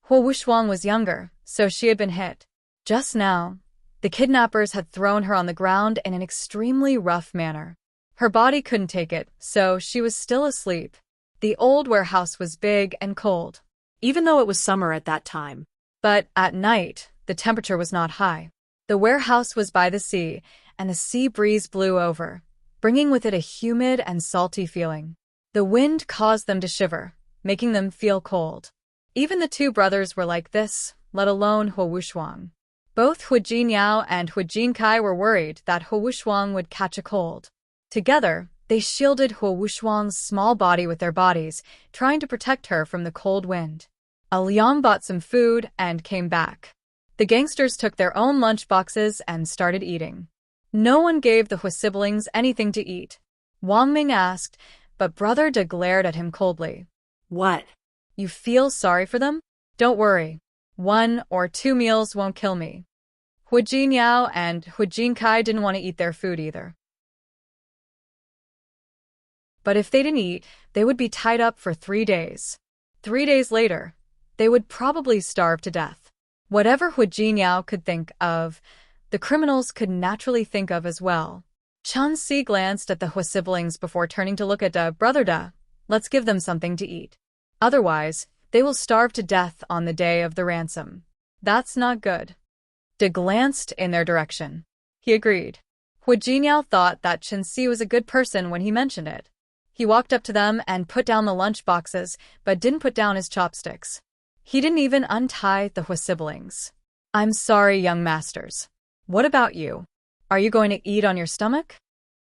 Speaker 1: Hu Shuang was younger, so she had been hit. Just now, the kidnappers had thrown her on the ground in an extremely rough manner. Her body couldn't take it, so she was still asleep. The old warehouse was big and cold,
Speaker 2: Even though it was summer at that time.
Speaker 1: but at night, the temperature was not high. The warehouse was by the sea, and a sea breeze blew over, bringing with it a humid and salty feeling. The wind caused them to shiver, making them feel cold. Even the two brothers were like this, let alone Hua Wushuang. Both Hu Jinyao and Hu Jinkai were worried that Hua Wushuang would catch a cold. Together, they shielded Hua Wushuang's small body with their bodies, trying to protect her from the cold wind. Liang bought some food and came back. The gangsters took their own lunch boxes and started eating. No one gave the Hua siblings anything to eat. Wang Ming asked, but Brother De glared at him coldly.
Speaker 2: What?
Speaker 1: You feel sorry for them? Don't worry. 1 or 2 meals won't kill me. Hu Jinyao and Hu Jinkai didn't want to eat their food either. But if they didn't eat, they would be tied up for 3 days. 3 days later, they would probably starve to death. Whatever Hu Jinyao could think of, the criminals could naturally think of as well. Chen Si glanced at the Hua siblings before turning to look at Brother Da. Let's give them something to eat. Otherwise, they will starve to death on the day of the ransom. That's not good. De glanced in their direction. He agreed. Hu Jinyao thought that Chen Si was a good person when he mentioned it. He walked up to them and put down the lunch boxes, but didn't put down his chopsticks. He didn't even untie the Hua siblings. I'm sorry, young masters. What about you? Are you going to eat on your stomach?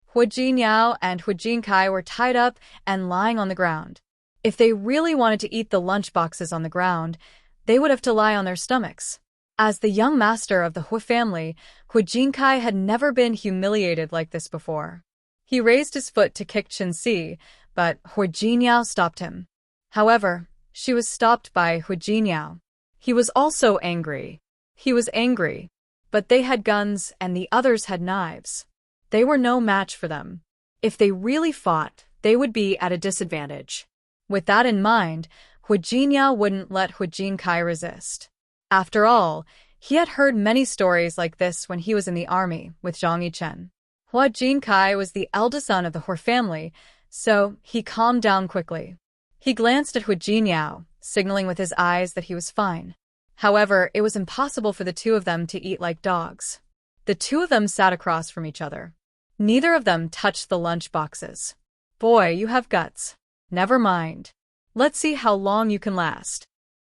Speaker 1: Hu Jinyao and Hu Jinkai were tied up and lying on the ground. If they really wanted to eat the lunch boxes on the ground, they would have to lie on their stomachs. As the young master of the Hua family, Hu Jinkai had never been humiliated like this before. He raised his foot to kick Chen Si, but Hu Jinyao stopped him. However, she was stopped by Hu Jinyao. He was also angry. He was angry, but they had guns and the others had knives. They were no match for them. If they really fought, they would be at a disadvantage. With that in mind, Hu Jinyao wouldn't let Hu Jinkai resist. After all, he had heard many stories like this when he was in the army with Zhang Yichen. Hu Jinkai was the eldest son of the Hua family, so he calmed down quickly. He glanced at Hu Jinyao, signaling with his eyes that he was fine. However, it was impossible for the two of them to eat like dogs. The two of them sat across from each other. Neither of them touched the lunch boxes. Boy, you have guts. Never mind. Let's see how long you can last.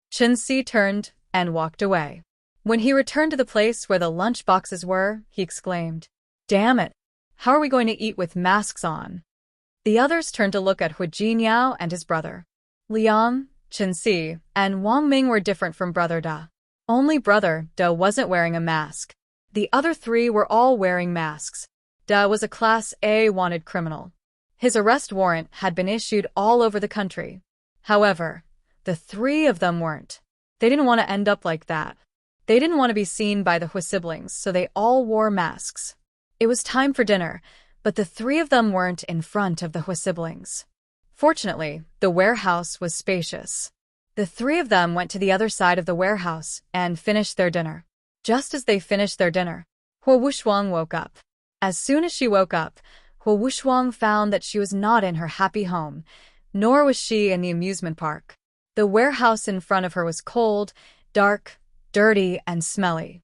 Speaker 1: Chen Si turned and walked away. When he returned to the place where the lunch boxes were, he exclaimed, "Damn it! How are we going to eat with masks on?" The others turned to look at Hu Jinyao and his brother. Liang, Chen Si, and Wang Ming were different from Brother Da. Only Brother Da wasn't wearing a mask. The other three were all wearing masks. Da was a Class A wanted criminal. His arrest warrant had been issued all over the country. However, the three of them weren't. They didn't want to end up like that. They didn't want to be seen by the Hua siblings, so they all wore masks. It was time for dinner, but the three of them weren't in front of the Hua siblings. Fortunately, the warehouse was spacious. The three of them went to the other side of the warehouse and finished their dinner. Just as they finished their dinner, Hua Wushuang woke up. As soon as she woke up, Hua Wushuang found that she was not in her happy home, nor was she in the amusement park. The warehouse in front of her was cold, dark, dirty, and smelly.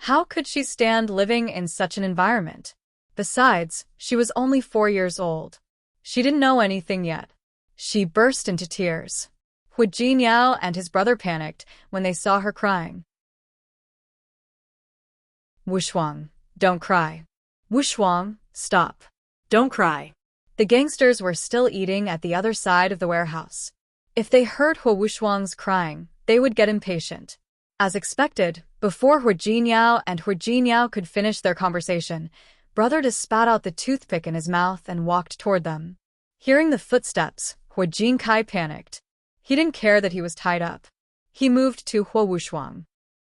Speaker 1: How could she stand living in such an environment? Besides, she was only 4 years old. She didn't know anything yet. She burst into tears. Hu Jinyao and his brother panicked when they saw her crying. Wushuang, don't cry. Wushuang, stop.
Speaker 2: Don't cry.
Speaker 1: The gangsters were still eating at the other side of the warehouse. If they heard Hua Wushuang's crying, they would get impatient. As expected, before Hu Jinyao and Hu Jinyao could finish their conversation, Brother Da spat out the toothpick in his mouth and walked toward them. Hearing the footsteps, Hu Jinkai panicked. He didn't care that he was tied up. He moved to Hua Wushuang.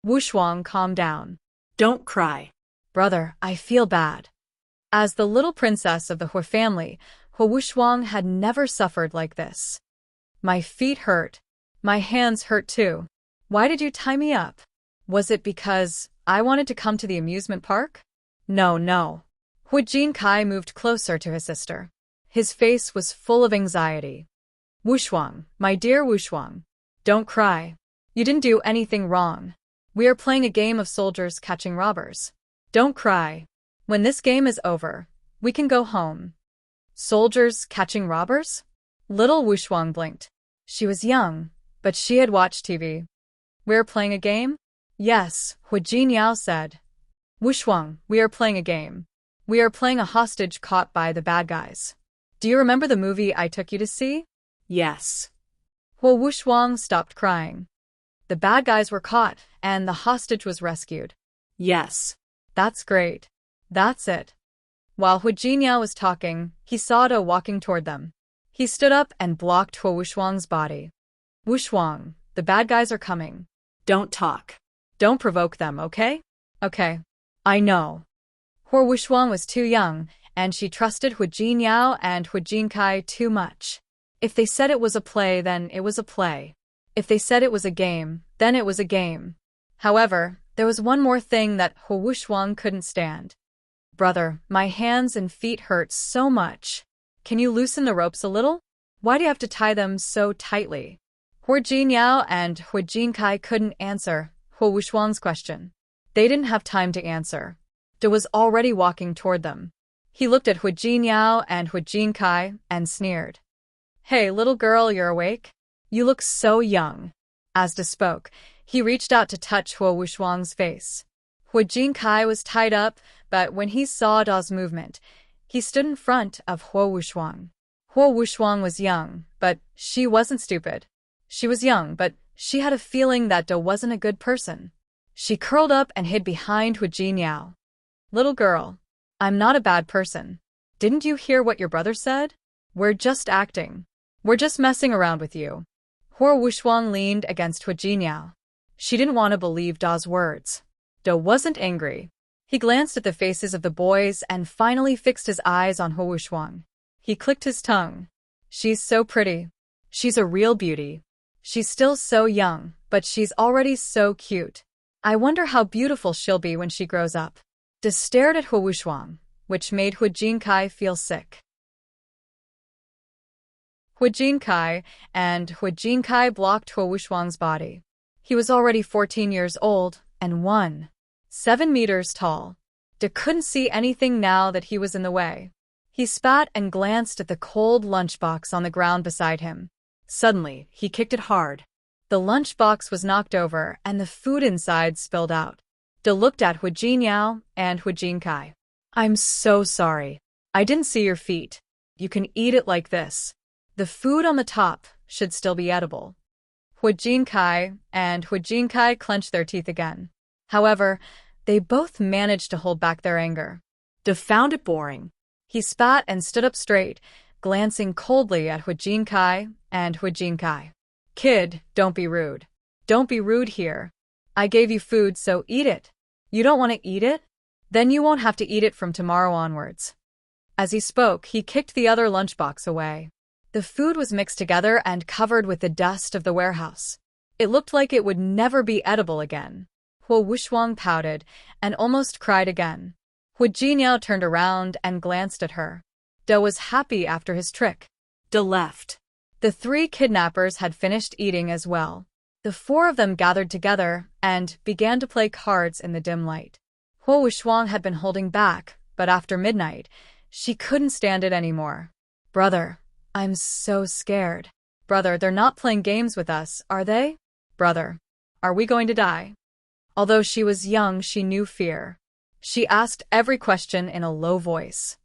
Speaker 1: Wushuang, calm down.
Speaker 2: Don't cry.
Speaker 1: Brother, I feel bad. As the little princess of the Hua family, Hua Wushuang had never suffered like this. My feet hurt. My hands hurt too. Why did you tie me up? Was it because I wanted to come to the amusement park? No. Hu Jinkai moved closer to his sister. His face was full of anxiety. Wushuang, my dear Wushuang, don't cry. You didn't do anything wrong. We are playing a game of soldiers catching robbers. Don't cry. When this game is over, we can go home. Soldiers catching robbers? Little Wushuang blinked. She was young, but she had watched TV. We're playing a game? Yes, Hu Jinyao said. Wushuang, we are playing a game. We are playing a hostage caught by the bad guys. Do you remember the movie I took you to see?
Speaker 2: Yes.
Speaker 1: Hu Wushuang stopped crying. The bad guys were caught, and the hostage was rescued.
Speaker 2: Yes.
Speaker 1: That's great. That's it. While Hu Jinyao was talking, he saw Do walking toward them. He stood up and blocked Hu Wushuang's body. Wushuang, the bad guys are coming.
Speaker 2: Don't talk.
Speaker 1: Don't provoke them, okay? Okay. I know. Hu Wushuang was too young, and she trusted Hu Jinyao and Hu Jinkai too much. If they said it was a play, then it was a play. If they said it was a game, then it was a game. However, there was one more thing that Hu Wushuang couldn't stand. Brother, my hands and feet hurt so much. Can you loosen the ropes a little? Why do you have to tie them so tightly? Hu Jinyao and Hu Jinkai couldn't answer Hu Wushuang's question. They didn't have time to answer. Do was already walking toward them. He looked at Hu Jinyao and Hu Jinkai and sneered. Hey, little girl, you're awake? You look so young. As De spoke, he reached out to touch Hu Wushuang's face. Hu Jinkai was tied up, but when he saw Da's movement, he stood in front of Hu Wushuang. Hu Wushuang was young, but she wasn't stupid. She was young, but she had a feeling that Da wasn't a good person. She curled up and hid behind Hu Jinyao. Little girl, I'm not a bad person. Didn't you hear what your brother said? We're just acting. We're just messing around with you. Hu Wushuang leaned against Hu Jinyao. She didn't want to believe Da's words. Da wasn't angry. He glanced at the faces of the boys and finally fixed his eyes on Hu Wushuang. He clicked his tongue. She's so pretty. She's a real beauty. She's still so young, but she's already so cute. I wonder how beautiful she'll be when she grows up. Da stared at Hu Wushuang, which made Hu Jinkai feel sick. Hu Jinkai and Hu Jinkai blocked Hu Wushuang's body. He was already 14 years old and 7 meters tall. Da couldn't see anything now that he was in the way. He spat and glanced at the cold lunchbox on the ground beside him. Suddenly, he kicked it hard. The lunchbox was knocked over and the food inside spilled out. Da looked at Hu Jinyao and Hu Jinkai. I'm so sorry. I didn't see your feet. You can eat it like this. The food on the top should still be edible. Hu Jinkai and Hu Jinkai clenched their teeth again. However, they both managed to hold back their anger. Da found it boring. He spat and stood up straight, glancing coldly at Hu Jinkai and Hu Jinkai. Kid, don't be rude. Don't be rude here. I gave you food, so eat it. You don't want to eat it? Then you won't have to eat it from tomorrow onwards. As he spoke, he kicked the other lunchbox away. The food was mixed together and covered with the dust of the warehouse. It looked like it would never be edible again. Hu Wushuang pouted and almost cried again. Hu Jinyao turned around and glanced at her. Da was happy after his trick. Da left. The 3 kidnappers had finished eating as well. The 4 of them gathered together and began to play cards in the dim light. Hu Wushuang had been holding back, but after midnight, she couldn't stand it anymore. Brother, I'm so scared. Brother, they're not playing games with us, are they? Brother, are we going to die? Although she was young, she knew fear. She asked every question in a low voice.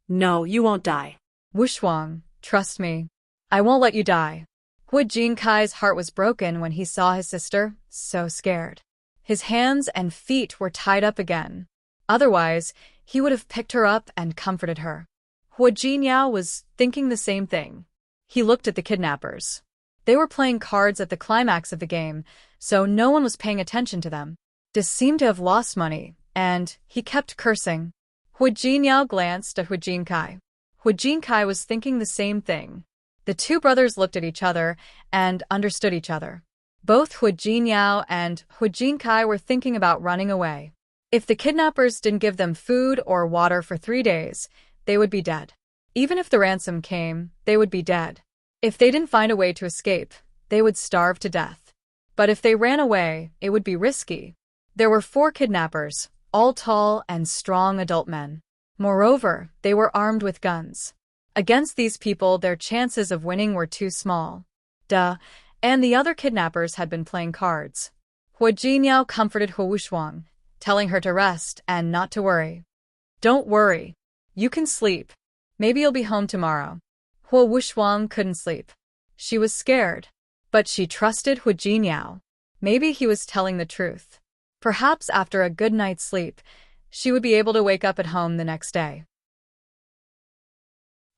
Speaker 2: No, you won't die.
Speaker 1: Wushuang, trust me. I won't let you die. Hu Jinkai's heart was broken when he saw his sister so scared. His hands and feet were tied up again. Otherwise, he would have picked her up and comforted her. Hu Jinyao was thinking the same thing. He looked at the kidnappers. They were playing cards at the climax of the game, so no one was paying attention to them. They seemed to have lost money, and he kept cursing. Hu Jinyao glanced at Hu Jinkai. Hu Jinkai was thinking the same thing. The 2 brothers looked at each other and understood each other. Both Hu Jinyao and Hu Jinkai were thinking about running away. If the kidnappers didn't give them food or water for 3 days, they would be dead. Even if the ransom came, they would be dead. If they didn't find a way to escape, they would starve to death. But if they ran away, it would be risky. There were 4 kidnappers, all tall and strong adult men. Moreover, they were armed with guns. Against these people, their chances of winning were too small. And the other kidnappers had been playing cards. Hu Jingyao comforted Hu Wushwang, telling her to rest and not to worry. Don't worry. You can sleep. Maybe you'll be home tomorrow. Hu Wushwang couldn't sleep. She was scared. But she trusted Hu Jingyao. Maybe he was telling the truth. Perhaps after a good night's sleep, she would be able to wake up at home the next day.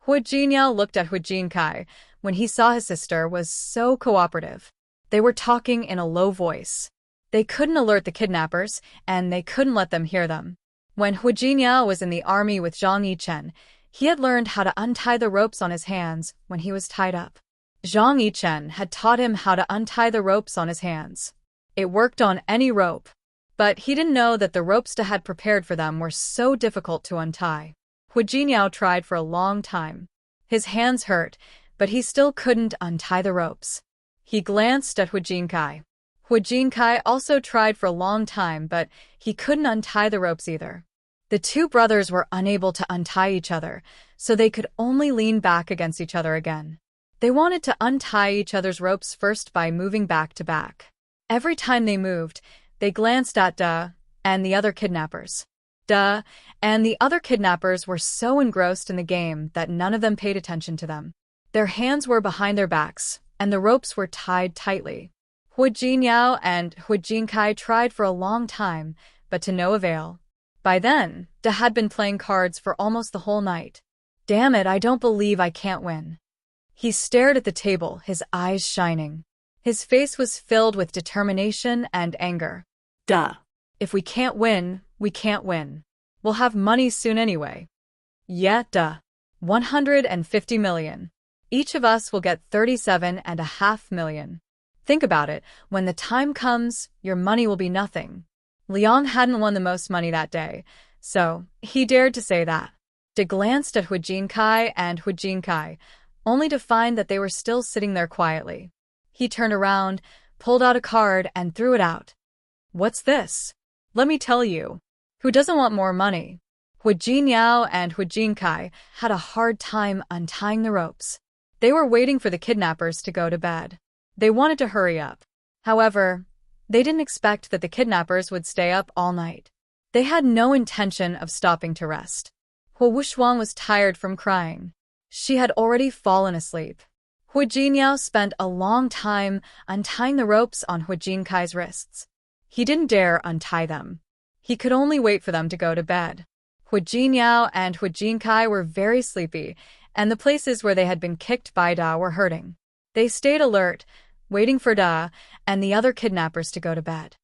Speaker 1: Hu Jingyao looked at Hu Jinkai when he saw his sister was so cooperative. They were talking in a low voice. They couldn't alert the kidnappers, and they couldn't let them hear them. When Hu Jingyao was in the army with Zhang Yichen, he had learned how to untie the ropes on his hands when he was tied up. Zhang Yichen had taught him how to untie the ropes on his hands. It worked on any rope. But he didn't know that the ropes Da had prepared for them were so difficult to untie. Hu Jingyao tried for a long time. His hands hurt, but he still couldn't untie the ropes. He glanced at Hu Jinkai. Hu Jinkai also tried for a long time, but he couldn't untie the ropes either. The 2 brothers were unable to untie each other, so they could only lean back against each other again. They wanted to untie each other's ropes first by moving back to back. Every time they moved, they glanced at Da and the other kidnappers. Da and the other kidnappers were so engrossed in the game that none of them paid attention to them. Their hands were behind their backs, and the ropes were tied tightly. Hu Jingyao and Hu Jinkai tried for a long time, but to no avail. By then, Da had been playing cards for almost the whole night. Damn it, I don't believe I can't win. He stared at the table, his eyes shining. His face was filled with determination and anger. If we can't win, we can't win. We'll have money soon anyway. Yeah, 150 million. Each of us will get 37.5 million. Think about it, when the time comes, your money will be nothing. Liang hadn't won the most money that day, so he dared to say that. De glanced at Hu Jinkai and Hu Jinkai, only to find that they were still sitting there quietly. He turned around, pulled out a card, and threw it out. What's this? Let me tell you. Who doesn't want more money? Hu Jingyao and Hu Jinkai had a hard time untying the ropes. They were waiting for the kidnappers to go to bed. They wanted to hurry up. However, they didn't expect that the kidnappers would stay up all night. They had no intention of stopping to rest. Hu Wushwang was tired from crying. She had already fallen asleep. Hu Jingyao spent a long time untying the ropes on Hu Jinkai's wrists. He didn't dare untie them. He could only wait for them to go to bed. Hu Jingyao and Hu Jinkai were very sleepy, and the places where they had been kicked by Da were hurting. They stayed alert, waiting for Da and the other kidnappers to go to bed.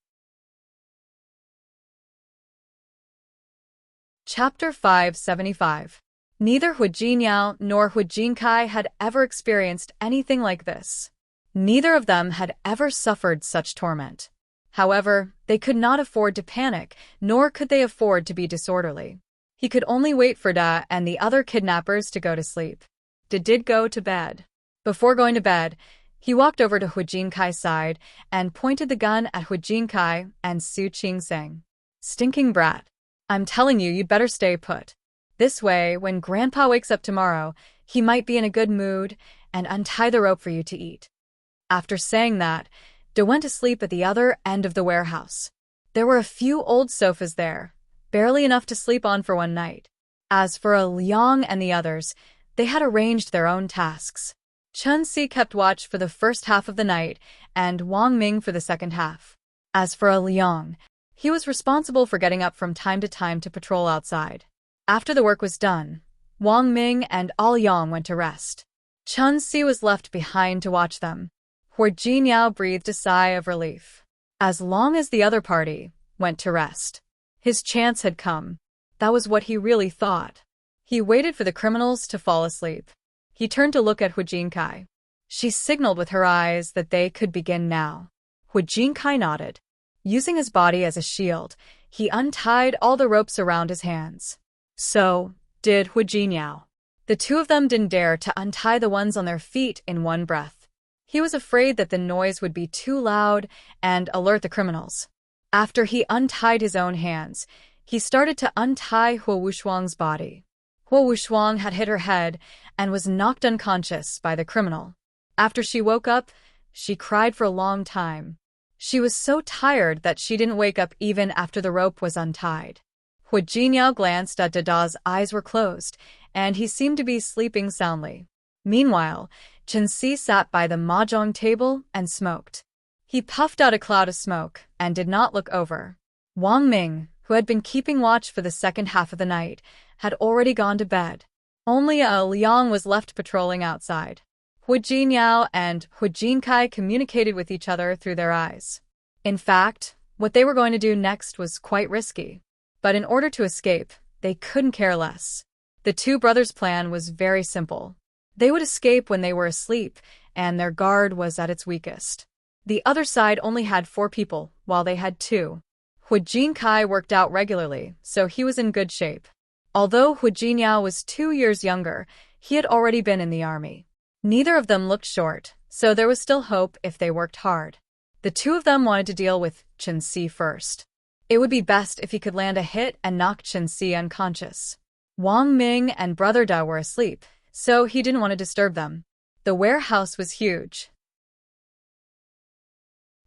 Speaker 1: Chapter 575. Neither Hu Jingyao nor Hu Jinkai had ever experienced anything like this. Neither of them had ever suffered such torment. However, they could not afford to panic, nor could they afford to be disorderly. He could only wait for Da and the other kidnappers to go to sleep. Da did go to bed. Before going to bed, he walked over to Hu Jinkai's side and pointed the gun at Hu Jinkai and Su Qing saying, "Stinking brat. I'm telling you, you'd better stay put. This way, when Grandpa wakes up tomorrow, he might be in a good mood and untie the rope for you to eat." After saying that, Da went to sleep at the other end of the warehouse. There were a few old sofas there, barely enough to sleep on for one night. As for Liang and the others, they had arranged their own tasks. Chun Si kept watch for the first half of the night, and Wang Ming for the second half. As for Liang, he was responsible for getting up from time to patrol outside. After the work was done, Wang Ming and Liang went to rest. Chun Si was left behind to watch them. Hu Jingyao breathed a sigh of relief. As long as the other party went to rest, his chance had come. That was what he really thought. He waited for the criminals to fall asleep. He turned to look at Hu Jinkai. She signaled with her eyes that they could begin now. Hu Jinkai nodded. Using his body as a shield, he untied all the ropes around his hands. So did Hu Jingyao. The two of them didn't dare to untie the ones on their feet in one breath. He was afraid that the noise would be too loud and alert the criminals. After he untied his own hands, he started to untie Huo Wushuang's body. Huo Wushuang had hit her head and was knocked unconscious by the criminal. After she woke up, she cried for a long time. She was so tired that she didn't wake up even after the rope was untied. Hu Jinyao glanced at Dada's eyes were closed, and he seemed to be sleeping soundly. Meanwhile, Chen Si sat by the mahjong table and smoked. He puffed out a cloud of smoke and did not look over. Wang Ming, who had been keeping watch for the second half of the night, had already gone to bed. Only Liang was left patrolling outside. Hu Jinyao and Hu Jinkai communicated with each other through their eyes. In fact, what they were going to do next was quite risky. But in order to escape, they couldn't care less. The two brothers' plan was very simple. They would escape when they were asleep, and their guard was at its weakest. The other side only had 4 people, while they had 2. Hu Jinkai worked out regularly, so he was in good shape. Although Hu Jinyao was 2 years younger, he had already been in the army. Neither of them looked short, so there was still hope if they worked hard. The two of them wanted to deal with Chen Si first. It would be best if he could land a hit and knock Chen Si unconscious. Wang Ming and Brother Da were asleep, so he didn't want to disturb them. The warehouse was huge.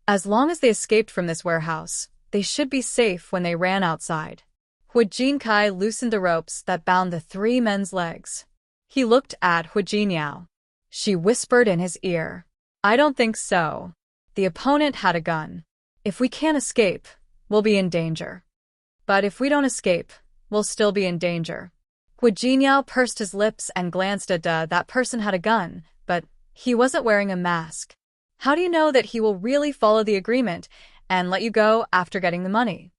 Speaker 1: As long as they escaped from this warehouse, they should be safe when they ran outside. Hu Jinkai loosened the ropes that bound the 3 men's legs. He looked at Hu Jinyao. She whispered in his ear, "I don't think so. The opponent had a gun. If we can't escape, we'll be in danger. But if we don't escape, we'll still be in danger." Hu Jinyao pursed his lips and glanced at that person had a gun, but he wasn't wearing a mask. How do you know that he will really follow the agreement and let you go after getting the money?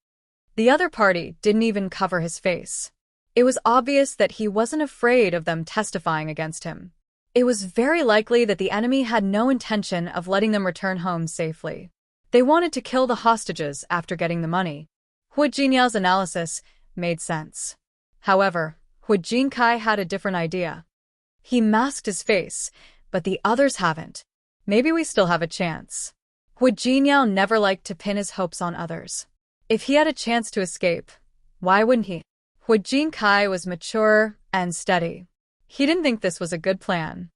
Speaker 1: The other party didn't even cover his face. It was obvious that he wasn't afraid of them testifying against him. It was very likely that the enemy had no intention of letting them return home safely. They wanted to kill the hostages after getting the money. Hu Jinyao's analysis made sense. However, Hu Jinkai had a different idea. He masked his face, but the others haven't. Maybe we still have a chance. Hu Jinyao never liked to pin his hopes on others. If he had a chance to escape, why wouldn't he? Hu Jinkai was mature and steady. He didn't think this was a good plan.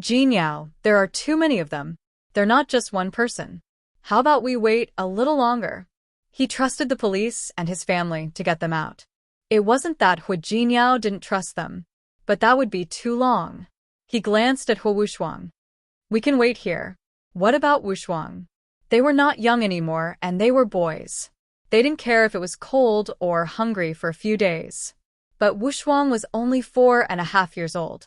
Speaker 1: Jinyao, there are too many of them. They're not just one person. How about we wait a little longer? He trusted the police and his family to get them out. It wasn't that Hu Jinyao didn't trust them, but that would be too long. He glanced at Huo Wushuang. We can wait here. What about Wushuang? They were not young anymore, and they were boys. They didn't care if it was cold or hungry for a few days. But Wushuang was only 4.5 years old.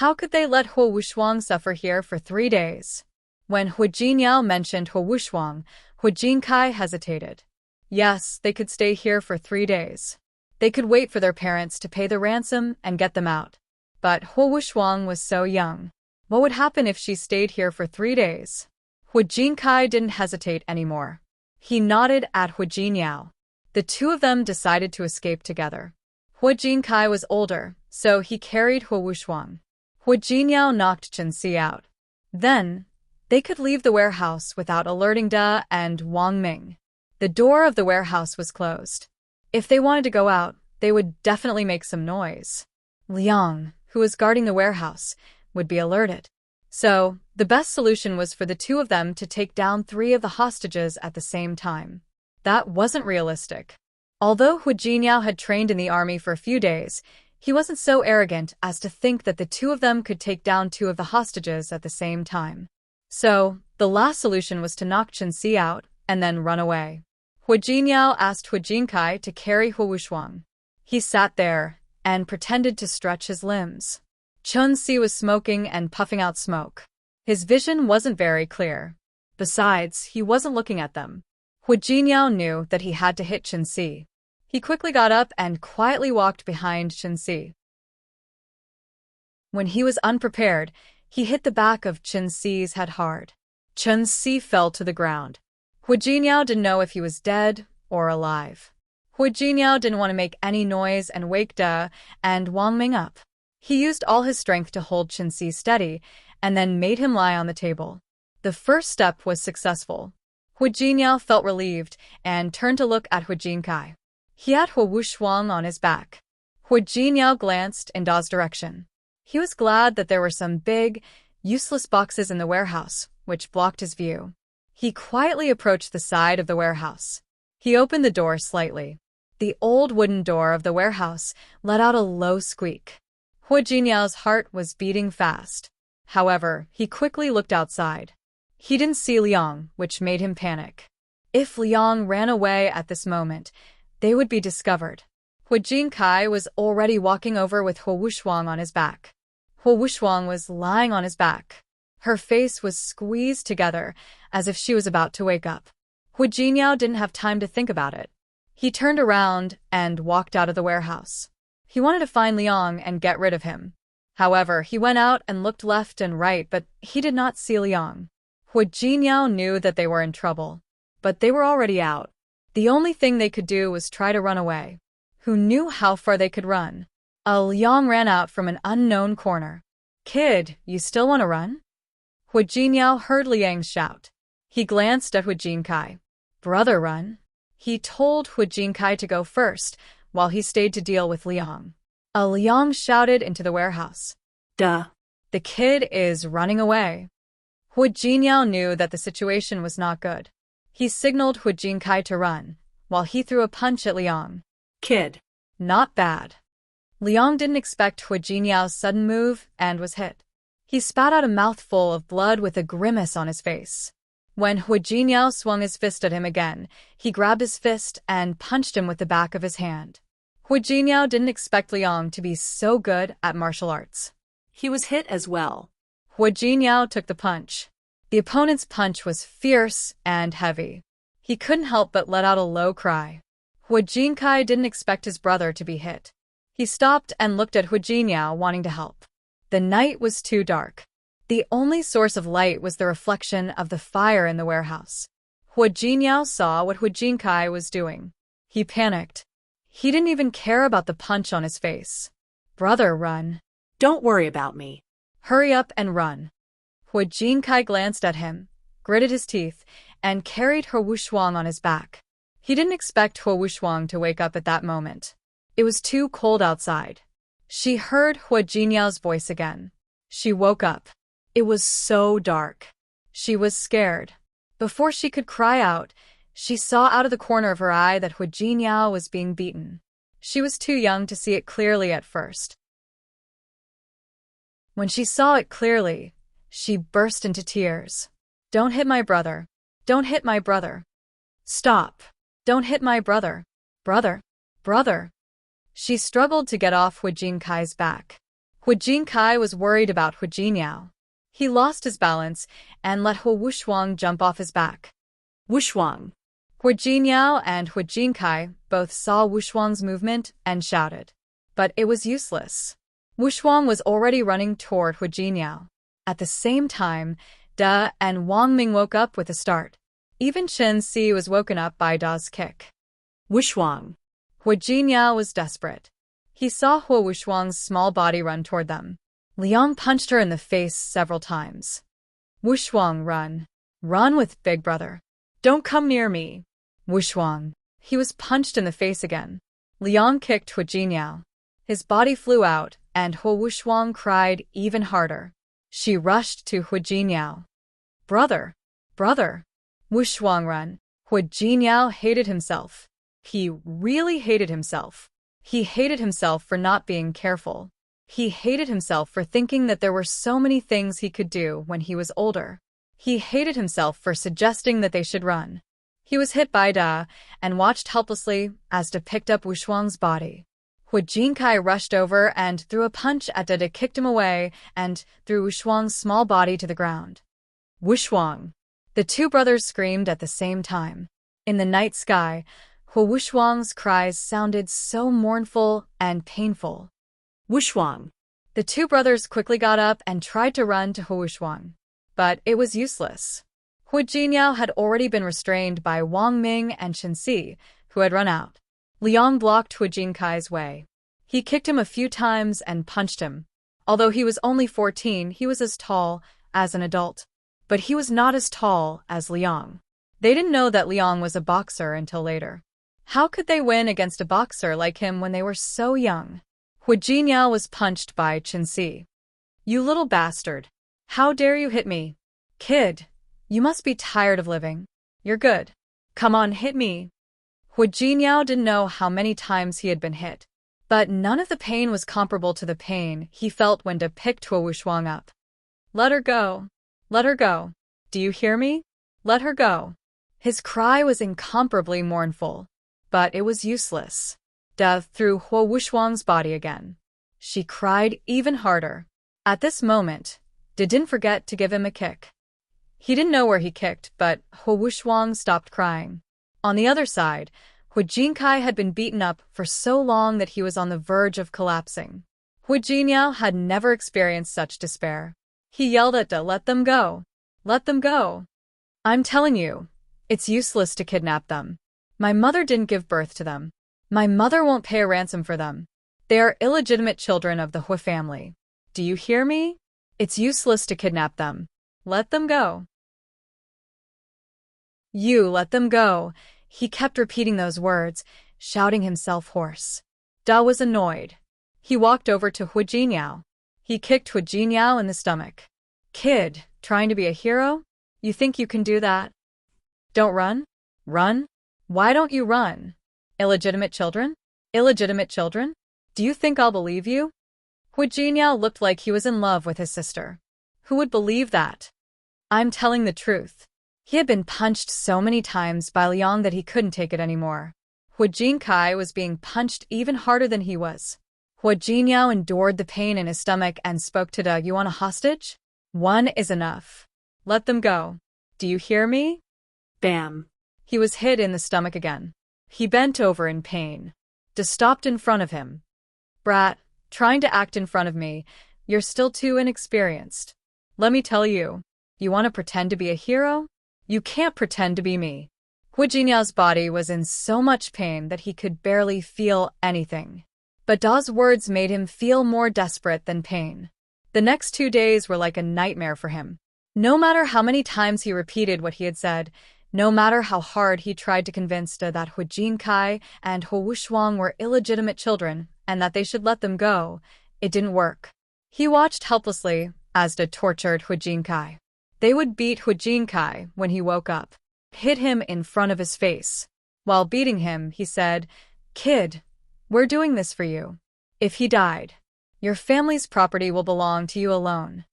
Speaker 1: How could they let Huo Wushuang suffer here for 3 days? When Hu Jinyao mentioned Huo Wushuang, Hu Jinkai hesitated. Yes, they could stay here for 3 days. They could wait for their parents to pay the ransom and get them out. But Huo Wushuang was so young. What would happen if she stayed here for 3 days? Hu Jinkai didn't hesitate anymore. He nodded at Hu Jinyao. The two of them decided to escape together. Hu Jinkai was older, so he carried Huo Wushuang. Hu Jinyao knocked Chen Si out. Then, they could leave the warehouse without alerting Da and Wang Ming. The door of the warehouse was closed. If they wanted to go out, they would definitely make some noise. Liang, who was guarding the warehouse, would be alerted. So, the best solution was for the two of them to take down 3 of the hostages at the same time. That wasn't realistic. Although Hu Jinyao had trained in the army for a few days, he wasn't so arrogant as to think that the two of them could take down 2 of the hostages at the same time. So, the last solution was to knock Chen Si out and then run away. Hu Jinyao asked Hu Jinkai to carry Huo Wushuang. He sat there and pretended to stretch his limbs. Chen Si was smoking and puffing out smoke. His vision wasn't very clear. Besides, he wasn't looking at them. Hu Jinyao knew that he had to hit Chen Si. He quickly got up and quietly walked behind Chen Si. When he was unprepared, he hit the back of Chen Si's head hard. Chen Si fell to the ground. Hu Jinyao didn't know if he was dead or alive. Hu Jinyao didn't want to make any noise and wake Da and Wang Ming up. He used all his strength to hold Chen Si steady and then made him lie on the table. The first step was successful. Hu Jiniao felt relieved and turned to look at Hu Jinkai. He had Hu Wuxuang on his back. Hu Jiniao glanced in Da's direction. He was glad that there were some big, useless boxes in the warehouse, which blocked his view. He quietly approached the side of the warehouse. He opened the door slightly. The old wooden door of the warehouse let out a low squeak. Hu Jiniao's heart was beating fast. However, he quickly looked outside. He didn't see Liang, which made him panic. If Liang ran away at this moment, they would be discovered. Hu Jinkai was already walking over with Hu Wuxuang on his back. Hu Wuxuang was lying on his back. Her face was squeezed together, as if she was about to wake up. Hu Jiniao didn't have time to think about it. He turned around and walked out of the warehouse. He wanted to find Liang and get rid of him. However, he went out and looked left and right, but he did not see Liang. Hu Jiniao knew that they were in trouble, but they were already out. The only thing they could do was try to run away. Who knew how far they could run? Liang ran out from an unknown corner. "Kid, you still want to run?" Hu Jiniao heard Liang shout. He glanced at Hu Jinkai. "Brother, run." He told Hu Jinkai to go first, while he stayed to deal with Liang. Liang shouted into the warehouse.
Speaker 2: Duh.
Speaker 1: "The kid is running away." Hu Jiniao knew that the situation was not good. He signaled Hu Jinkai to run, while he threw a punch at Liang.
Speaker 2: Kid.
Speaker 1: Not bad. Liang didn't expect Hu Jiniao's sudden move and was hit. He spat out a mouthful of blood with a grimace on his face. When Hu Jiniao swung his fist at him again, he grabbed his fist and punched him with the back of his hand. Hu Jiniao didn't expect Liang to be so good at martial arts.
Speaker 2: He was hit as well.
Speaker 1: Hu Jiniao took the punch. The opponent's punch was fierce and heavy. He couldn't help but let out a low cry. Hu Jinkai didn't expect his brother to be hit. He stopped and looked at Hu Jiniao, wanting to help. The night was too dark. The only source of light was the reflection of the fire in the warehouse. Hu Jiniao saw what Hu Jinkai was doing. He panicked. He didn't even care about the punch on his face. "Brother, run."
Speaker 2: Don't worry about me.
Speaker 1: "Hurry up and run." Hu Jinkai glanced at him, gritted his teeth, and carried Hu Wuxuang on his back. He didn't expect Hu Wuxuang to wake up at that moment. It was too cold outside. She heard Hu Jiniao's voice again. She woke up. It was so dark. She was scared. Before she could cry out, she saw out of the corner of her eye that Hu Jiniao was being beaten. She was too young to see it clearly at first. When she saw it clearly, she burst into tears. "Don't hit my brother. Don't hit my brother. Stop. Don't hit my brother. Brother. Brother." She struggled to get off Hu Jinkai's back. Hu Jinkai was worried about Hu Jiniao. He lost his balance and let Hu Wuxuang jump off his back.
Speaker 2: Wuxuang.
Speaker 1: Hu Jiniao and Hu Jinkai both saw Wuxuang's movement and shouted. But it was useless. Wuxuang was already running toward Hu Jiniao. At the same time, Da and Wang Ming woke up with a start. Even Chen Si was woken up by Da's kick.
Speaker 2: Wuxuang.
Speaker 1: Hu Jiniao was desperate. He saw Hu Wuxuang's small body run toward them. Liang punched her in the face several times. "Wuxuang, run. Run with Big Brother. Don't come near me." Wuxuang. He was punched in the face again. Liang kicked Hu Jiniao. His body flew out, and Hu Wuxuang cried even harder. She rushed to Hu Jiniao. "Brother. Brother." Wuxuang, run. Hu Jiniao hated himself. He really hated himself. He hated himself for not being careful. He hated himself for thinking that there were so many things he could do when he was older. He hated himself for suggesting that they should run. He was hit by Da and watched helplessly as Da picked up Wuxuang's body. Hu Jinkai rushed over and threw a punch at Da to kicked him away and threw Wuxuang's small body to the ground. "Wuxuang." The two brothers screamed at the same time. In the night sky, Hu Wuxuang's cries sounded so mournful and painful.
Speaker 2: Wuxuang.
Speaker 1: The two brothers quickly got up and tried to run to Hu Wuxuang. But it was useless. Hu Jiniao had already been restrained by Wang Ming and Chen Si, who had run out. Liang blocked Hu Jinkai's way. He kicked him a few times and punched him. Although he was only 14, he was as tall as an adult. but he was not as tall as Liang. They didn't know that Liang was a boxer until later. How could they win against a boxer like him when they were so young? Hu Jinyao was punched by Chen Si. You little bastard. How dare you hit me? Kid, you must be tired of living. You're good. Come on, hit me. Hu Jinyao didn't know how many times he had been hit, but none of the pain was comparable to the pain he felt when De picked Hu Wuxuang up. Let her go. Let her go. Do you hear me? Let her go. His cry was incomparably mournful, but it was useless. Death threw Hu Wuxuang's body again. She cried even harder. At this moment, De didn't forget to give him a kick. He didn't know where he kicked, but Hu Wuxuang stopped crying. On the other side, Hu Jinkai had been beaten up for so long that he was on the verge of collapsing. Hu Jinyao had never experienced such despair. He yelled at De, let them go. Let them go. I'm telling you, it's useless to kidnap them. My mother didn't give birth to them. My mother won't pay a ransom for them. They are illegitimate children of the Hu family. Do you hear me? It's useless to kidnap them. Let them go. You let them go. He kept repeating those words, shouting himself hoarse. Da was annoyed. He walked over to Hu Jinyao. He kicked Hu Jinyao in the stomach. Kid, trying to be a hero? You think you can do that? Don't run? Run? Why don't you run? Illegitimate children? Illegitimate children? Do you think I'll believe you? Hu Jinyao looked like he was in love with his sister. Who would believe that? I'm telling the truth. He had been punched so many times by Liang that he couldn't take it anymore. Hu Jinkai was being punched even harder than he was. Hu Jinyao endured the pain in his stomach and spoke to De. You want a hostage? One is enough. Let them go. Do you hear me?
Speaker 2: Bam.
Speaker 1: He was hit in the stomach again. He bent over in pain. De stopped in front of him. Brat, trying to act in front of me, you're still too inexperienced. Let me tell you, you want to pretend to be a hero? You can't pretend to be me. Hu Jinyao's body was in so much pain that he could barely feel anything. But Da's words made him feel more desperate than pain. The next 2 days were like a nightmare for him. No matter how many times he repeated what he had said, no matter how hard he tried to convince Da that Hu Jinkai and Hu Wuxuang were illegitimate children and that they should let them go, it didn't work. He watched helplessly as Da tortured Hu Jinkai. They would beat Hu Jinkai when he woke up, hit him in front of his face. While beating him, he said, Kid, we're doing this for you. If he died, your family's property will belong to you alone.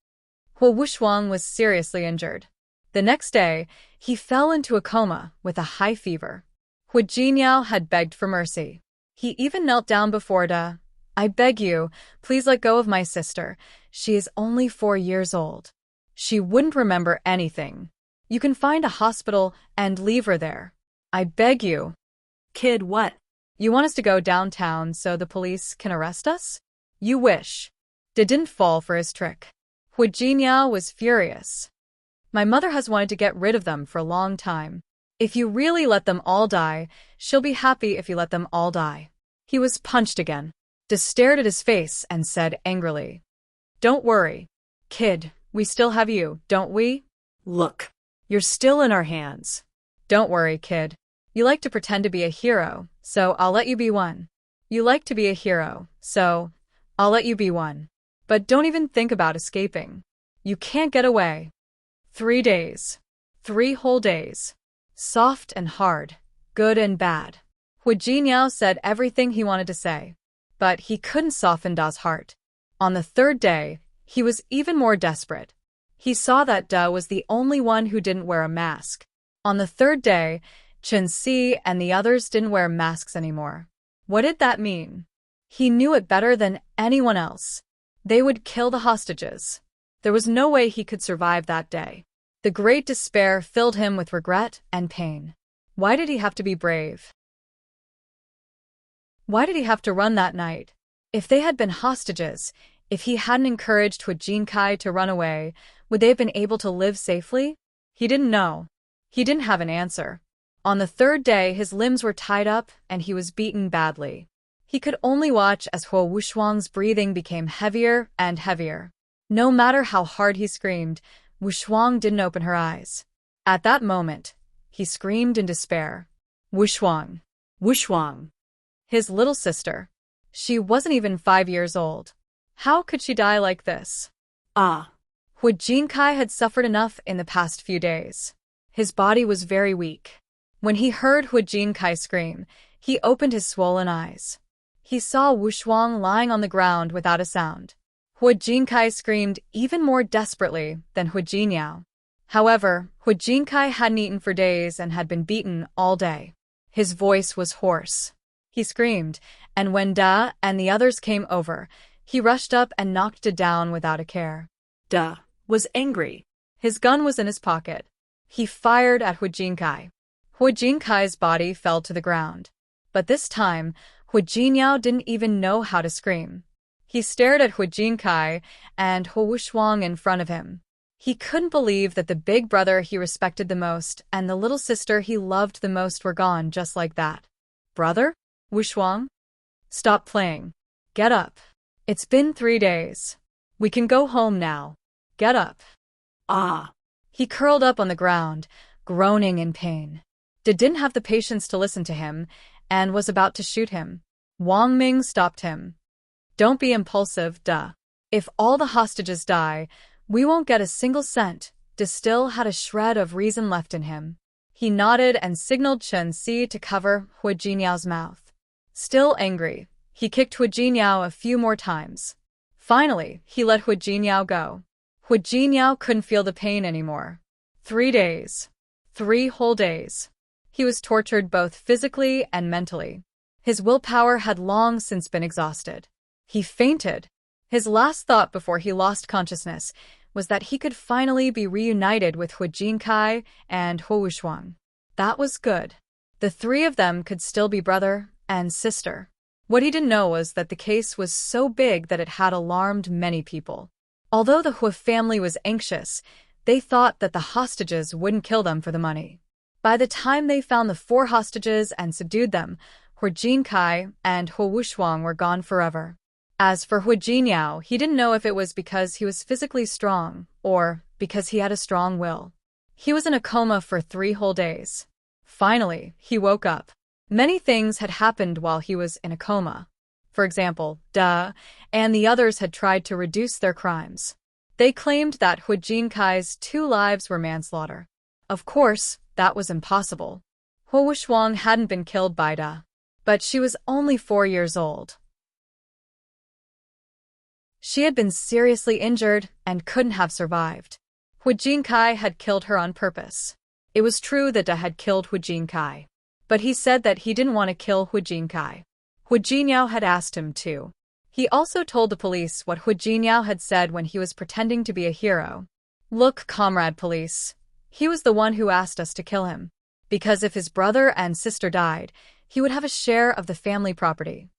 Speaker 1: Hu Wuxuang was seriously injured. The next day, he fell into a coma with a high fever. Hu Jinyao had begged for mercy. He even knelt down before Da. I beg you, please let go of my sister. She is only 4 years old. She wouldn't remember anything. You can find a hospital and leave her there. I beg you.
Speaker 2: Kid, what?
Speaker 1: You want us to go downtown so the police can arrest us? You wish. De didn't fall for his trick. Hu Jinyao was furious. My mother has wanted to get rid of them for a long time. If you really let them all die, she'll be happy if you let them all die. He was punched again. De stared at his face and said angrily, Don't worry. Kid, we still have you, don't we?
Speaker 2: Look.
Speaker 1: You're still in our hands. Don't worry, kid. You like to pretend to be a hero, so I'll let you be one. You like to be a hero, so I'll let you be one. But don't even think about escaping. You can't get away. 3 days. 3 whole days. Soft and hard, good and bad. Hu Jinyao said everything he wanted to say, but he couldn't soften Da's heart. On the 3rd day, he was even more desperate. He saw that Da was the only one who didn't wear a mask. On the 3rd day, Chen Si and the others didn't wear masks anymore. What did that mean? He knew it better than anyone else. They would kill the hostages. There was no way he could survive that day. The great despair filled him with regret and pain. Why did he have to be brave? Why did he have to run that night? If they had been hostages, if he hadn't encouraged Hu Jinkai to run away, would they have been able to live safely? He didn't know. He didn't have an answer. On the 3rd day, his limbs were tied up and he was beaten badly. He could only watch as Hu Wuxuang's breathing became heavier and heavier. No matter how hard he screamed, Wu Shuang didn't open her eyes. At that moment, he screamed in despair. Wu Shuang.
Speaker 2: Wu Shuang.
Speaker 1: His little sister. She wasn't even 5 years old. How could she die like this?
Speaker 2: Ah.
Speaker 1: Hu Jinkai had suffered enough in the past few days. His body was very weak. When he heard Hu Jinkai scream, he opened his swollen eyes. He saw Wu Shuang lying on the ground without a sound. Hu Jinkai screamed even more desperately than Hu Jinyao. However, Hu Jinkai hadn't eaten for days and had been beaten all day. His voice was hoarse. He screamed, and when Da and the others came over, he rushed up and knocked Da down without a care.
Speaker 2: Da was angry.
Speaker 1: His gun was in his pocket. He fired at Hu Jinkai. Hu Jinkai's body fell to the ground. But this time, Hu Jinyao didn't even know how to scream. He stared at Hu Jinkai and Hu Shuang in front of him. He couldn't believe that the big brother he respected the most and the little sister he loved the most were gone just like that. Brother? Wu Shuang? Stop playing. Get up. It's been 3 days. We can go home now. Get up.
Speaker 2: Ah.
Speaker 1: He curled up on the ground, groaning in pain. Da didn't have the patience to listen to him and was about to shoot him. Wang Ming stopped him. Don't be impulsive, Da. If all the hostages die, we won't get a single cent. Da still had a shred of reason left in him. He nodded and signaled Chen Si to cover Hu Jinyao's mouth. Still angry, he kicked Hu Jinyao a few more times. Finally, he let Hu Jinyao go. Hu Jinyao couldn't feel the pain anymore. 3 days. 3 whole days. He was tortured both physically and mentally. His willpower had long since been exhausted. He fainted. His last thought before he lost consciousness was that he could finally be reunited with Hu Jinkai and Hu Shuang. That was good. The 3 of them could still be brother and sister. What he didn't know was that the case was so big that it had alarmed many people. Although the Hu family was anxious, they thought that the hostages wouldn't kill them for the money. By the time they found the 4 hostages and subdued them, Hu Jinkai and Hu Shuang were gone forever. As for Hu Jinyao, he didn't know if it was because he was physically strong or because he had a strong will. He was in a coma for 3 whole days. Finally, he woke up. Many things had happened while he was in a coma. For example, Da and the others had tried to reduce their crimes. They claimed that Hu Jinkai's 2 lives were manslaughter. Of course, that was impossible. Hu Shuang hadn't been killed by Da, but she was only 4 years old. She had been seriously injured and couldn't have survived. Hu Jinkai had killed her on purpose. It was true that Da had killed Hu Jinkai, but he said that he didn't want to kill Hu Jinkai. Hu Jinyao had asked him to. He also told the police what Hu Jinyao had said when he was pretending to be a hero. Look, comrade police. He was the one who asked us to kill him. Because if his brother and sister died, he would have a share of the family property.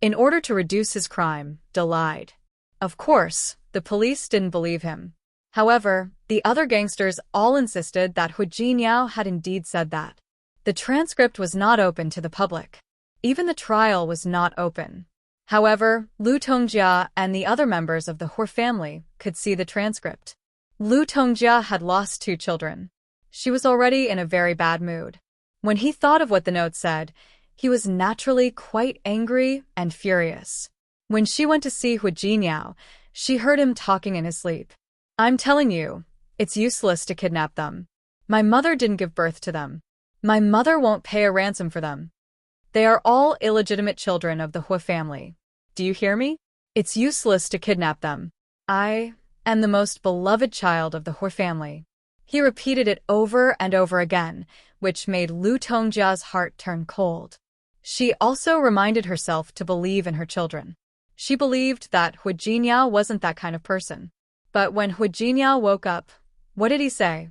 Speaker 1: In order to reduce his crime, Da lied. Of course, the police didn't believe him. However, the other gangsters all insisted that Hu Jinyao had indeed said that. The transcript was not open to the public. Even the trial was not open. However, Lu Tongjia and the other members of the Hu family could see the transcript. Lu Tongjia had lost 2 children. She was already in a very bad mood. When he thought of what the note said, he was naturally quite angry and furious. When she went to see Hu Jinyao, she heard him talking in his sleep. I'm telling you, it's useless to kidnap them. My mother didn't give birth to them. My mother won't pay a ransom for them. They are all illegitimate children of the Hu family. Do you hear me? It's useless to kidnap them. I am the most beloved child of the Hu family. He repeated it over and over again, which made Lu Tongjia's heart turn cold. She also reminded herself to believe in her children. She believed that Hu Jinyao wasn't that kind of person. But when Hu Jinyao woke up, what did he say?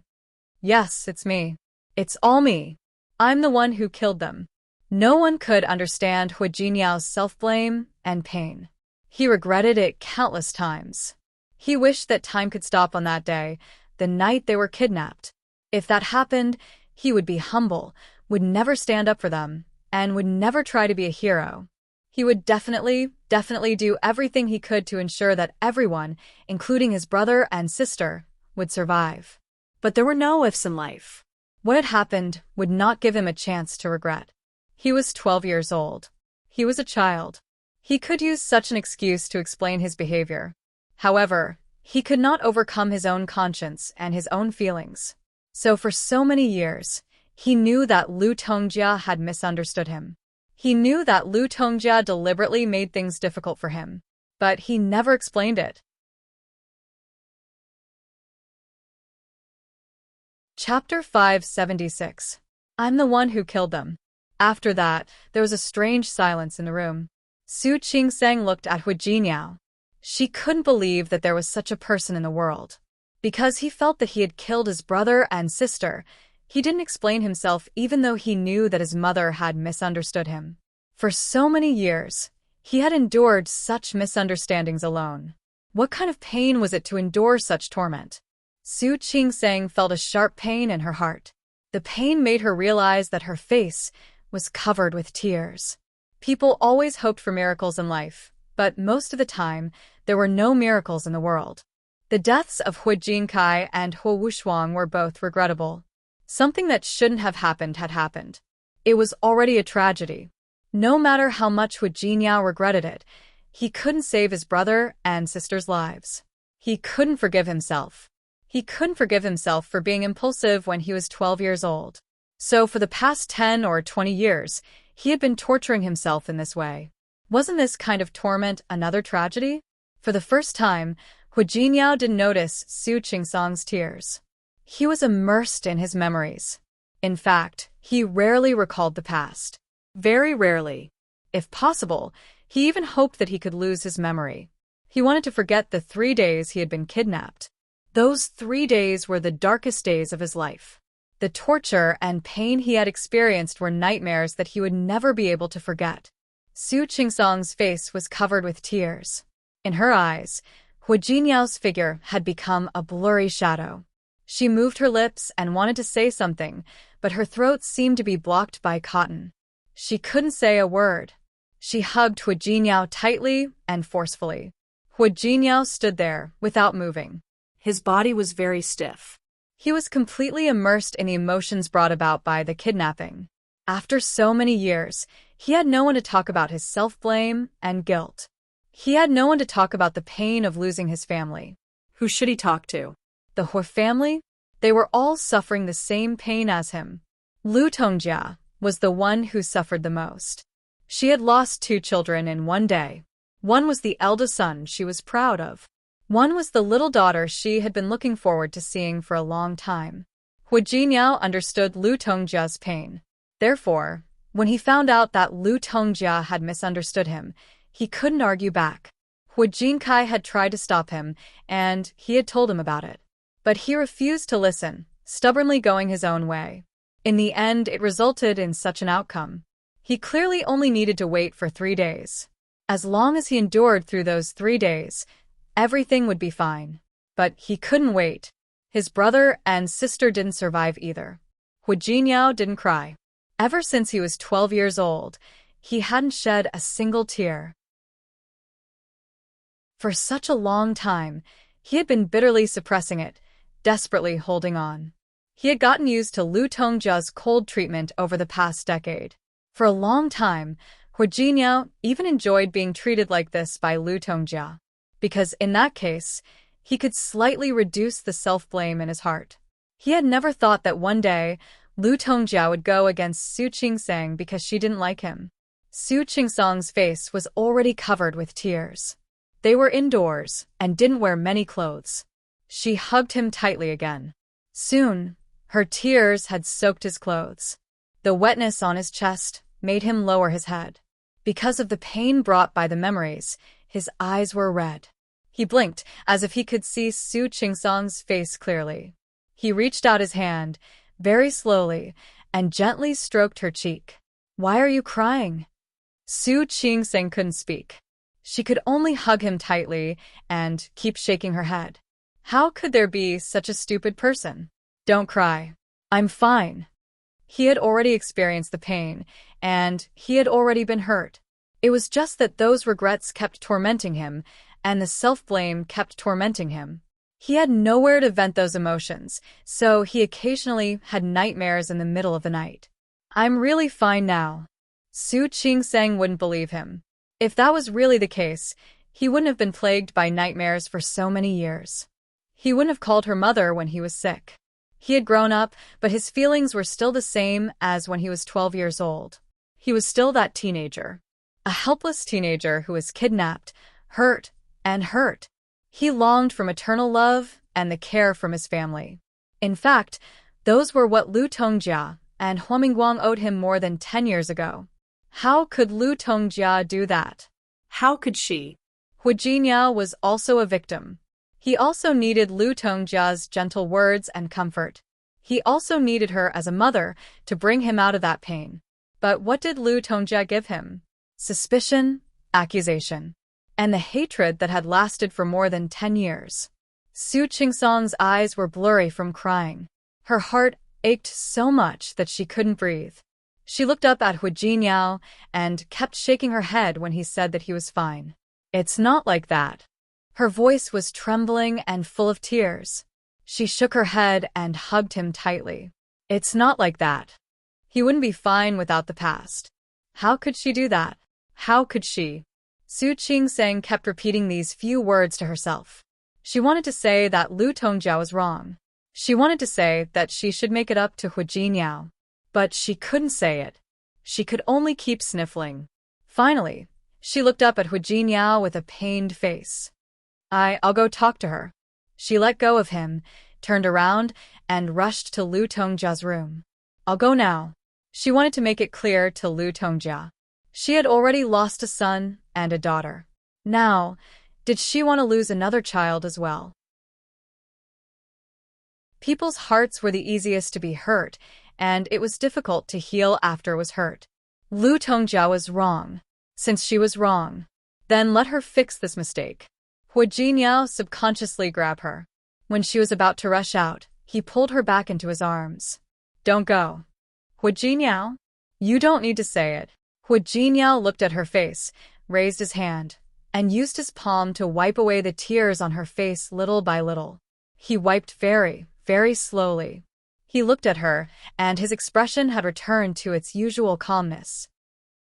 Speaker 1: Yes, it's me. It's all me. I'm the one who killed them. No one could understand Hu Jinyao's self-blame and pain. He regretted it countless times. He wished that time could stop on that day, the night they were kidnapped. If that happened, he would be humble, would never stand up for them, and would never try to be a hero. He would definitely do everything he could to ensure that everyone, including his brother and sister, would survive.
Speaker 2: But there were no ifs in life.
Speaker 1: What had happened would not give him a chance to regret. He was 12 years old. He was a child. He could use such an excuse to explain his behavior. However, he could not overcome his own conscience and his own feelings. So for so many years, he knew that Lu Tongjia had misunderstood him. He knew that Lu Tongjia deliberately made things difficult for him, but he never explained it. Chapter 576. I'm the one who killed them. After that, there was a strange silence in the room. Su Qingsang looked at Hu Jinniao. She couldn't believe that there was such a person in the world. Because he felt that he had killed his brother and sister, he didn't explain himself even though he knew that his mother had misunderstood him. For so many years, he had endured such misunderstandings alone. What kind of pain was it to endure such torment? Su Qingsang felt a sharp pain in her heart. The pain made her realize that her face was covered with tears. People always hoped for miracles in life, but most of the time, there were no miracles in the world. The deaths of Hu Jinkai and Hu Wushuang were both regrettable. Something that shouldn't have happened had happened. It was already a tragedy. No matter how much Hu Jinniao regretted it, he couldn't save his brother and sister's lives. He couldn't forgive himself. He couldn't forgive himself for being impulsive when he was 12 years old. So for the past 10 or 20 years, he had been torturing himself in this way. Wasn't this kind of torment another tragedy? For the first time, Hu Jinniao didn't notice Su Qingsang's tears. He was immersed in his memories. In fact, he rarely recalled the past. Very rarely. If possible, he even hoped that he could lose his memory. He wanted to forget the 3 days he had been kidnapped. Those 3 days were the darkest days of his life. The torture and pain he had experienced were nightmares that he would never be able to forget. Su Qingsang's face was covered with tears. In her eyes, Hu Jinniao's figure had become a blurry shadow. She moved her lips and wanted to say something, but her throat seemed to be blocked by cotton. She couldn't say a word. She hugged Hu Jinniao tightly and forcefully. Hu Jinniao stood there without moving.
Speaker 2: His body was very stiff.
Speaker 1: He was completely immersed in the emotions brought about by the kidnapping. After so many years, he had no one to talk about his self-blame and guilt. He had no one to talk about the pain of losing his family.
Speaker 2: Who should he talk to?
Speaker 1: The Hu family? They were all suffering the same pain as him. Lu Tongjia was the one who suffered the most. She had lost 2 children in one day. One was the eldest son she was proud of. One was the little daughter she had been looking forward to seeing for a long time. Hu Jinniao understood Lu Tongjia's pain. Therefore, when he found out that Lu Tongjia had misunderstood him, he couldn't argue back. Hu Jinkai had tried to stop him, and he had told him about it. But he refused to listen, stubbornly going his own way. In the end, it resulted in such an outcome. He clearly only needed to wait for 3 days. As long as he endured through those 3 days, everything would be fine. But he couldn't wait. His brother and sister didn't survive either. Hu Jinniao didn't cry. Ever since he was 12 years old, he hadn't shed a single tear. For such a long time, he had been bitterly suppressing it, desperately holding on. He had gotten used to Lu Tongjia's cold treatment over the past decade. For a long time, Hu Jinniao even enjoyed being treated like this by Lu Tongjia, because in that case, he could slightly reduce the self-blame in his heart. He had never thought that one day, Lu Tongjia would go against Su Qingsang because she didn't like him. Su Qingsang's face was already covered with tears. They were indoors and didn't wear many clothes. She hugged him tightly again. Soon, her tears had soaked his clothes. The wetness on his chest made him lower his head. Because of the pain brought by the memories, his eyes were red. He blinked as if he could see Su Qingsang's face clearly. He reached out his hand, very slowly, and gently stroked her cheek. "Why are you crying?" Su Qingsang couldn't speak. She could only hug him tightly and keep shaking her head. How could there be such a stupid person? "Don't cry. I'm fine." He had already experienced the pain, and he had already been hurt. It was just that those regrets kept tormenting him, and the self-blame kept tormenting him. He had nowhere to vent those emotions, so he occasionally had nightmares in the middle of the night. I'm really fine now. Su Qingsang wouldn't believe him. If that was really the case, he wouldn't have been plagued by nightmares for so many years. He wouldn't have called her mother when he was sick. He had grown up, but his feelings were still the same as when he was 12 years old. He was still that teenager. A helpless teenager who was kidnapped, hurt, and hurt. He longed for maternal love and the care from his family. In fact, those were what Lu Tongjia and Hua Mingguang owed him more than 10 years ago. How could Lu Tongjia do that?
Speaker 2: How could she?
Speaker 1: Hu Jinyao was also a victim. He also needed Lu Tongjia's gentle words and comfort. He also needed her as a mother to bring him out of that pain. But what did Lu Tongjia give him? Suspicion, accusation, and the hatred that had lasted for more than 10 years. Su Qingsang's eyes were blurry from crying. Her heart ached so much that she couldn't breathe. She looked up at Hu Jinyao and kept shaking her head when he said that he was fine. It's not like that. Her voice was trembling and full of tears. She shook her head and hugged him tightly. It's not like that. He wouldn't be fine without the past. How could she do that? How could she? Su Qingsang kept repeating these few words to herself. She wanted to say that Lu Tongjia was wrong. She wanted to say that she should make it up to Hu Jinyao. But she couldn't say it. She could only keep sniffling. Finally, she looked up at Hu Jinyao with a pained face. I'll go talk to her. She let go of him, turned around, and rushed to Lu Tongjia's room. I'll go now. She wanted to make it clear to Lu Tongjia. She had already lost a son and a daughter. Now, did she want to lose another child as well? People's hearts were the easiest to be hurt, and it was difficult to heal after it was hurt. Lu Tongjia was wrong. Since she was wrong, then let her fix this mistake. Hu Jinyao subconsciously grabbed her. When she was about to rush out, he pulled her back into his arms. Don't go. Hu Jinyao? You don't need to say it. Hu Jinyao looked at her face, raised his hand, and used his palm to wipe away the tears on her face little by little. He wiped very, very slowly. He looked at her, and his expression had returned to its usual calmness.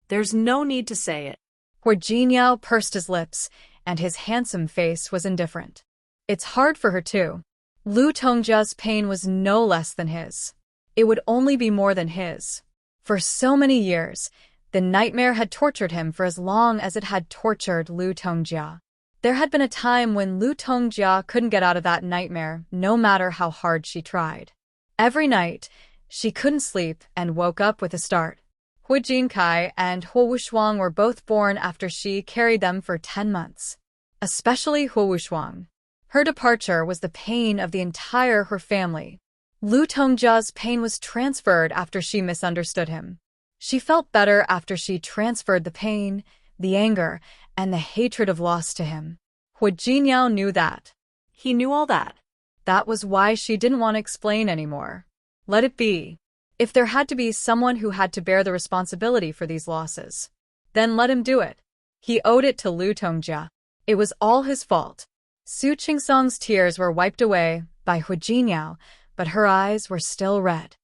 Speaker 2: There's no need to say it.
Speaker 1: Hu Jinyao pursed his lips, and his handsome face was indifferent. It's hard for her too. Lu Tongjia's pain was no less than his. It would only be more than his. For so many years, the nightmare had tortured him for as long as it had tortured Lu Tongjia. There had been a time when Lu Tongjia couldn't get out of that nightmare, no matter how hard she tried. Every night, she couldn't sleep and woke up with a start. Hu Jinkai and Hu Wushuang were both born after she carried them for 10 months. Especially Hu Wushuang. Her departure was the pain of the entire her family. Lu Tongjia's pain was transferred after she misunderstood him. She felt better after she transferred the pain, the anger, and the hatred of loss to him. Hu Jinyao knew that.
Speaker 2: He knew all that.
Speaker 1: That was why she didn't want to explain anymore. Let it be. If there had to be someone who had to bear the responsibility for these losses, then let him do it. He owed it to Lu Tongjia. It was all his fault. Su Qingsang's tears were wiped away by Hu Jinyao, but her eyes were still red.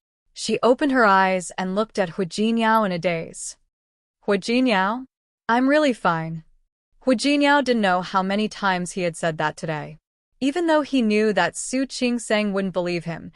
Speaker 1: She opened her eyes and looked at Hu Jinyao in a daze. Hu Jinyao? I'm really fine. Hu Jinyao didn't know how many times he had said that today. Even though he knew that Su Qingsang wouldn't believe him,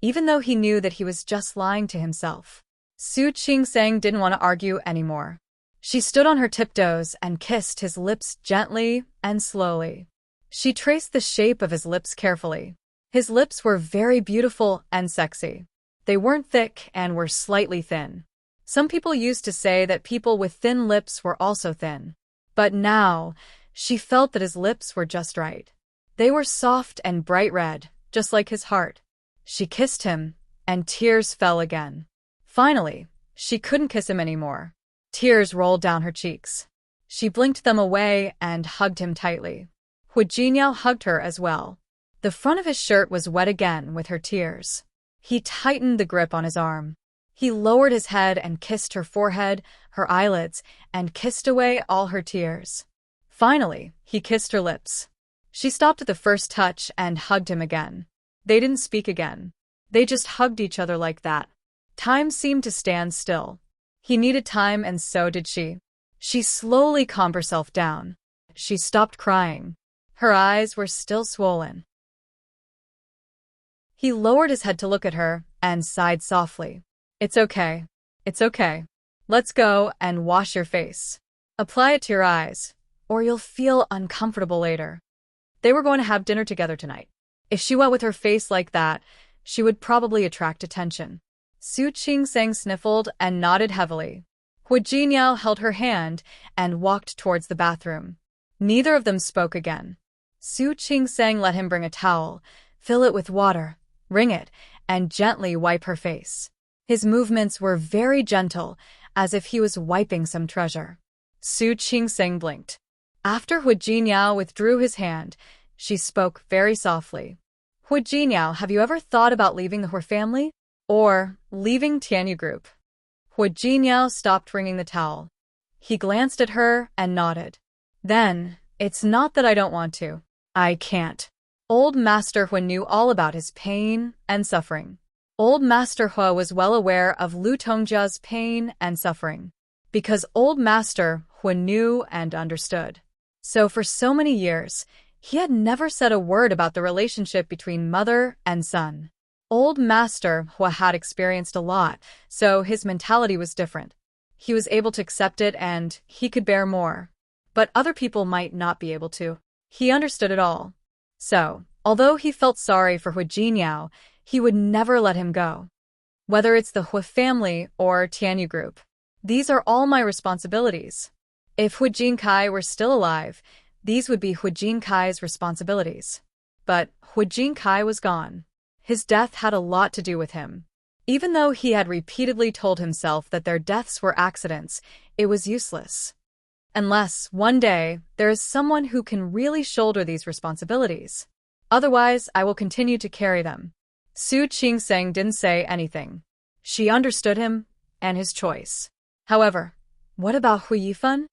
Speaker 1: even though he knew that he was just lying to himself, Su Qingsang didn't want to argue anymore. She stood on her tiptoes and kissed his lips gently and slowly. She traced the shape of his lips carefully. His lips were very beautiful and sexy. They weren't thick and were slightly thin. Some people used to say that people with thin lips were also thin. But now, she felt that his lips were just right. They were soft and bright red, just like his heart. She kissed him, and tears fell again. Finally, she couldn't kiss him anymore. Tears rolled down her cheeks. She blinked them away and hugged him tightly. Hu Jinyao hugged her as well. The front of his shirt was wet again with her tears. He tightened the grip on his arm. He lowered his head and kissed her forehead, her eyelids, and kissed away all her tears. Finally, he kissed her lips. She stopped at the first touch and hugged him again. They didn't speak again. They just hugged each other like that. Time seemed to stand still. He needed time and so did she. She slowly calmed herself down. She stopped crying. Her eyes were still swollen. He lowered his head to look at her and sighed softly. It's okay. It's okay. Let's go and wash your face. Apply it to your eyes, or you'll feel uncomfortable later. They were going to have dinner together tonight. If she went with her face like that, she would probably attract attention. Su Qingseng sniffled and nodded heavily. Hu Jinyao held her hand and walked towards the bathroom. Neither of them spoke again. Su Qingseng let him bring a towel, fill it with water, wring it, and gently wipe her face. His movements were very gentle, as if he was wiping some treasure. Su Qingseng blinked. After Hu Jinyao withdrew his hand, she spoke very softly. Hu Jinyao, have you ever thought about leaving the Hu family? Or leaving Tianyu Group? Hu Jinyao stopped wringing the towel. He glanced at her and nodded. Then, it's not that I don't want to. I can't. Old Master Hu knew all about his pain and suffering. Old Master Hu was well aware of Lu Tongjia's pain and suffering, because Old Master Hu knew and understood. So for so many years, he had never said a word about the relationship between mother and son. Old Master Hu had experienced a lot, so his mentality was different. He was able to accept it and he could bear more. But other people might not be able to. He understood it all. So, although he felt sorry for Hu Jinyao, he would never let him go. Whether it's the Hu family or Tianyu Group, these are all my responsibilities. If Hu Jinkai were still alive, these would be Hu Jinkai's responsibilities. But Hu Jinkai was gone. His death had a lot to do with him. Even though he had repeatedly told himself that their deaths were accidents, it was useless. Unless, one day, there is someone who can really shoulder these responsibilities. Otherwise, I will continue to carry them. Su Qingseng didn't say anything. She understood him and his choice. However, what about Hu Yifan?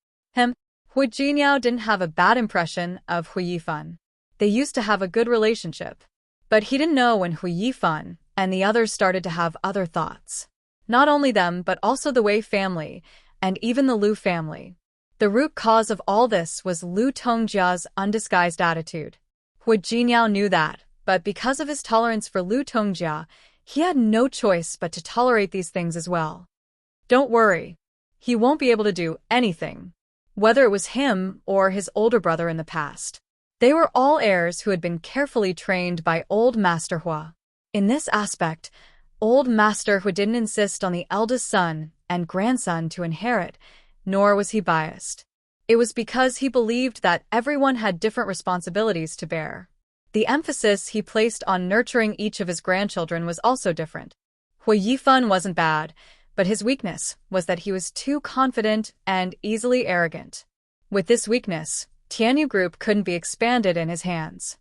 Speaker 1: Hu Jinyao didn't have a bad impression of Hu Yifan. They used to have a good relationship. But he didn't know when Hu Yifan and the others started to have other thoughts. Not only them, but also the Wei family, and even the Lu family. The root cause of all this was Lu Tongjia's undisguised attitude. Hu Jinyao knew that, but because of his tolerance for Lu Tongjia, he had no choice but to tolerate these things as well. Don't worry. He won't be able to do anything. Whether it was him or his older brother in the past. They were all heirs who had been carefully trained by Old Master Hu. In this aspect, Old Master Hu didn't insist on the eldest son and grandson to inherit, nor was he biased. It was because he believed that everyone had different responsibilities to bear. The emphasis he placed on nurturing each of his grandchildren was also different. Hu Yifan wasn't bad, but his weakness was that he was too confident and easily arrogant. With this weakness, Tianyu Group couldn't be expanded in his hands.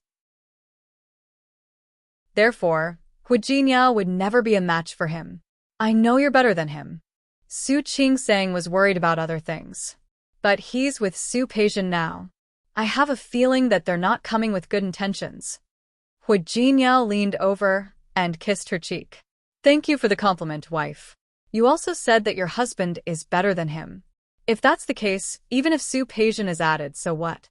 Speaker 1: Therefore, Hu Jinyao would never be a match for him. I know you're better than him. Su Qingseng was worried about other things. But he's with Su Peijian now. I have a feeling that they're not coming with good intentions. Hu Jinyao leaned over and kissed her cheek. Thank you for the compliment, wife. You also said that your husband is better than him. If that's the case, even if Su Peijian is added, so what?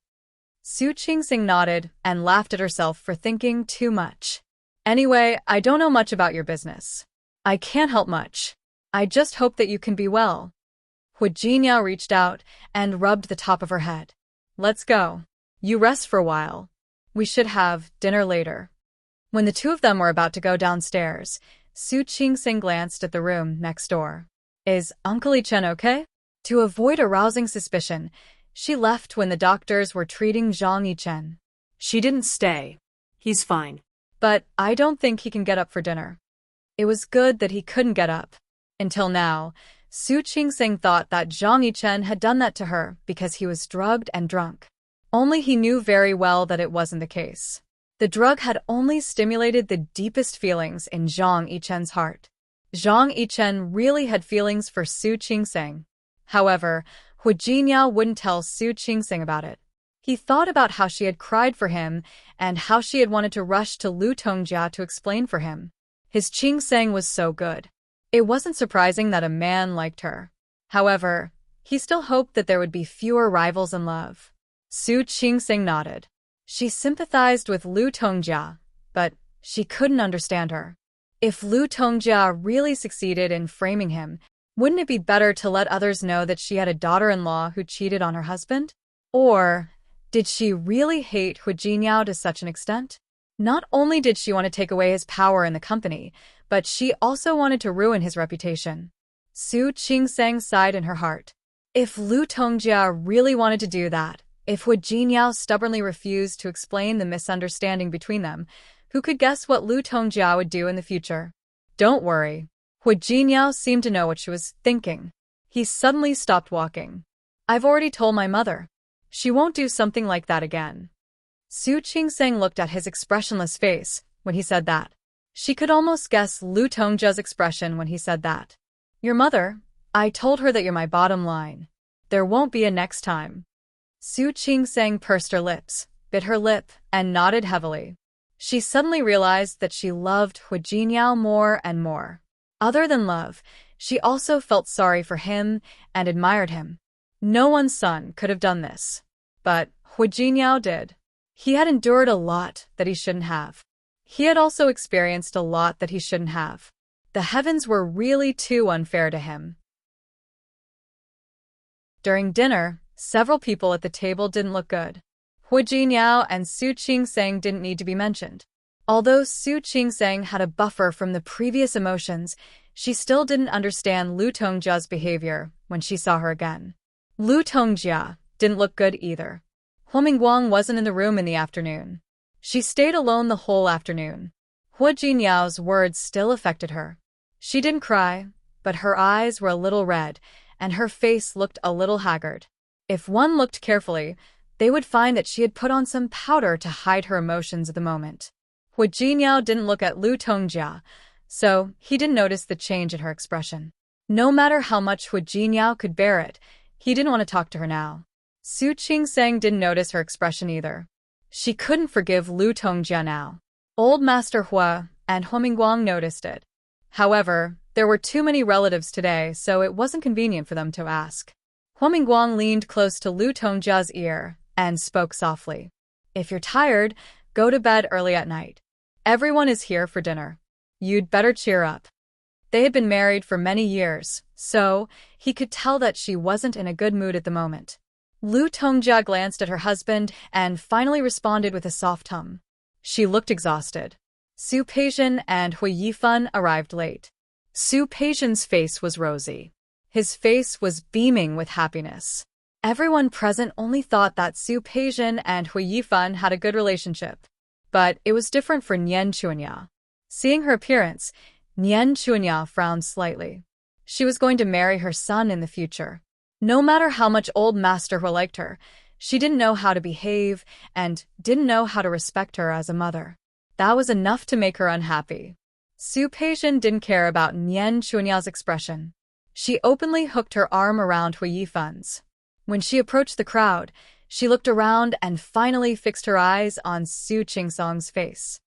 Speaker 1: Su Qingsing nodded and laughed at herself for thinking too much. Anyway, I don't know much about your business. I can't help much. I just hope that you can be well. Hu Jinyao reached out and rubbed the top of her head. Let's go. You rest for a while. We should have dinner later. When the two of them were about to go downstairs, Su Qingsing glanced at the room next door. Is Uncle Chen okay? To avoid arousing suspicion, she left when the doctors were treating Zhang Yichen.
Speaker 2: She didn't stay. He's fine.
Speaker 1: But I don't think he can get up for dinner. It was good that he couldn't get up. Until now, Su Qingsing thought that Zhang Yichen had done that to her because he was drugged and drunk. Only he knew very well that it wasn't the case. The drug had only stimulated the deepest feelings in Zhang Yichen's heart. Zhang Yichen really had feelings for Su Qingsing. However, Hu Jinyao wouldn't tell Su Qingsing about it. He thought about how she had cried for him and how she had wanted to rush to Lu Tongjia to explain for him. His Qingsang was so good. It wasn't surprising that a man liked her. However, he still hoped that there would be fewer rivals in love. Su Qingsang nodded. She sympathized with Lu Tongjia, but she couldn't understand her. If Lu Tongjia really succeeded in framing him, wouldn't it be better to let others know that she had a daughter-in-law who cheated on her husband? Or did she really hate Hu Jinyao to such an extent? Not only did she want to take away his power in the company, but she also wanted to ruin his reputation. Su Qingsang sighed in her heart. If Lu Tongjia really wanted to do that, if Hu Jinyao stubbornly refused to explain the misunderstanding between them, who could guess what Lu Tongjia would do in the future? Don't worry. Hu Jinyao seemed to know what she was thinking. He suddenly stopped walking. I've already told my mother. She won't do something like that again. Su Qingsang looked at his expressionless face when he said that. She could almost guess Lu Tongjia's expression when he said that. Your mother? I told her that you're my bottom line. There won't be a next time. Su Qingsang pursed her lips, bit her lip, and nodded heavily. She suddenly realized that she loved Hu Jinyao more and more. Other than love, she also felt sorry for him and admired him. No one's son could have done this. But Hu Jinyao did. He had endured a lot that he shouldn't have. He had also experienced a lot that he shouldn't have. The heavens were really too unfair to him. During dinner, several people at the table didn't look good. Hu Jinyao and Su Qingsang didn't need to be mentioned. Although Su Qingsang had a buffer from the previous emotions, she still didn't understand Lu Tongjia's behavior when she saw her again. Lu Tongjia didn't look good either. Huamingguang wasn't in the room in the afternoon. She stayed alone the whole afternoon. Hu Jinyao's words still affected her. She didn't cry, but her eyes were a little red, and her face looked a little haggard. If one looked carefully, they would find that she had put on some powder to hide her emotions at the moment. Hu Jinyao didn't look at Lu Tongjia, so he didn't notice the change in her expression. No matter how much Hu Jinyao could bear it, he didn't want to talk to her now. Su Qingsang didn't notice her expression either. She couldn't forgive Lu Tongjia now. Old Master Hua and Huamingguang noticed it. However, there were too many relatives today, so it wasn't convenient for them to ask. Huamingguang leaned close to Lu Tongjia's ear and spoke softly. If you're tired, go to bed early at night. Everyone is here for dinner. You'd better cheer up. They had been married for many years, so he could tell that she wasn't in a good mood at the moment. Lu Tongjia glanced at her husband and finally responded with a soft hum. She looked exhausted. Su Peijian and Hui Yifan arrived late. Su Peijian's face was rosy. His face was beaming with happiness. Everyone present only thought that Su Peijian and Hui Yifan had a good relationship. But it was different for Nian Chuanya. Seeing her appearance, Nian Chuanya frowned slightly. She was going to marry her son in the future. No matter how much old Master Hua liked her, she didn't know how to behave and didn't know how to respect her as a mother. That was enough to make her unhappy. Su Peijian didn't care about Nian Chuanya's expression. She openly hooked her arm around Hui Yifan's. When she approached the crowd, she looked around and finally fixed her eyes on Su Qingsang's face.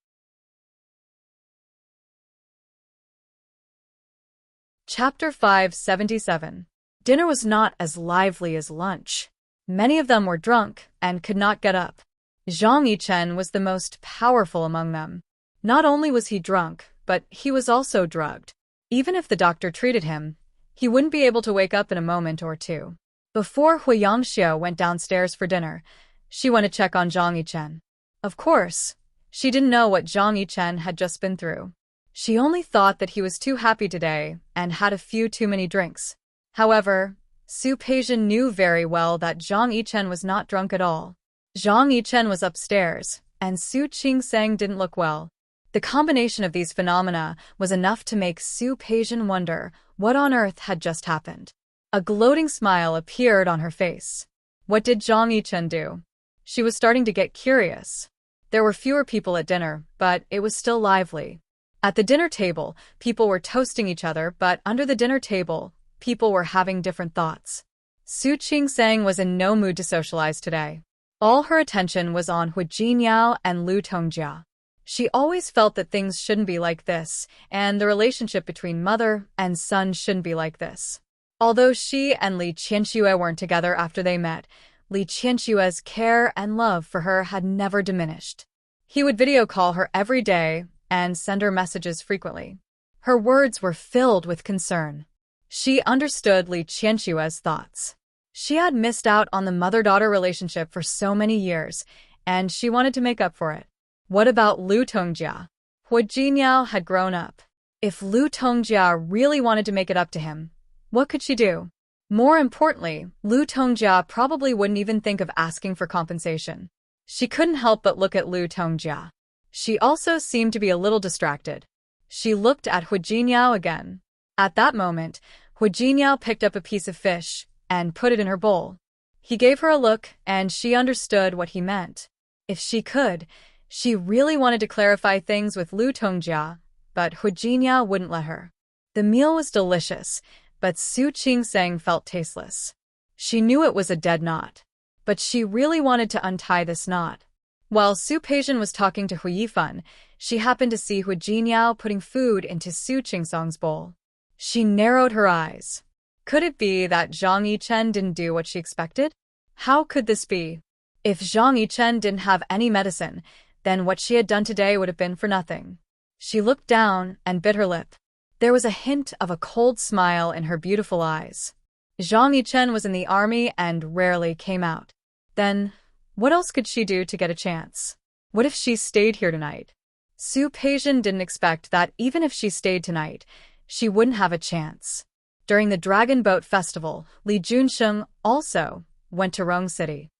Speaker 1: Chapter 577. Dinner was not as lively as lunch. Many of them were drunk and could not get up. Zhang Yichen was the most powerful among them. Not only was he drunk, but he was also drugged. Even if the doctor treated him, he wouldn't be able to wake up in a moment or two. Before Hui Yangxiu went downstairs for dinner, she went to check on Zhang Yichen. Of course, she didn't know what Zhang Yichen had just been through. She only thought that he was too happy today and had a few too many drinks. However, Su Peijian knew very well that Zhang Yichen was not drunk at all. Zhang Yichen was upstairs, and Su Qingsang didn't look well. The combination of these phenomena was enough to make Su Peijian wonder what on earth had just happened. A gloating smile appeared on her face. What did Zhang Yichen do? She was starting to get curious. There were fewer people at dinner, but it was still lively. At the dinner table, people were toasting each other, but under the dinner table, people were having different thoughts. Su Qingsang was in no mood to socialize today. All her attention was on Hu Jinyao and Lu Tongjia. She always felt that things shouldn't be like this, and the relationship between mother and son shouldn't be like this. Although she and Li Qianxue weren't together after they met, Li Qianxue's care and love for her had never diminished. He would video call her every day and send her messages frequently. Her words were filled with concern. She understood Li Qianxue's thoughts. She had missed out on the mother-daughter relationship for so many years, and she wanted to make up for it. What about Lu Tongjia? Hu Jinyao had grown up. If Lu Tongjia really wanted to make it up to him, what could she do? More importantly, Lu Tongjia probably wouldn't even think of asking for compensation. She couldn't help but look at Lu Tongjia. She also seemed to be a little distracted. She looked at Hu Jinyao again. At that moment, Hu Jinyao picked up a piece of fish and put it in her bowl. He gave her a look, and she understood what he meant. If she could, she really wanted to clarify things with Lu Tongjia, but Hu Jinyao wouldn't let her. The meal was delicious, but Su Qingseng felt tasteless. She knew it was a dead knot, but she really wanted to untie this knot. While Su Peijian was talking to Hu Yifan, she happened to see Hu Jinyao putting food into Su Qingseng's bowl. She narrowed her eyes. Could it be that Zhang Yichen didn't do what she expected? How could this be? If Zhang Yichen didn't have any medicine, then what she had done today would have been for nothing. She looked down and bit her lip. There was a hint of a cold smile in her beautiful eyes. Zhang Yichen was in the army and rarely came out. Then, what else could she do to get a chance? What if she stayed here tonight? Su Peijian didn't expect that even if she stayed tonight, she wouldn't have a chance. During the Dragon Boat Festival, Li Junsheng also went to Rong City.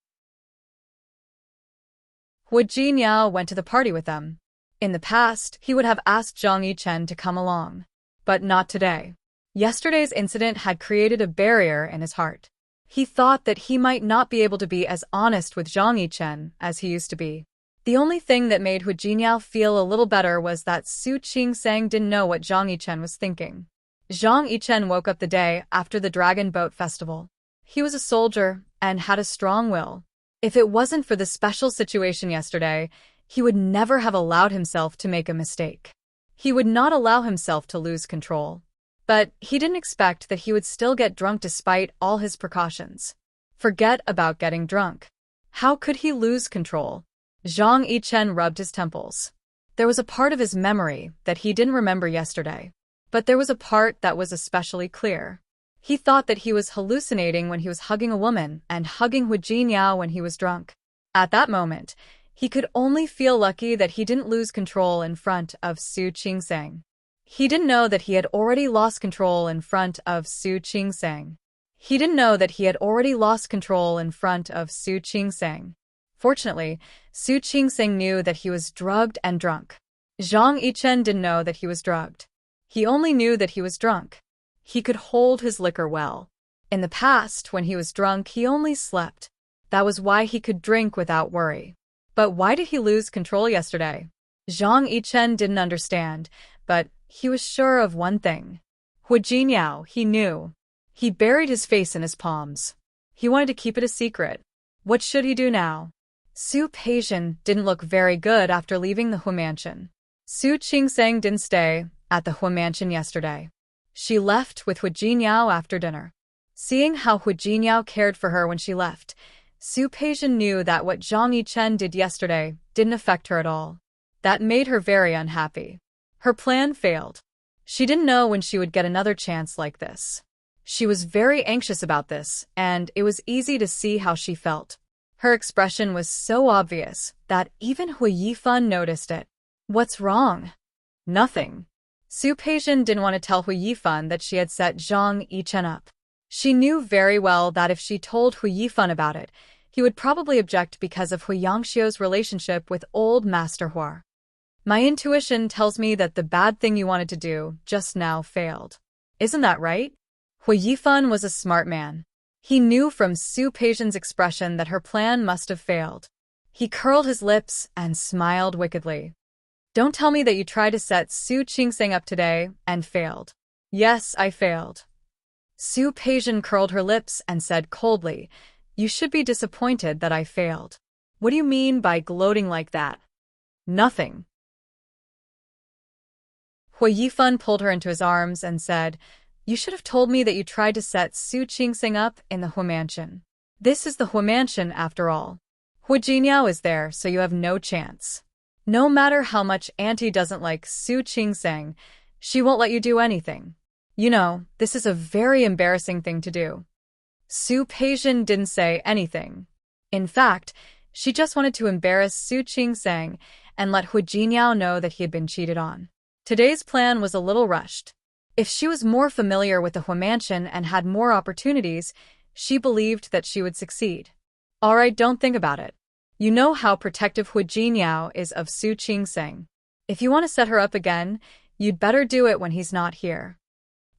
Speaker 1: Hu Jinyao went to the party with them. In the past, he would have asked Zhang Yichen to come along. But not today. Yesterday's incident had created a barrier in his heart. He thought that he might not be able to be as honest with Zhang Yichen as he used to be. The only thing that made Hu Jinyao feel a little better was that Su Qingseng didn't know what Zhang Yichen was thinking. Zhang Yichen woke up the day after the Dragon Boat Festival. He was a soldier and had a strong will. If it wasn't for the special situation yesterday, he would never have allowed himself to make a mistake. He would not allow himself to lose control. But he didn't expect that he would still get drunk despite all his precautions. Forget about getting drunk. How could he lose control? Zhang Yichen rubbed his temples. There was a part of his memory that he didn't remember yesterday. But there was a part that was especially clear. He thought that he was hallucinating when he was hugging a woman and hugging Hu Jinyao when he was drunk. At that moment, he could only feel lucky that he didn't lose control in front of Su Qingseng. He didn't know that he had already lost control in front of Su Qingseng. He didn't know that he had already lost control in front of Su Qingseng. Fortunately, Su Qingseng knew that he was drugged and drunk. Zhang Yichen didn't know that he was drugged. He only knew that he was drunk. He could hold his liquor well. In the past, when he was drunk, he only slept. That was why he could drink without worry. But why did he lose control yesterday? Zhang Yichen didn't understand, but he was sure of one thing. Hu Jinyao, he knew. He buried his face in his palms. He wanted to keep it a secret. What should he do now? Su Peijian didn't look very good after leaving the Hu mansion. Su Qingseng didn't stay at the Hu mansion yesterday. She left with Hu Jinyao after dinner. Seeing how Hu Jinyao cared for her when she left, Su Peijian knew that what Zhang Yichen did yesterday didn't affect her at all. That made her very unhappy. Her plan failed. She didn't know when she would get another chance like this. She was very anxious about this, and it was easy to see how she felt. Her expression was so obvious that even Hu Yifan noticed it. What's wrong? Nothing. Su Peijian didn't want to tell Hu Yifan that she had set Zhang Yichen up. She knew very well that if she told Hu Yifan about it, he would probably object because of Hu Yangxiu's relationship with old Master Hua. My intuition tells me that the bad thing you wanted to do just now failed. Isn't that right? Hu Yifan was a smart man. He knew from Su Peijian's expression that her plan must have failed. He curled his lips and smiled wickedly. Don't tell me that you tried to set Su Qingseng up today and failed. Yes, I failed. Su Peijian curled her lips and said coldly, You should be disappointed that I failed. What do you mean by gloating like that? Nothing. Hui Yifan pulled her into his arms and said, "You should have told me that you tried to set Su Qingsing up in the Hui mansion. This is the Hui mansion after all. Hui Jiniao is there, so you have no chance. No matter how much Auntie doesn't like Su Qingsing, she won't let you do anything. You know, this is a very embarrassing thing to do." Su Peijian didn't say anything. In fact, she just wanted to embarrass Su Qingsing and let Hui Jiniao know that he had been cheated on. Today's plan was a little rushed. If she was more familiar with the Hui mansion and had more opportunities, she believed that she would succeed. Alright, don't think about it. You know how protective Hui Jiniao is of Su Qingsing. If you want to set her up again, you'd better do it when he's not here.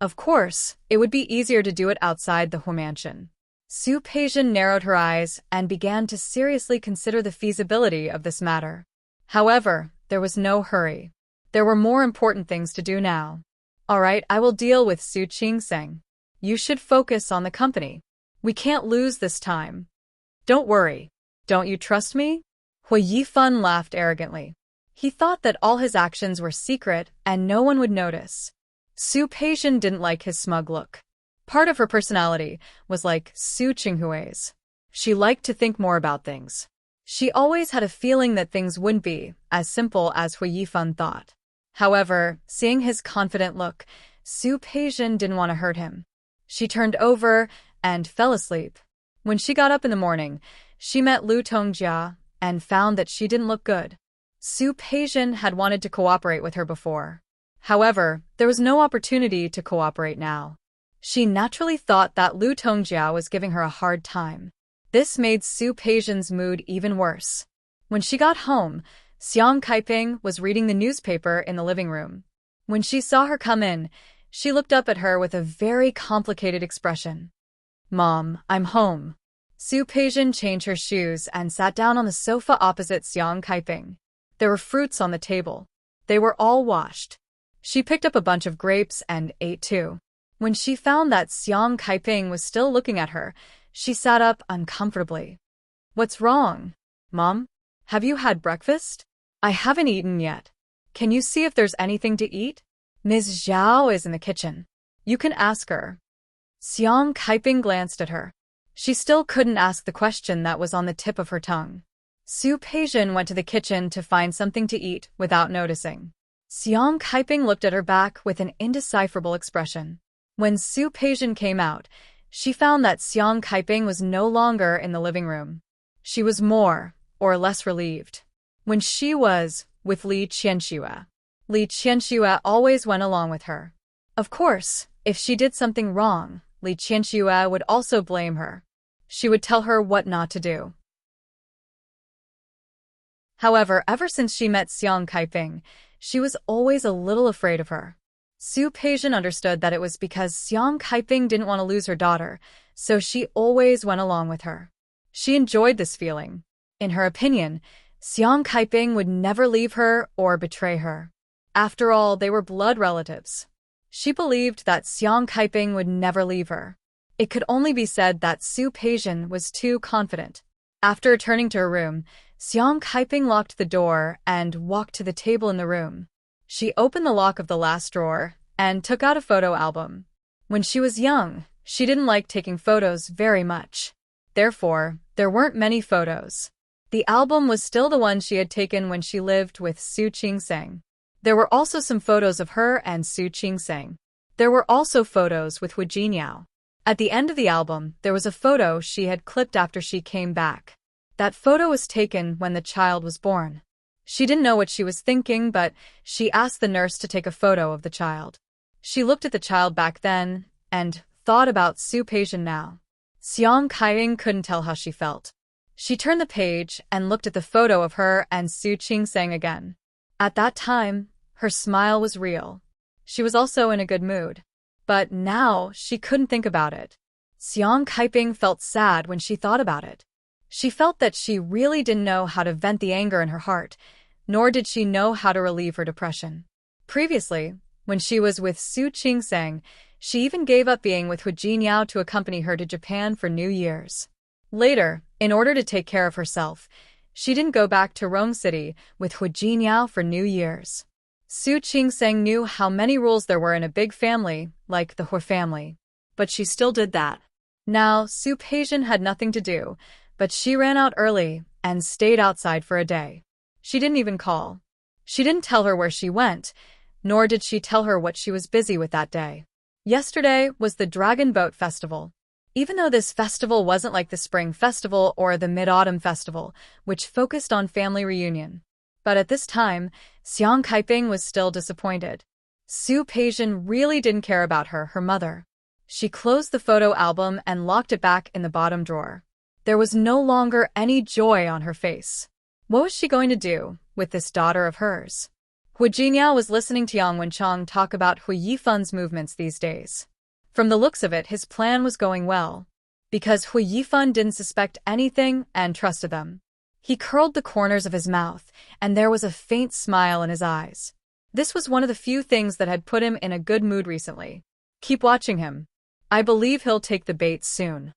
Speaker 1: Of course, it would be easier to do it outside the Hui mansion. Su Peijian narrowed her eyes and began to seriously consider the feasibility of this matter. However, there was no hurry. There were more important things to do now. Alright, I will deal with Su Qingsing. You should focus on the company. We can't lose this time. Don't worry. Don't you trust me? Hui Yifan laughed arrogantly. He thought that all his actions were secret and no one would notice. Su Peijian didn't like his smug look. Part of her personality was like Su Qinghui's. She liked to think more about things. She always had a feeling that things wouldn't be as simple as Hui Yifan thought. However, seeing his confident look, Su Peijian didn't want to hurt him. She turned over and fell asleep. When she got up in the morning, she met Lu Tongjia and found that she didn't look good. Su Peijian had wanted to cooperate with her before. However, there was no opportunity to cooperate now. She naturally thought that Lu Tongjia was giving her a hard time. This made Su Peijian's mood even worse. When she got home, Xiang Kaiping was reading the newspaper in the living room. When she saw her come in, she looked up at her with a very complicated expression. "Mom, I'm home." Su Peijian changed her shoes and sat down on the sofa opposite Xiang Kaiping. There were fruits on the table. They were all washed. She picked up a bunch of grapes and ate too. When she found that Xiang Kaiping was still looking at her, she sat up uncomfortably. "What's wrong, Mom? Have you had breakfast?" "I haven't eaten yet. Can you see if there's anything to eat?" "Ms. Zhao is in the kitchen. You can ask her." Xiang Kaiping glanced at her. She still couldn't ask the question that was on the tip of her tongue. Su Peijian went to the kitchen to find something to eat without noticing. Xiang Kaiping looked at her back with an indecipherable expression. When Su Peijian came out, she found that Xiang Kaiping was no longer in the living room. She was more or less relieved. When she was with Li Qianxue, Li Qianxue always went along with her. Of course, if she did something wrong, Li Qianxue would also blame her. She would tell her what not to do. However, ever since she met Xiang Kaiping, she was always a little afraid of her. Su Peijian understood that it was because Xiang Kaiping didn't want to lose her daughter, so she always went along with her. She enjoyed this feeling. In her opinion, Xiang Kaiping would never leave her or betray her. After all, they were blood relatives. She believed that Xiang Kaiping would never leave her. It could only be said that Su Peijian was too confident. After returning to her room, Xiang Kaiping locked the door and walked to the table in the room. She opened the lock of the last drawer and took out a photo album. When she was young, she didn't like taking photos very much. Therefore, there weren't many photos. The album was still the one she had taken when she lived with Su Qingsing. There were also some photos of her and Su Qingsing. There were also photos with Hui Jiniao. At the end of the album, there was a photo she had clipped after she came back. That photo was taken when the child was born. She didn't know what she was thinking, but she asked the nurse to take a photo of the child. She looked at the child back then and thought about Su Peijian now. Xiang Kaiping couldn't tell how she felt. She turned the page and looked at the photo of her and Su Qingsing again. At that time, her smile was real. She was also in a good mood. But now, she couldn't think about it. Xiang Kaiping felt sad when she thought about it. She felt that she really didn't know how to vent the anger in her heart, nor did she know how to relieve her depression. Previously, when she was with Su Qingsing, she even gave up being with Hui Jiniao to accompany her to Japan for New Year's. Later, in order to take care of herself, She didn't go back to Rome City with Hu Jiniao for New Year's. Su Qingseng knew how many rules there were in a big family, like the Hu family.
Speaker 2: But she still did that.
Speaker 1: Now, Su Peijian had nothing to do, but she ran out early and stayed outside for a day. She didn't even call. She didn't tell her where she went, nor did she tell her what she was busy with that day. Yesterday was the Dragon Boat Festival. Even though this festival wasn't like the Spring Festival or the Mid-Autumn Festival, which focused on family reunion. But at this time, Xiang Kaiping was still disappointed. Su Peijian really didn't care about her mother. She closed the photo album and locked it back in the bottom drawer. There was no longer any joy on her face. What was she going to do with this daughter of hers? Hu Jiniao was listening to Yang Wenchang talk about Hu Yifan's movements these days. From the looks of it, his plan was going well. Because Hu Yifan didn't suspect anything and trusted them. He curled the corners of his mouth, and there was a faint smile in his eyes. This was one of the few things that had put him in a good mood recently. Keep watching him. I believe he'll take the bait soon.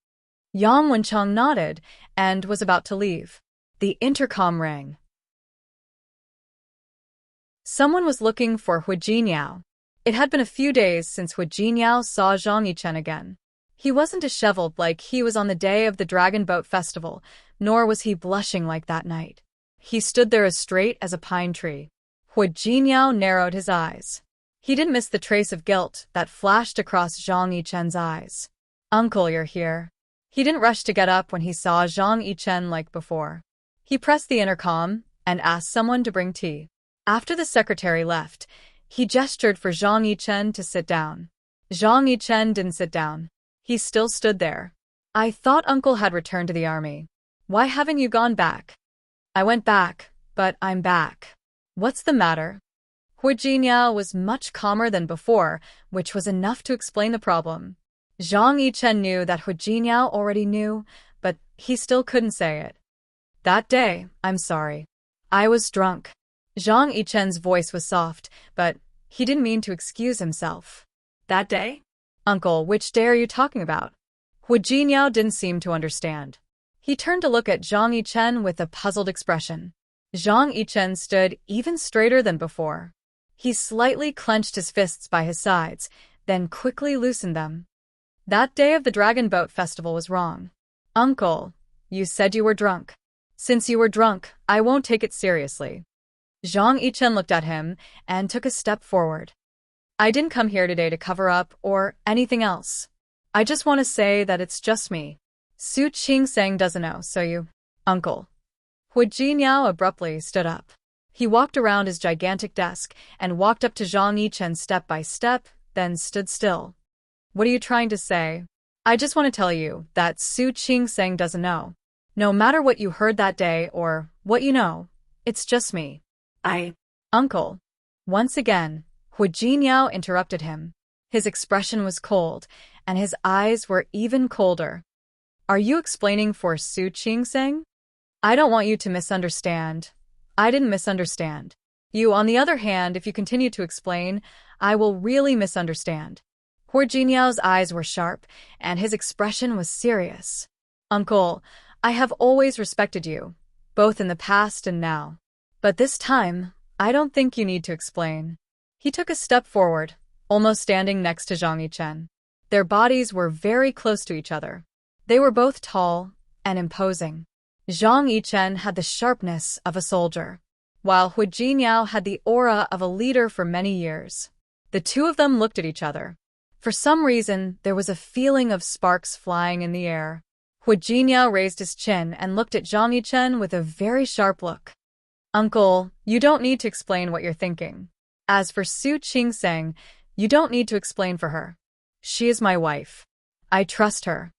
Speaker 1: Yang Wenchang nodded and was about to leave. The intercom rang. Someone was looking for Hu Jiniao. It had been a few days since Hu Jiniao saw Zhang Yichen again. He wasn't disheveled like he was on the day of the Dragon Boat Festival, nor was he blushing like that night. He stood there as straight as a pine tree. Hu Jiniao narrowed his eyes. He didn't miss the trace of guilt that flashed across Zhang Yichen's eyes. Uncle, you're here. He didn't rush to get up when he saw Zhang Yichen like before. He pressed the intercom and asked someone to bring tea. After the secretary left, he gestured for Zhang Yichen to sit down. Zhang Yichen didn't sit down. He still stood there. I thought Uncle had returned to the army. Why haven't you gone back? I went back, but I'm back. What's the matter? Hu Jiniao was much calmer than before, which was enough to explain the problem. Zhang Yichen knew that Hu Jiniao already knew, but he still couldn't say it. That day, I'm sorry. I was drunk. Zhang Yichen's voice was soft, but he didn't mean to excuse himself.
Speaker 2: That day?
Speaker 1: Uncle, which day are you talking about? Hu Jiniao didn't seem to understand. He turned to look at Zhang Yichen with a puzzled expression. Zhang Yichen stood even straighter than before. He slightly clenched his fists by his sides, then quickly loosened them. That day of the Dragon Boat Festival was wrong. Uncle, you said you were drunk. Since you were drunk, I won't take it seriously. Zhang Yichen looked at him and took a step forward. I didn't come here today to cover up or anything else. I just want to say that it's just me. Su Qingseng doesn't know, so you... Uncle. Hu Jiniao abruptly stood up. He walked around his gigantic desk and walked up to Zhang Yichen step by step, then stood still. What are you trying to say? I just want to tell you that Su Qingseng doesn't know. No matter what you heard that day or what you know, it's just me. Uncle. Once again, Hu Jiniao interrupted him. His expression was cold, and his eyes were even colder. Are you explaining for Su Qingseng? I don't want you to misunderstand. I didn't misunderstand. You, on the other hand, if you continue to explain, I will really misunderstand. Hu Jiniao's eyes were sharp, and his expression was serious. Uncle, I have always respected you, both in the past and now. But this time, I don't think you need to explain. He took a step forward, almost standing next to Zhang Yichen. Their bodies were very close to each other. They were both tall and imposing. Zhang Yichen had the sharpness of a soldier, while Hu Jiniao had the aura of a leader for many years. The two of them looked at each other. For some reason, there was a feeling of sparks flying in the air. Hu Jiniao raised his chin and looked at Zhang Yichen with a very sharp look. Uncle, you don't need to explain what you're thinking. As for Su Qingseng, you don't need to explain for her. She is my wife. I trust her.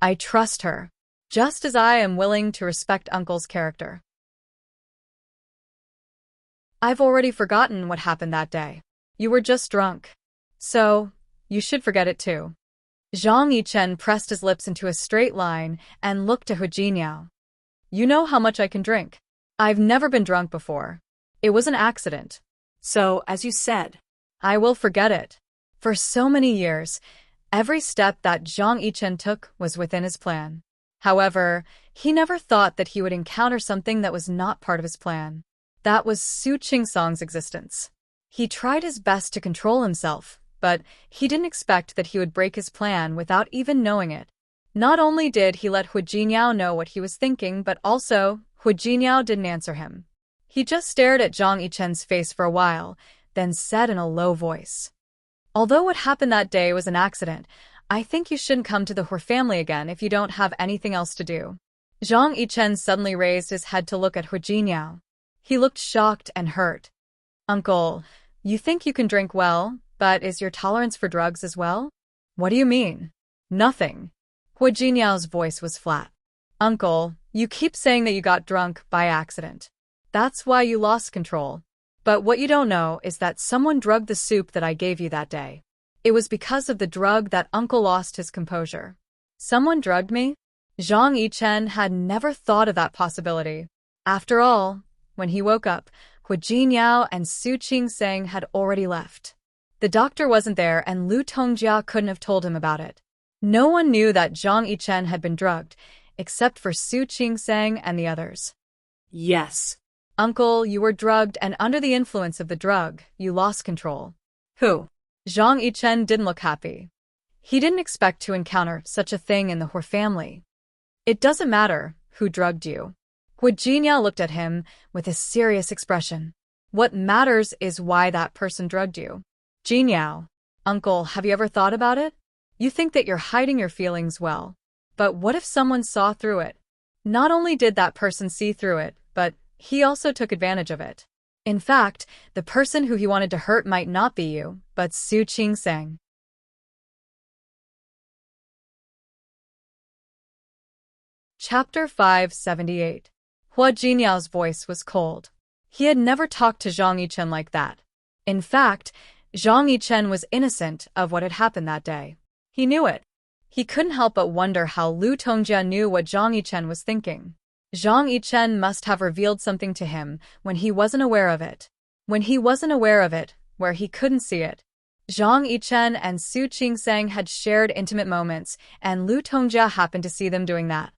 Speaker 1: I trust her, just as I am willing to respect Uncle's character. I've already forgotten what happened that day. You were just drunk. So, you should forget it too. Zhang Yichen pressed his lips into a straight line and looked to Hu Jiniao. You know how much I can drink. I've never been drunk before. It was an accident.
Speaker 2: So, as you said,
Speaker 1: I will forget it. For so many years, every step that Zhang Yichen took was within his plan. However, he never thought that he would encounter something that was not part of his plan. That was Su Qingsang's existence. He tried his best to control himself, but he didn't expect that he would break his plan without even knowing it. Not only did he let Hu Jingyao know what he was thinking, but also, Hu Jingyao didn't answer him. He just stared at Zhang Yichen's face for a while, then said in a low voice, "Although what happened that day was an accident, I think you shouldn't come to the Hu family again if you don't have anything else to do." Zhang Yichen suddenly raised his head to look at Hu Jingyao. He looked shocked and hurt. "Uncle, you think you can drink well, but is your tolerance for drugs as well?" "What do you mean?" "Nothing." Hu Jinyao's voice was flat. "Uncle, you keep saying that you got drunk by accident. That's why you lost control. But what you don't know is that someone drugged the soup that I gave you that day. It was because of the drug that Uncle lost his composure." "Someone drugged me?" Zhang Yichen had never thought of that possibility. After all, when he woke up, Hu Jinyao and Su Qingsang had already left. The doctor wasn't there and Lu Tongjia couldn't have told him about it. No one knew that Zhang Yichen had been drugged, except for Su Qingsang and the others.
Speaker 2: Yes.
Speaker 1: "Uncle, you were drugged and under the influence of the drug, you lost control."
Speaker 2: Who?
Speaker 1: Zhang Yichen didn't look happy. He didn't expect to encounter such a thing in the Hu family. "It doesn't matter who drugged you." Hu Jinyao looked at him with a serious expression. "What matters is why that person drugged you." "Jinyao, uncle, have you ever thought about it? You think that you're hiding your feelings well. But what if someone saw through it? Not only did that person see through it, but he also took advantage of it. In fact, the person who he wanted to hurt might not be you, but Su Qingsang." Chapter 578. Hu Jinyao's voice was cold. He had never talked to Zhang Yichen like that. In fact, Zhang Yichen was innocent of what had happened that day. He knew it. He couldn't help but wonder how Lu Tongjia knew what Zhang Yichen was thinking. Zhang Yichen must have revealed something to him when he wasn't aware of it. When he wasn't aware of it, where he couldn't see it. Zhang Yichen and Su Qingsang had shared intimate moments, and Lu Tongjia happened to see them doing that.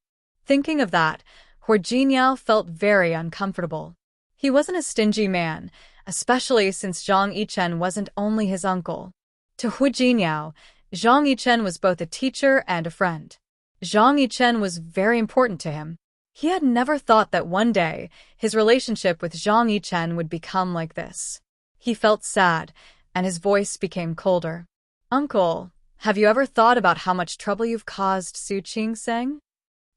Speaker 1: Thinking of that, Hu Jinyao felt very uncomfortable. He wasn't a stingy man, especially since Zhang Yichen wasn't only his uncle. To Hu Jinyao, Zhang Yichen was both a teacher and a friend. Zhang Yichen was very important to him. He had never thought that one day his relationship with Zhang Yichen would become like this. He felt sad, and his voice became colder. "Uncle, have you ever thought about how much trouble you've caused Su Qingsang?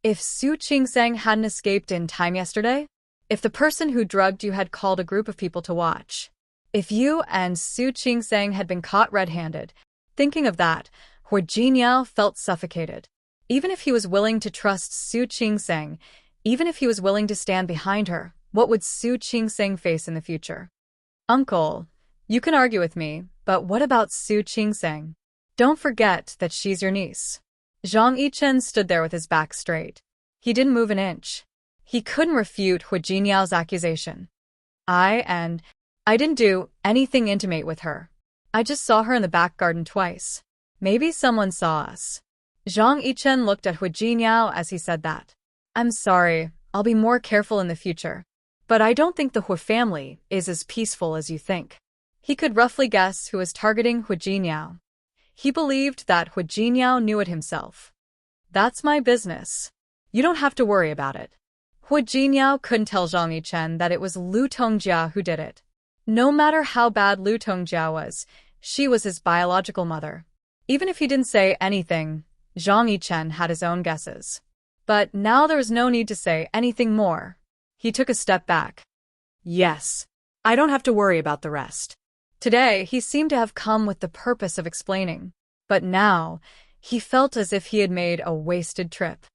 Speaker 1: If Su Qingsang hadn't escaped in time yesterday, if the person who drugged you had called a group of people to watch, if you and Su Qingsang had been caught red-handed." Thinking of that, Hu Jinyao felt suffocated. Even if he was willing to trust Su Qingsang, even if he was willing to stand behind her, what would Su Qingsang face in the future? "Uncle, you can argue with me, but what about Su Qingsang? Don't forget that she's your niece." Zhang Yichen stood there with his back straight. He didn't move an inch. He couldn't refute Hu Jinyao's accusation. I didn't do anything intimate with her. I just saw her in the back garden twice. Maybe someone saw us." Zhang Yichen looked at Hu Jinyao as he said that. "I'm sorry, I'll be more careful in the future. But I don't think the Hu family is as peaceful as you think." He could roughly guess who was targeting Hu Jinyao. He believed that Hu Jinyao knew it himself. "That's my business. You don't have to worry about it." Hu Jinyao couldn't tell Zhang Yichen that it was Lu Tongjia who did it. No matter how bad Lu Tongjia was, she was his biological mother. Even if he didn't say anything, Zhang Yichen had his own guesses. But now there was no need to say anything more. He took a step back. "Yes, I don't have to worry about the rest." Today, he seemed to have come with the purpose of explaining. But now, he felt as if he had made a wasted trip.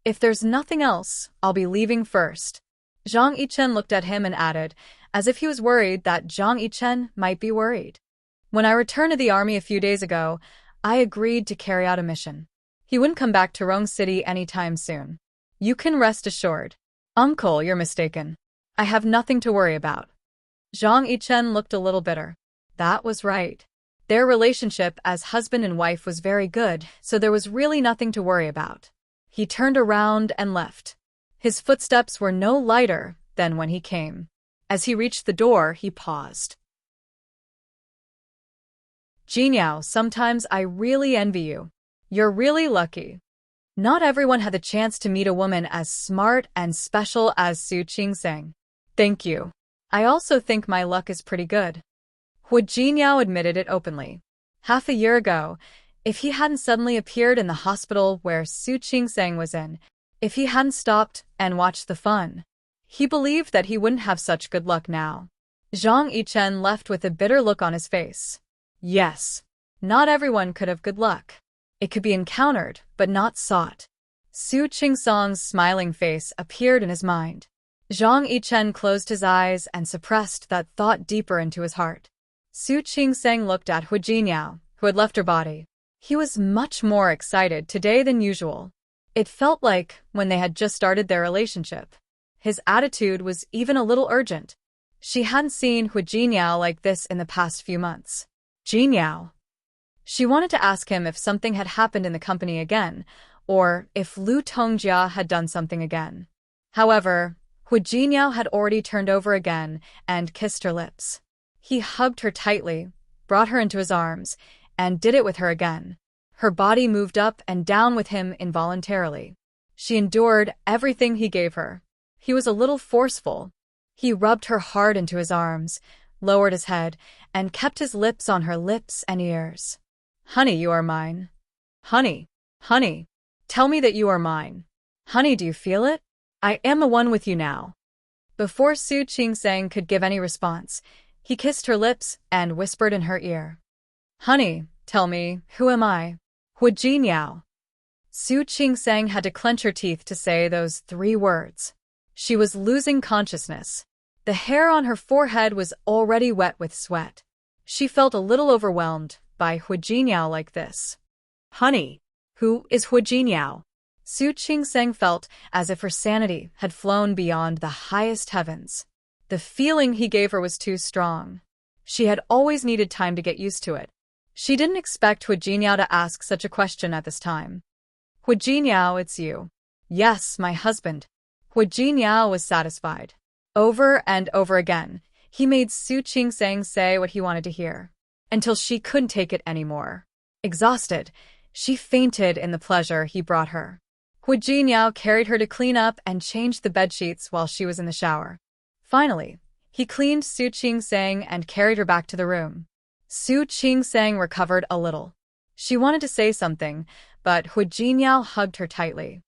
Speaker 1: "If there's nothing else, I'll be leaving first." Zhang Yichen looked at him and added, as if he was worried that Zhang Yichen might be worried. "When I returned to the army a few days ago, I agreed to carry out a mission. He wouldn't come back to Rong City anytime soon. You can rest assured." "Uncle, you're mistaken. I have nothing to worry about." Zhang Yichen looked a little bitter. That was right. Their relationship as husband and wife was very good, so there was really nothing to worry about. He turned around and left. His footsteps were no lighter than when he came. As he reached the door, he paused. Jinyao, sometimes I really envy you. You're really lucky. Not everyone had the chance to meet a woman as smart and special as Su Qingsang. Thank you. I also think my luck is pretty good. Hu Jinyao admitted it openly. Half a year ago, if he hadn't suddenly appeared in the hospital where Su Qingsang was in, if he hadn't stopped and watched the fun, he believed that he wouldn't have such good luck now. Zhang Yichen left with a bitter look on his face. Yes, not everyone could have good luck. It could be encountered, but not sought. Su Qingsang's smiling face appeared in his mind. Zhang Yichen closed his eyes and suppressed that thought deeper into his heart. Su Qingsang looked at Hu Jinyao, who had left her body. He was much more excited today than usual. It felt like when they had just started their relationship. His attitude was even a little urgent. She hadn't seen Hu Jinyao like this in the past few months. Jinyao. She wanted to ask him if something had happened in the company again, or if Lu Tongjia had done something again. However, Hu Jinyao had already turned over again and kissed her lips. He hugged her tightly, brought her into his arms, and did it with her again. Her body moved up and down with him involuntarily. She endured everything he gave her. He was a little forceful. He rubbed her hard into his arms, lowered his head, and kept his lips on her lips and ears. Honey, you are mine. Honey, honey, tell me that you are mine. Honey, do you feel it? I am the one with you now. Before Su Qingsang could give any response, he kissed her lips and whispered in her ear. Honey, tell me, who am I? Hu Jinyao. Su Qingsang had to clench her teeth to say those 3 words. She was losing consciousness. The hair on her forehead was already wet with sweat. She felt a little overwhelmed by Hu Jinyao like this. Honey, who is Hu Jinyao? Su Qingsang felt as if her sanity had flown beyond the highest heavens. The feeling he gave her was too strong. She had always needed time to get used to it. She didn't expect Hu Jinyao to ask such a question at this time. Hu Jinyao, it's you. Yes, my husband. Hu Jinyao was satisfied. Over and over again, he made Su Qingsang say what he wanted to hear, until she couldn't take it anymore. Exhausted, she fainted in the pleasure he brought her. Hu Jinyao carried her to clean up and change the bedsheets while she was in the shower. Finally, he cleaned Su Qingsang and carried her back to the room. Su Qingsang recovered a little. She wanted to say something, but Hu Jinyao hugged her tightly.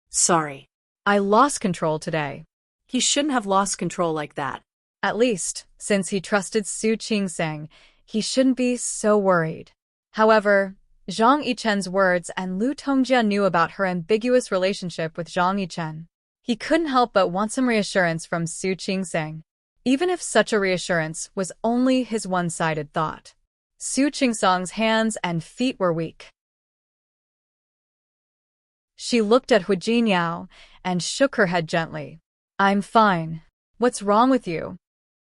Speaker 2: Sorry.
Speaker 1: I lost control today.
Speaker 2: He shouldn't have lost control like that.
Speaker 1: At least, since he trusted Su Qingsang, he shouldn't be so worried. However, Zhang Yichen's words and Lu Tongjia knew about her ambiguous relationship with Zhang Yichen. He couldn't help but want some reassurance from Su Qingsang, even if such a reassurance was only his one-sided thought. Su Qingsang's hands and feet were weak. She looked at Hu Jinyao and shook her head gently. I'm fine. What's wrong with you?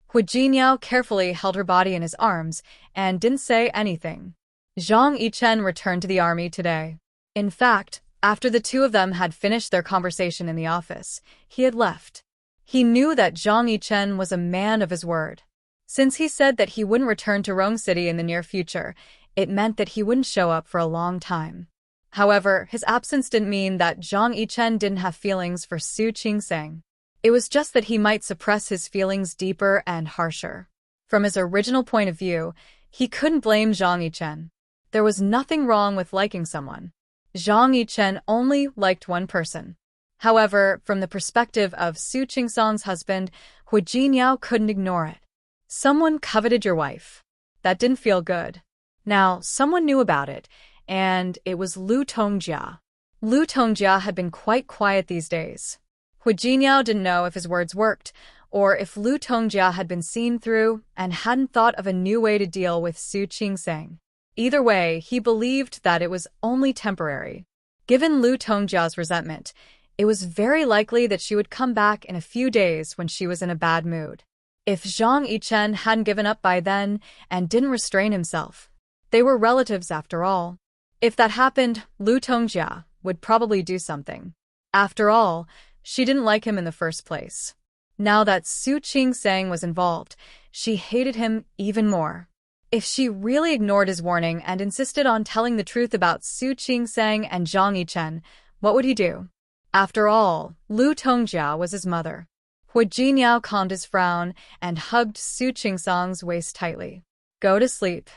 Speaker 1: Hu Jinyao carefully held her body in his arms and didn't say anything. Zhang Yichen returned to the army today. In fact, after the two of them had finished their conversation in the office, he had left. He knew that Zhang Yichen was a man of his word. Since he said that he wouldn't return to Rong City in the near future, it meant that he wouldn't show up for a long time. However, his absence didn't mean that Zhang Yichen didn't have feelings for Su Qingsang. It was just that he might suppress his feelings deeper and harsher. From his original point of view, he couldn't blame Zhang Yichen. There was nothing wrong with liking someone. Zhang Yichen only liked one person. However, from the perspective of Su Qingsang's husband, Hu Jinyao couldn't ignore it. Someone coveted your wife. That didn't feel good. Now, someone knew about it, and it was Lu Tongjia. Lu Tongjia had been quite quiet these days. Hu Jinyao didn't know if his words worked, or if Lu Tongjia had been seen through and hadn't thought of a new way to deal with Su Qingsang. Either way, he believed that it was only temporary. Given Lu Tongjia's resentment, it was very likely that she would come back in a few days when she was in a bad mood. If Zhang Yichen hadn't given up by then and didn't restrain himself, they were relatives after all. If that happened, Lu Tongjia would probably do something. After all, she didn't like him in the first place. Now that Su Qingsang was involved, she hated him even more. If she really ignored his warning and insisted on telling the truth about Su Qingsang and Zhang Yichen, what would he do? After all, Lu Tongjia was his mother. Hu Jinyao calmed his frown and hugged Su Qingsang's waist tightly. Go to sleep.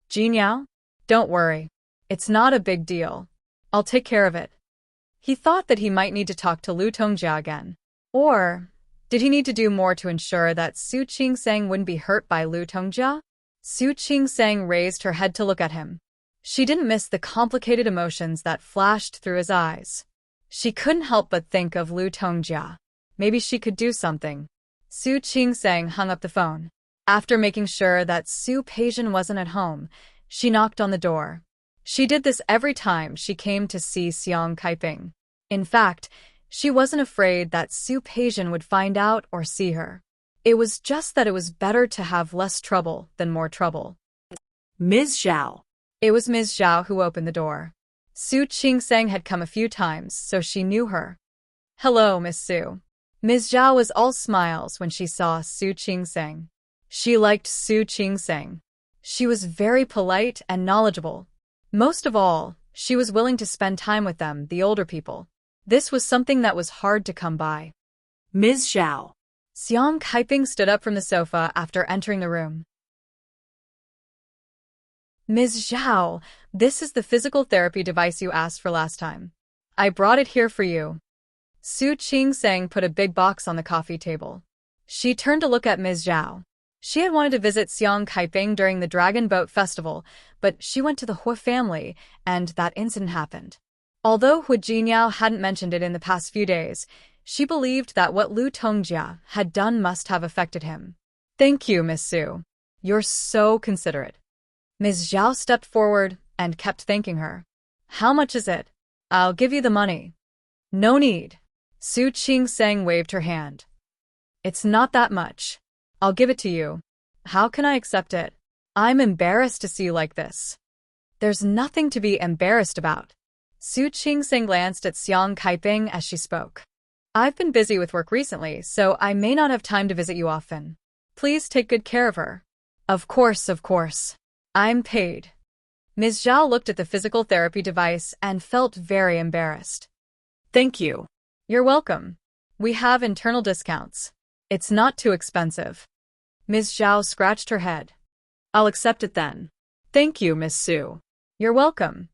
Speaker 1: Jinyao? Don't worry. It's not a big deal. I'll take care of it. He thought that he might need to talk to Lu Tongjia again. Or did he need to do more to ensure that Su Qingsang wouldn't be hurt by Lu Tongjia? Su Qingsang raised her head to look at him. She didn't miss the complicated emotions that flashed through his eyes. She couldn't help but think of Lu Tongjia. Maybe she could do something. Su Qingsang hung up the phone. After making sure that Su Peijian wasn't at home, she knocked on the door. She did this every time she came to see Xiang Kaiping. In fact, she wasn't afraid that Su Peijian would find out or see her. It was just that it was better to have less trouble than more trouble.
Speaker 2: Ms. Zhao.
Speaker 1: It was Ms. Zhao who opened the door. Su Qingsang had come a few times, so she knew her. Hello, Miss Su. Ms. Zhao was all smiles when she saw Su Qingsang. She liked Su Qingsang. She was very polite and knowledgeable. Most of all, she was willing to spend time with them, the older people. This was something that was hard to come by.
Speaker 2: Ms. Zhao.
Speaker 1: Xiang Kaiping stood up from the sofa after entering the room. Ms. Zhao, this is the physical therapy device you asked for last time. I brought it here for you. Su Qingsang put a big box on the coffee table. She turned to look at Ms. Zhao. She had wanted to visit Xiang Kaiping during the Dragon Boat Festival, but she went to the Hu family, and that incident happened. Although Hu Jinyao hadn't mentioned it in the past few days, she believed that what Lu Tongjia had done must have affected him. Thank you, Miss Su. You're so considerate. Ms. Zhao stepped forward and kept thanking her. How much is it? I'll give you the money. No need. Su Qingsang waved her hand. It's not that much. I'll give it to you. How can I accept it? I'm embarrassed to see you like this. There's nothing to be embarrassed about. Su Qingsang glanced at Xiang Kaiping as she spoke. I've been busy with work recently, so I may not have time to visit you often. Please take good care of her. Of course, of course. I'm paid. Ms. Zhao looked at the physical therapy device and felt very embarrassed.
Speaker 2: Thank you.
Speaker 1: You're welcome. We have internal discounts. It's not too expensive. Ms. Zhao scratched her head. I'll accept it then. Thank you, Miss Su. You're welcome.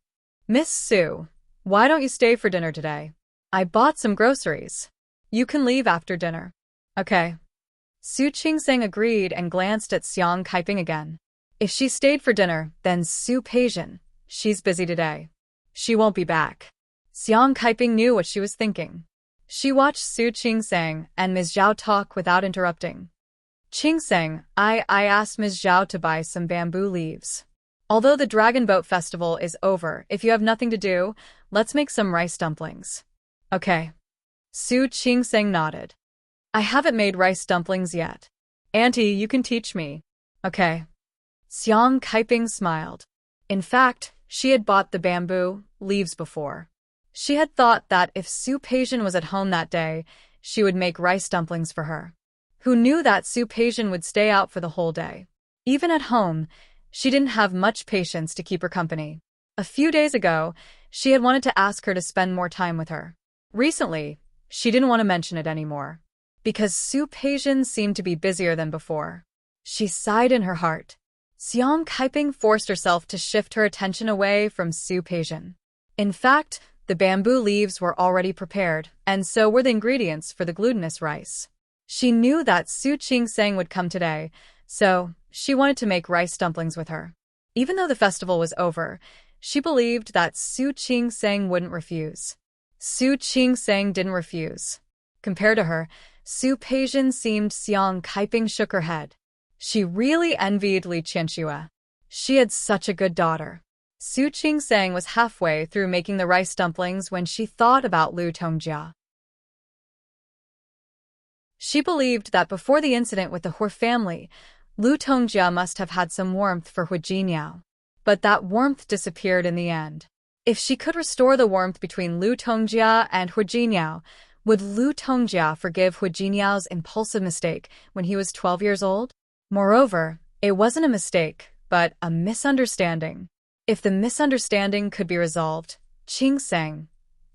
Speaker 1: Miss Su, why don't you stay for dinner today? I bought some groceries. You can leave after dinner. Okay. Su Qingsang agreed and glanced at Xiang Kaiping again. If she stayed for dinner, then Su Peijian. She's busy today. She won't be back. Xiang Kaiping knew what she was thinking. She watched Su Qingsang and Ms. Zhao talk without interrupting. Qingsang, I asked Ms. Zhao to buy some bamboo leaves. Although the Dragon Boat Festival is over, if you have nothing to do, let's make some rice dumplings. Okay. Su Qingsang nodded. I haven't made rice dumplings yet. Auntie, you can teach me. Okay. Xiang Kaiping smiled. In fact, she had bought the bamboo leaves before. She had thought that if Su Peijian was at home that day, she would make rice dumplings for her. Who knew that Su Peijian would stay out for the whole day? Even at home, she didn't have much patience to keep her company. A few days ago, she had wanted to ask her to spend more time with her. Recently, she didn't want to mention it anymore. Because Su Peijian seemed to be busier than before. She sighed in her heart. Xiang Kaiping forced herself to shift her attention away from Su Peijian. In fact, the bamboo leaves were already prepared, and so were the ingredients for the glutinous rice. She knew that Su Qingsang would come today, so she wanted to make rice dumplings with her. Even though the festival was over, she believed that Su Qingsang wouldn't refuse. Su Qingsang didn't refuse. Compared to her, Su Peijian seemed. Xiang Kaiping shook her head. She really envied Li Qianxue. She had such a good daughter. Su Qingsang was halfway through making the rice dumplings when she thought about Lu Tongjia. She believed that before the incident with the Hu family, Lu Tongjia must have had some warmth for Hu Jinyao. But that warmth disappeared in the end. If she could restore the warmth between Lu Tongjia and Hu Jinniao, would Lu Tongjia forgive Hu Jinniao's impulsive mistake when he was 12 years old? Moreover, it wasn't a mistake, but a misunderstanding. If the misunderstanding could be resolved, Qing Seng,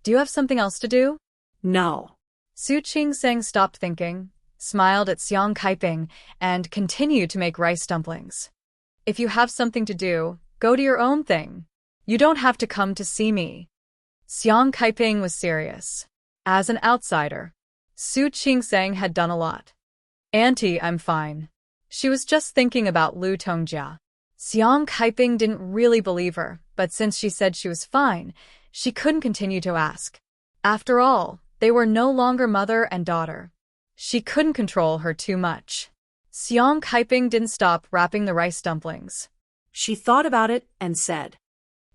Speaker 1: do you have something else to do?
Speaker 2: No.
Speaker 1: Su Qing Seng stopped thinking, smiled at Xiang Kaiping, and continued to make rice dumplings. If you have something to do, go to your own thing. You don't have to come to see me. Xiang Kaiping was serious. As an outsider, Su Qing Seng had done a lot. Auntie, I'm fine. She was just thinking about Lu Tongjia. Xiang Kaiping didn't really believe her, but since she said she was fine, she couldn't continue to ask. After all, they were no longer mother and daughter. She couldn't control her too much. Xiang Kaiping didn't stop wrapping the rice dumplings.
Speaker 2: She thought about it and said,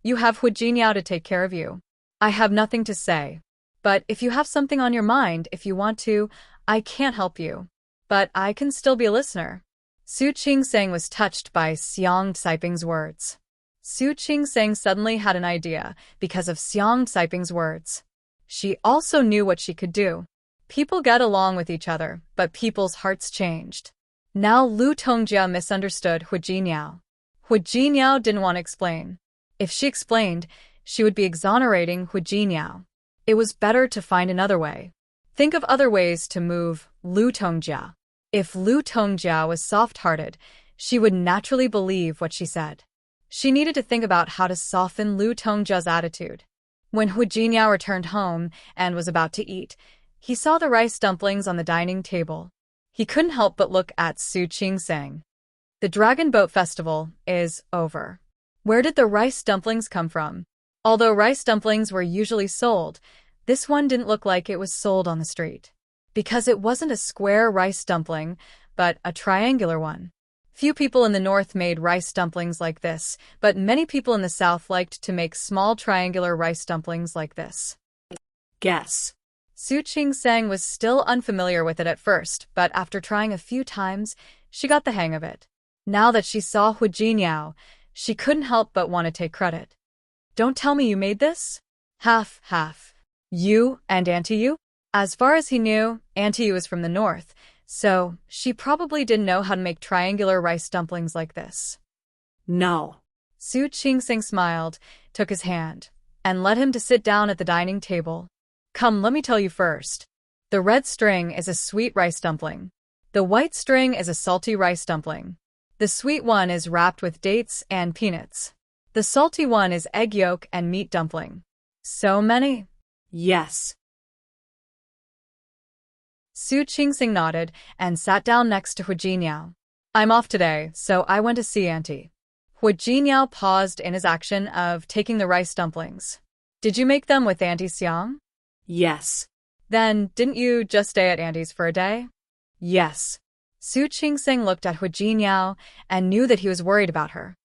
Speaker 1: You have Hu Jinniao to take care of you. I have nothing to say. But if you have something on your mind, if you want to, I can't help you. But I can still be a listener. Su Qing Seng was touched by Xiang Kaiping's words. Su Qing Seng suddenly had an idea because of Xiang Kaiping's words. She also knew what she could do. People get along with each other, but people's hearts changed. Now Lu Tongjia misunderstood Hu Jinniao. Hu Jinniao didn't want to explain. If she explained, she would be exonerating Hu Jinniao. It was better to find another way. Think of other ways to move Lu Tongjia. If Lu Tongjia was soft-hearted, she would naturally believe what she said. She needed to think about how to soften Lu Tongjia's attitude. When Hu Jinniao returned home and was about to eat, he saw the rice dumplings on the dining table. He couldn't help but look at Su Qing Seng. The Dragon Boat Festival is over. Where did the rice dumplings come from? Although rice dumplings were usually sold, this one didn't look like it was sold on the street. Because it wasn't a square rice dumpling, but a triangular one. Few people in the north made rice dumplings like this, but many people in the south liked to make small triangular rice dumplings like this.
Speaker 2: Guess.
Speaker 1: Su Qing Seng was still unfamiliar with it at first, but after trying a few times, she got the hang of it. Now that she saw Hu Jinniao, she couldn't help but want to take credit. Don't tell me you made this? Half. You and Auntie Yu? As far as he knew, Auntie Yu was from the north, so she probably didn't know how to make triangular rice dumplings like this.
Speaker 2: No.
Speaker 1: Su Qing Seng smiled, took his hand, and led him to sit down at the dining table. Come, let me tell you first. The red string is a sweet rice dumpling. The white string is a salty rice dumpling. The sweet one is wrapped with dates and peanuts. The salty one is egg yolk and meat dumpling. So many?
Speaker 2: Yes.
Speaker 1: Su Qing Seng nodded and sat down next to Hu Jinniao. I'm off today, so I went to see Auntie. Hu Jinniao paused in his action of taking the rice dumplings. Did you make them with Auntie Xiang?
Speaker 2: Yes.
Speaker 1: Then, didn't you just stay at Auntie's for a day?
Speaker 2: Yes.
Speaker 1: Su Qing Seng looked at Hu Jinniao and knew that he was worried about her.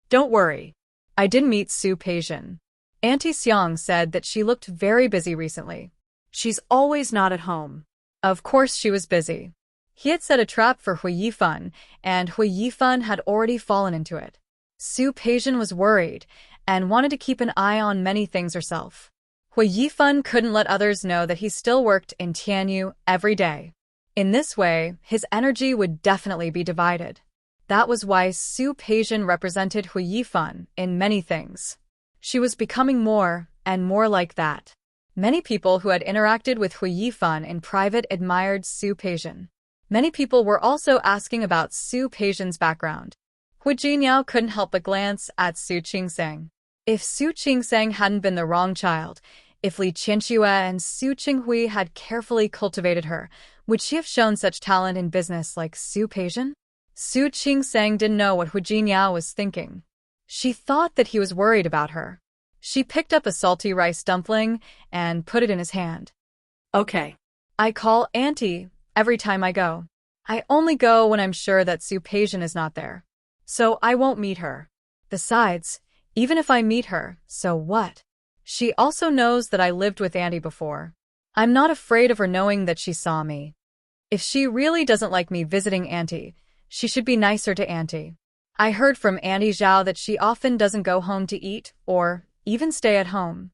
Speaker 1: Don't worry. I didn't meet Su Peijin. Auntie Xiang said that she looked very busy recently.
Speaker 2: She's always not at home.
Speaker 1: Of course she was busy. He had set a trap for Hu Yifan, and Hu Yifan had already fallen into it. Su Peijin was worried and wanted to keep an eye on many things herself. Hu Yifan couldn't let others know that he still worked in Tianyu every day. In this way, his energy would definitely be divided. That was why Su Peijin represented Hu Yifan in many things. She was becoming more and more like that. Many people who had interacted with Hu Yifan in private admired Su Peijin. Many people were also asking about Su Peijin's background. Hu Jinniao couldn't help but glance at Su Qing Seng. If Su Qing Seng hadn't been the wrong child, if Li Qianxue and Su Qinghui had carefully cultivated her, would she have shown such talent in business like Su Peijin? Su Qing Seng didn't know what Hu Jinniao was thinking. She thought that he was worried about her. She picked up a salty rice dumpling and put it in his hand.
Speaker 2: Okay.
Speaker 1: I call Auntie every time I go. I only go when I'm sure that Su Peijin is not there. So I won't meet her. Besides, even if I meet her, so what? She also knows that I lived with Auntie before. I'm not afraid of her knowing that she saw me. If she really doesn't like me visiting Auntie, she should be nicer to Auntie. I heard from Auntie Zhao that she often doesn't go home to eat or even stay at home.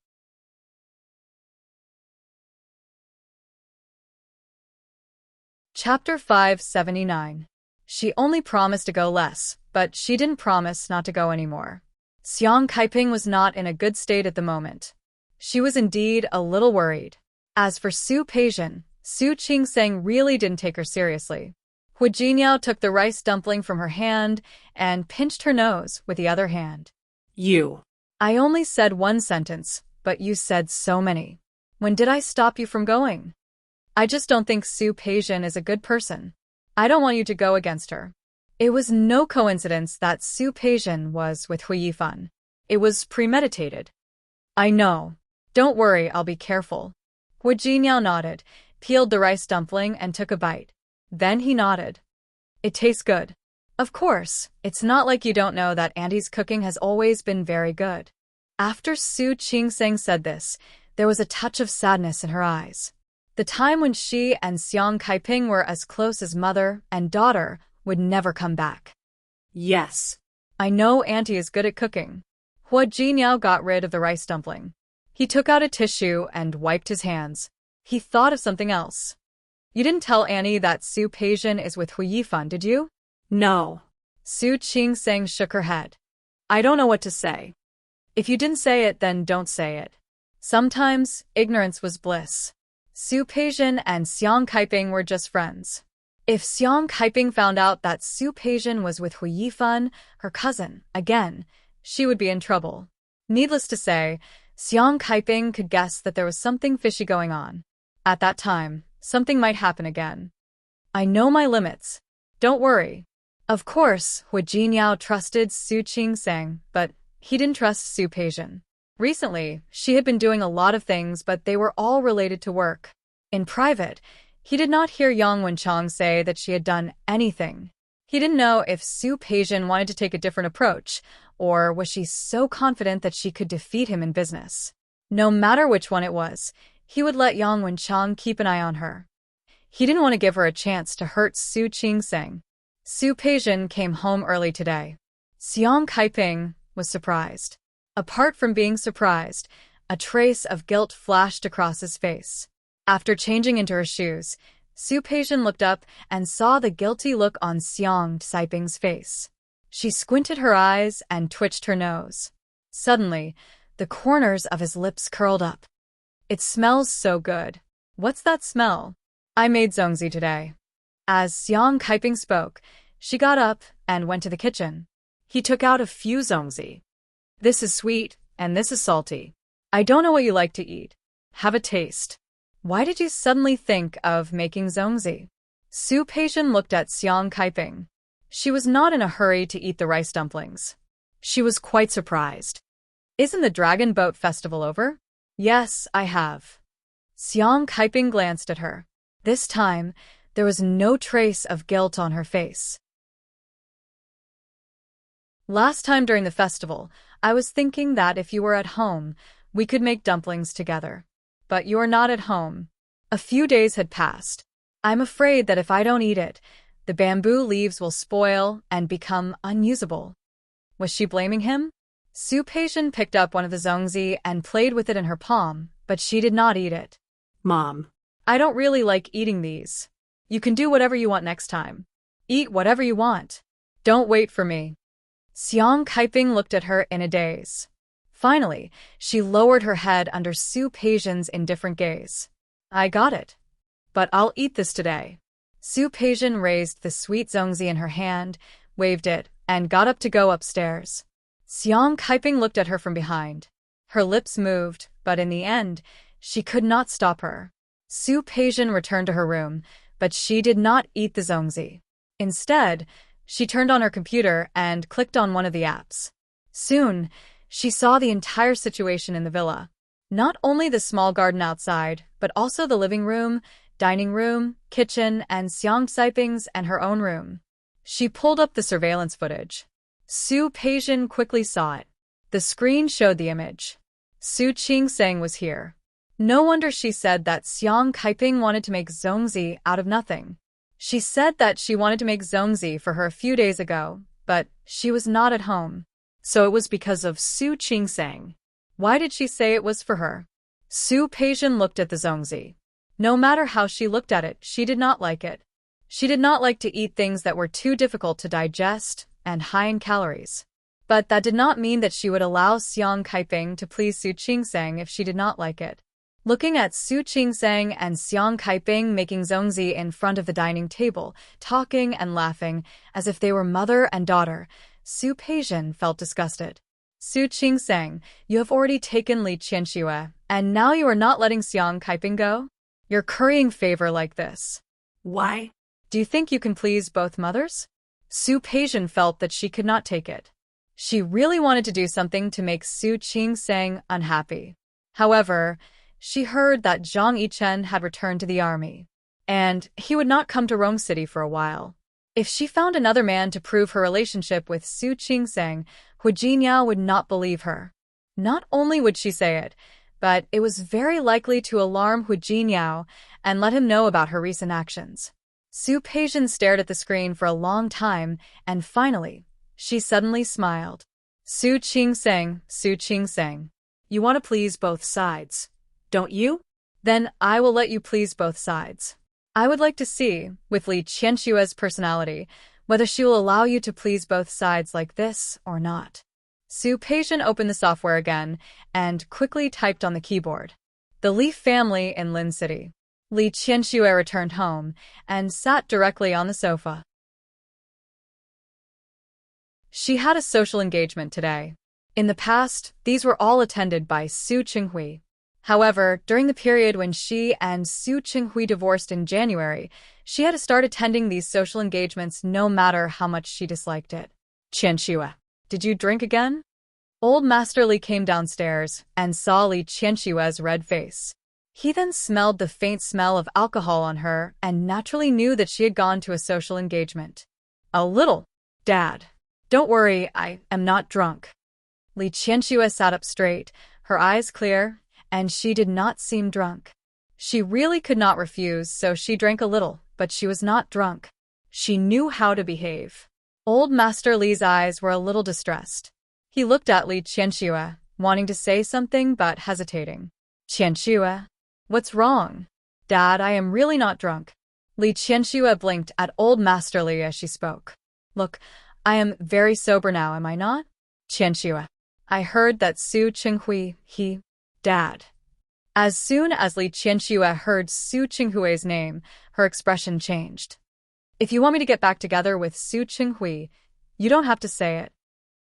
Speaker 1: Chapter 579. She only promised to go less, but she didn't promise not to go anymore. Xiang Kaiping was not in a good state at the moment. She was indeed a little worried. As for Su Peijian, Su Qingseng really didn't take her seriously. Hu Jinyao took the rice dumpling from her hand and pinched her nose with the other hand.
Speaker 2: You.
Speaker 1: I only said one sentence, but you said so many. When did I stop you from going? I just don't think Su Peijian is a good person. I don't want you to go against her. It was no coincidence that Su Peijian was with Hui Yifan. It was premeditated. I know. Don't worry, I'll be careful. Hu Jinyao nodded, peeled the rice dumpling and took a bite. Then he nodded. It tastes good. Of course, it's not like you don't know that Auntie's cooking has always been very good. After Su Qingseng said this, there was a touch of sadness in her eyes. The time when she and Xiang Kaiping were as close as mother and daughter would never come back.
Speaker 2: Yes.
Speaker 1: I know Auntie is good at cooking. Hu Jinyao got rid of the rice dumpling. He took out a tissue and wiped his hands. He thought of something else. You didn't tell Annie that Su Peijian is with Hui Yifan, did you?
Speaker 2: No.
Speaker 1: Su Qingseng shook her head. I don't know what to say. If you didn't say it, then don't say it. Sometimes, ignorance was bliss. Su Peijian and Xiang Kaiping were just friends. If Xiang Kaiping found out that Su Peijian was with Hui Yifan, her cousin, again, she would be in trouble. Needless to say, Xiang Kaiping could guess that there was something fishy going on. At that time, something might happen again. I know my limits. Don't worry. Of course, Hu Jinyao trusted Su Qingseng, but he didn't trust Su Peijian. Recently, she had been doing a lot of things, but they were all related to work. In private, he did not hear Yang Wenchang say that she had done anything. He didn't know if Su Peijian wanted to take a different approach, or was she so confident that she could defeat him in business. No matter which one it was, he would let Yang Wenchang keep an eye on her. He didn't want to give her a chance to hurt Su Qingseng. Su Peijian came home early today. Xiang Kaiping was surprised. Apart from being surprised, a trace of guilt flashed across his face. After changing into her shoes, Su Peijian looked up and saw the guilty look on Xiang Kaiping's face. She squinted her eyes and twitched her nose. Suddenly, the corners of his lips curled up. It smells so good. What's that smell? I made zongzi today. As Xiang Kaiping spoke, she got up and went to the kitchen. He took out a few zongzi. This is sweet, and this is salty. I don't know what you like to eat. Have a taste. Why did you suddenly think of making zongzi? Su Peijian looked at Xiang Kaiping. She was not in a hurry to eat the rice dumplings. She was quite surprised. Isn't the Dragon Boat Festival over? Yes, I have. Xiang Kaiping glanced at her. This time, there was no trace of guilt on her face. Last time during the festival, I was thinking that if you were at home, we could make dumplings together. But you are not at home. A few days had passed. I'm afraid that if I don't eat it, the bamboo leaves will spoil and become unusable. Was she blaming him? Su Peijian picked up one of the zongzi and played with it in her palm, but she did not eat it.
Speaker 2: Mom.
Speaker 1: I don't really like eating these. You can do whatever you want next time. Eat whatever you want. Don't wait for me. Xiang Kaiping looked at her in a daze. Finally, she lowered her head under Su Peijian's indifferent gaze. I got it. But I'll eat this today. Su Peijian raised the sweet zongzi in her hand, waved it, and got up to go upstairs. Xiang Kaiping looked at her from behind. Her lips moved, but in the end, she could not stop her. Su Peijian returned to her room, but she did not eat the zongzi. Instead, she turned on her computer and clicked on one of the apps. Soon, she saw the entire situation in the villa. Not only the small garden outside, but also the living room, dining room, kitchen, and Xiang Kaiping's and her own room. She pulled up the surveillance footage. Su Peijian quickly saw it. The screen showed the image. Su Qingseng was here. No wonder she said that Xiang Kaiping wanted to make zongzi out of nothing. She said that she wanted to make zongzi for her a few days ago, but she was not at home. So it was because of Su Qingseng. Why did she say it was for her? Su Peijian looked at the zongzi. No matter how she looked at it, she did not like it. She did not like to eat things that were too difficult to digest and high in calories. But that did not mean that she would allow Xiang Kaiping to please Su Qingsang if she did not like it. Looking at Su Qingsang and Xiang Kaiping making zongzi in front of the dining table, talking and laughing as if they were mother and daughter, Su Peijian felt disgusted. Su Qingsang, you have already taken Li Qianxue, and now you are not letting Xiang Kaiping go? You're currying favor like this.
Speaker 2: Why?
Speaker 1: Do you think you can please both mothers? Su Peijian felt that she could not take it. She really wanted to do something to make Su Qingsang unhappy. However, she heard that Zhang Yichen had returned to the army, and he would not come to Rome City for a while. If she found another man to prove her relationship with Su Qingsang, Hu Jinyao would not believe her. Not only would she say it, but it was very likely to alarm Hu Jinyao and let him know about her recent actions. Su Peijian stared at the screen for a long time, and finally, she suddenly smiled. Su Qingsang, you want to please both sides, don't you? Then I will let you please both sides. I would like to see, with Li Qianxue's personality, whether she will allow you to please both sides like this or not. Su Peijian opened the software again and quickly typed on the keyboard. The Li family in Lin City. Li Qianxue returned home and sat directly on the sofa. She had a social engagement today. In the past, these were all attended by Su Qinghui. However, during the period when she and Su Qinghui divorced in January, she had to start attending these social engagements no matter how much she disliked it. Qianxue, did you drink again? Old Master Li came downstairs and saw Li Qianxue's red face. He then smelled the faint smell of alcohol on her and naturally knew that she had gone to a social engagement. A little, Dad. Don't worry, I am not drunk. Li Qianxue sat up straight, her eyes clear, and she did not seem drunk. She really could not refuse, so she drank a little, but she was not drunk. She knew how to behave. Old Master Li's eyes were a little distressed. He looked at Li Qianxue, wanting to say something but hesitating. Qianxue, what's wrong? Dad, I am really not drunk. Li Qianxue blinked at Old Master Li as she spoke. Look, I am very sober now, am I not? Qianxue, I heard that Su Qinghui, Dad. As soon as Li Qianxue heard Su Qinghui's name, her expression changed. If you want me to get back together with Su Qinghui, you don't have to say it.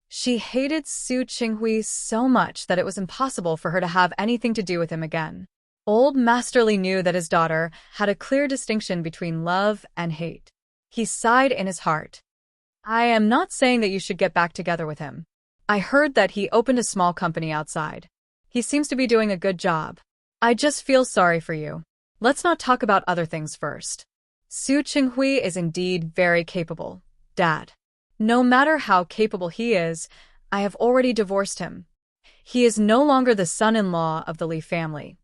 Speaker 1: She hated Su Qinghui so much that it was impossible for her to have anything to do with him again. Old Master Li knew that his daughter had a clear distinction between love and hate. He sighed in his heart. I am not saying that you should get back together with him. I heard that he opened a small company outside. He seems to be doing a good job. I just feel sorry for you. Let's not talk about other things first. Su Qinghui is indeed very capable, Dad. No matter how capable he is, I have already divorced him. He is no longer the son-in-law of the Li family.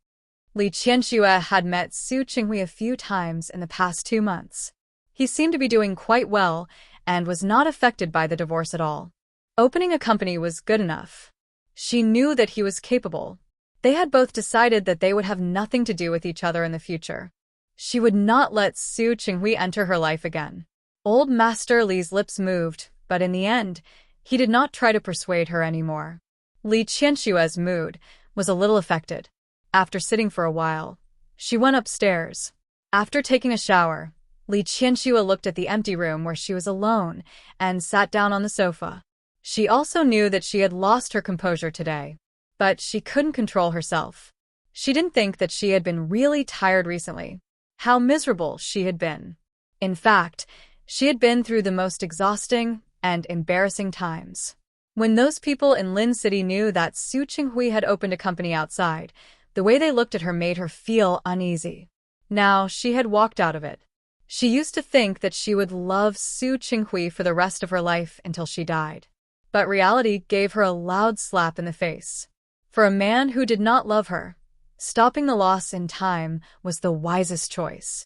Speaker 1: Li Qianxue had met Su Qinghui a few times in the past 2 months. He seemed to be doing quite well and was not affected by the divorce at all. Opening a company was good enough. She knew that he was capable. They had both decided that they would have nothing to do with each other in the future. She would not let Su Qinghui enter her life again. Old Master Li's lips moved, but in the end, he did not try to persuade her anymore. Li Qianxue's mood was a little affected. After sitting for a while, she went upstairs. After taking a shower, Li Qianxue looked at the empty room where she was alone and sat down on the sofa. She also knew that she had lost her composure today, but she couldn't control herself. She didn't think that she had been really tired recently. How miserable she had been. In fact, she had been through the most exhausting and embarrassing times. When those people in Lin City knew that Su Qinghui had opened a company outside, the way they looked at her made her feel uneasy. Now she had walked out of it. She used to think that she would love Su Qinghui for the rest of her life until she died. But reality gave her a loud slap in the face. For a man who did not love her, stopping the loss in time was the wisest choice.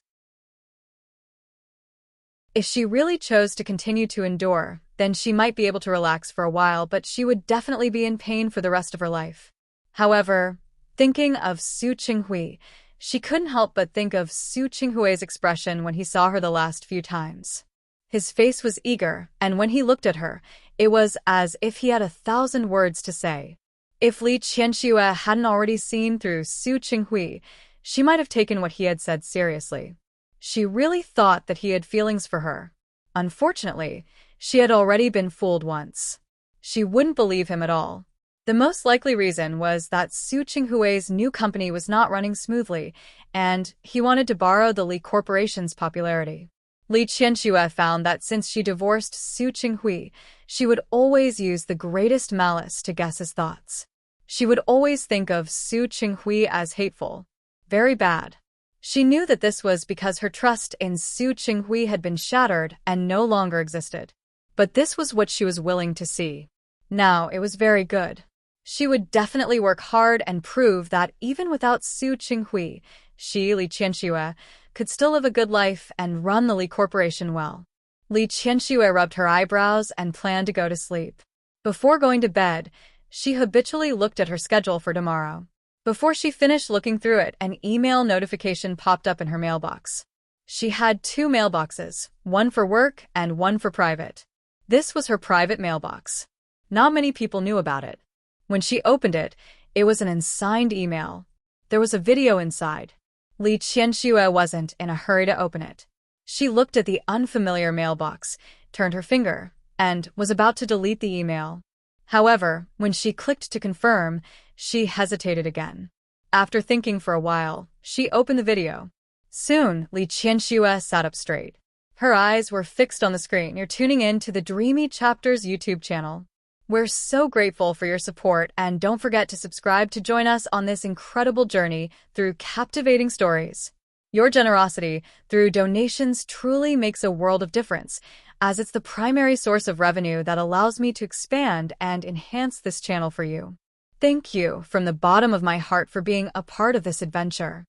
Speaker 1: If she really chose to continue to endure, then she might be able to relax for a while, but she would definitely be in pain for the rest of her life. However, thinking of Su Qinghui, she couldn't help but think of Su Qinghui's expression when he saw her the last few times. His face was eager, and when he looked at her, it was as if he had 1,000 words to say. If Li Qianxue hadn't already seen through Su Qinghui, she might have taken what he had said seriously. She really thought that he had feelings for her. Unfortunately, she had already been fooled once. She wouldn't believe him at all. The most likely reason was that Su Qinghui's new company was not running smoothly, and he wanted to borrow the Li Corporation's popularity. Li Qianxue found that since she divorced Su Qinghui, she would always use the greatest malice to guess his thoughts. She would always think of Su Qinghui as hateful. Very bad. She knew that this was because her trust in Su Qinghui had been shattered and no longer existed. But this was what she was willing to see. Now, it was very good. She would definitely work hard and prove that even without Su Qinghui, she, Li Qianxue, could still live a good life and run the Li Corporation well. Li Qianxue rubbed her eyebrows and planned to go to sleep. Before going to bed, she habitually looked at her schedule for tomorrow. Before she finished looking through it, an email notification popped up in her mailbox. She had 2 mailboxes, one for work and one for private. This was her private mailbox. Not many people knew about it. When she opened it, it was an unsigned email. There was a video inside. Li Qianxue wasn't in a hurry to open it. She looked at the unfamiliar mailbox, turned her finger, and was about to delete the email. However, when she clicked to confirm, she hesitated again. After thinking for a while, she opened the video. Soon, Li Qianxue sat up straight. Her eyes were fixed on the screen. You're tuning in to the Dreamy Chapters YouTube channel. We're so grateful for your support, and don't forget to subscribe to join us on this incredible journey through captivating stories. Your generosity through donations truly makes a world of difference, as it's the primary source of revenue that allows me to expand and enhance this channel for you. Thank you from the bottom of my heart for being a part of this adventure.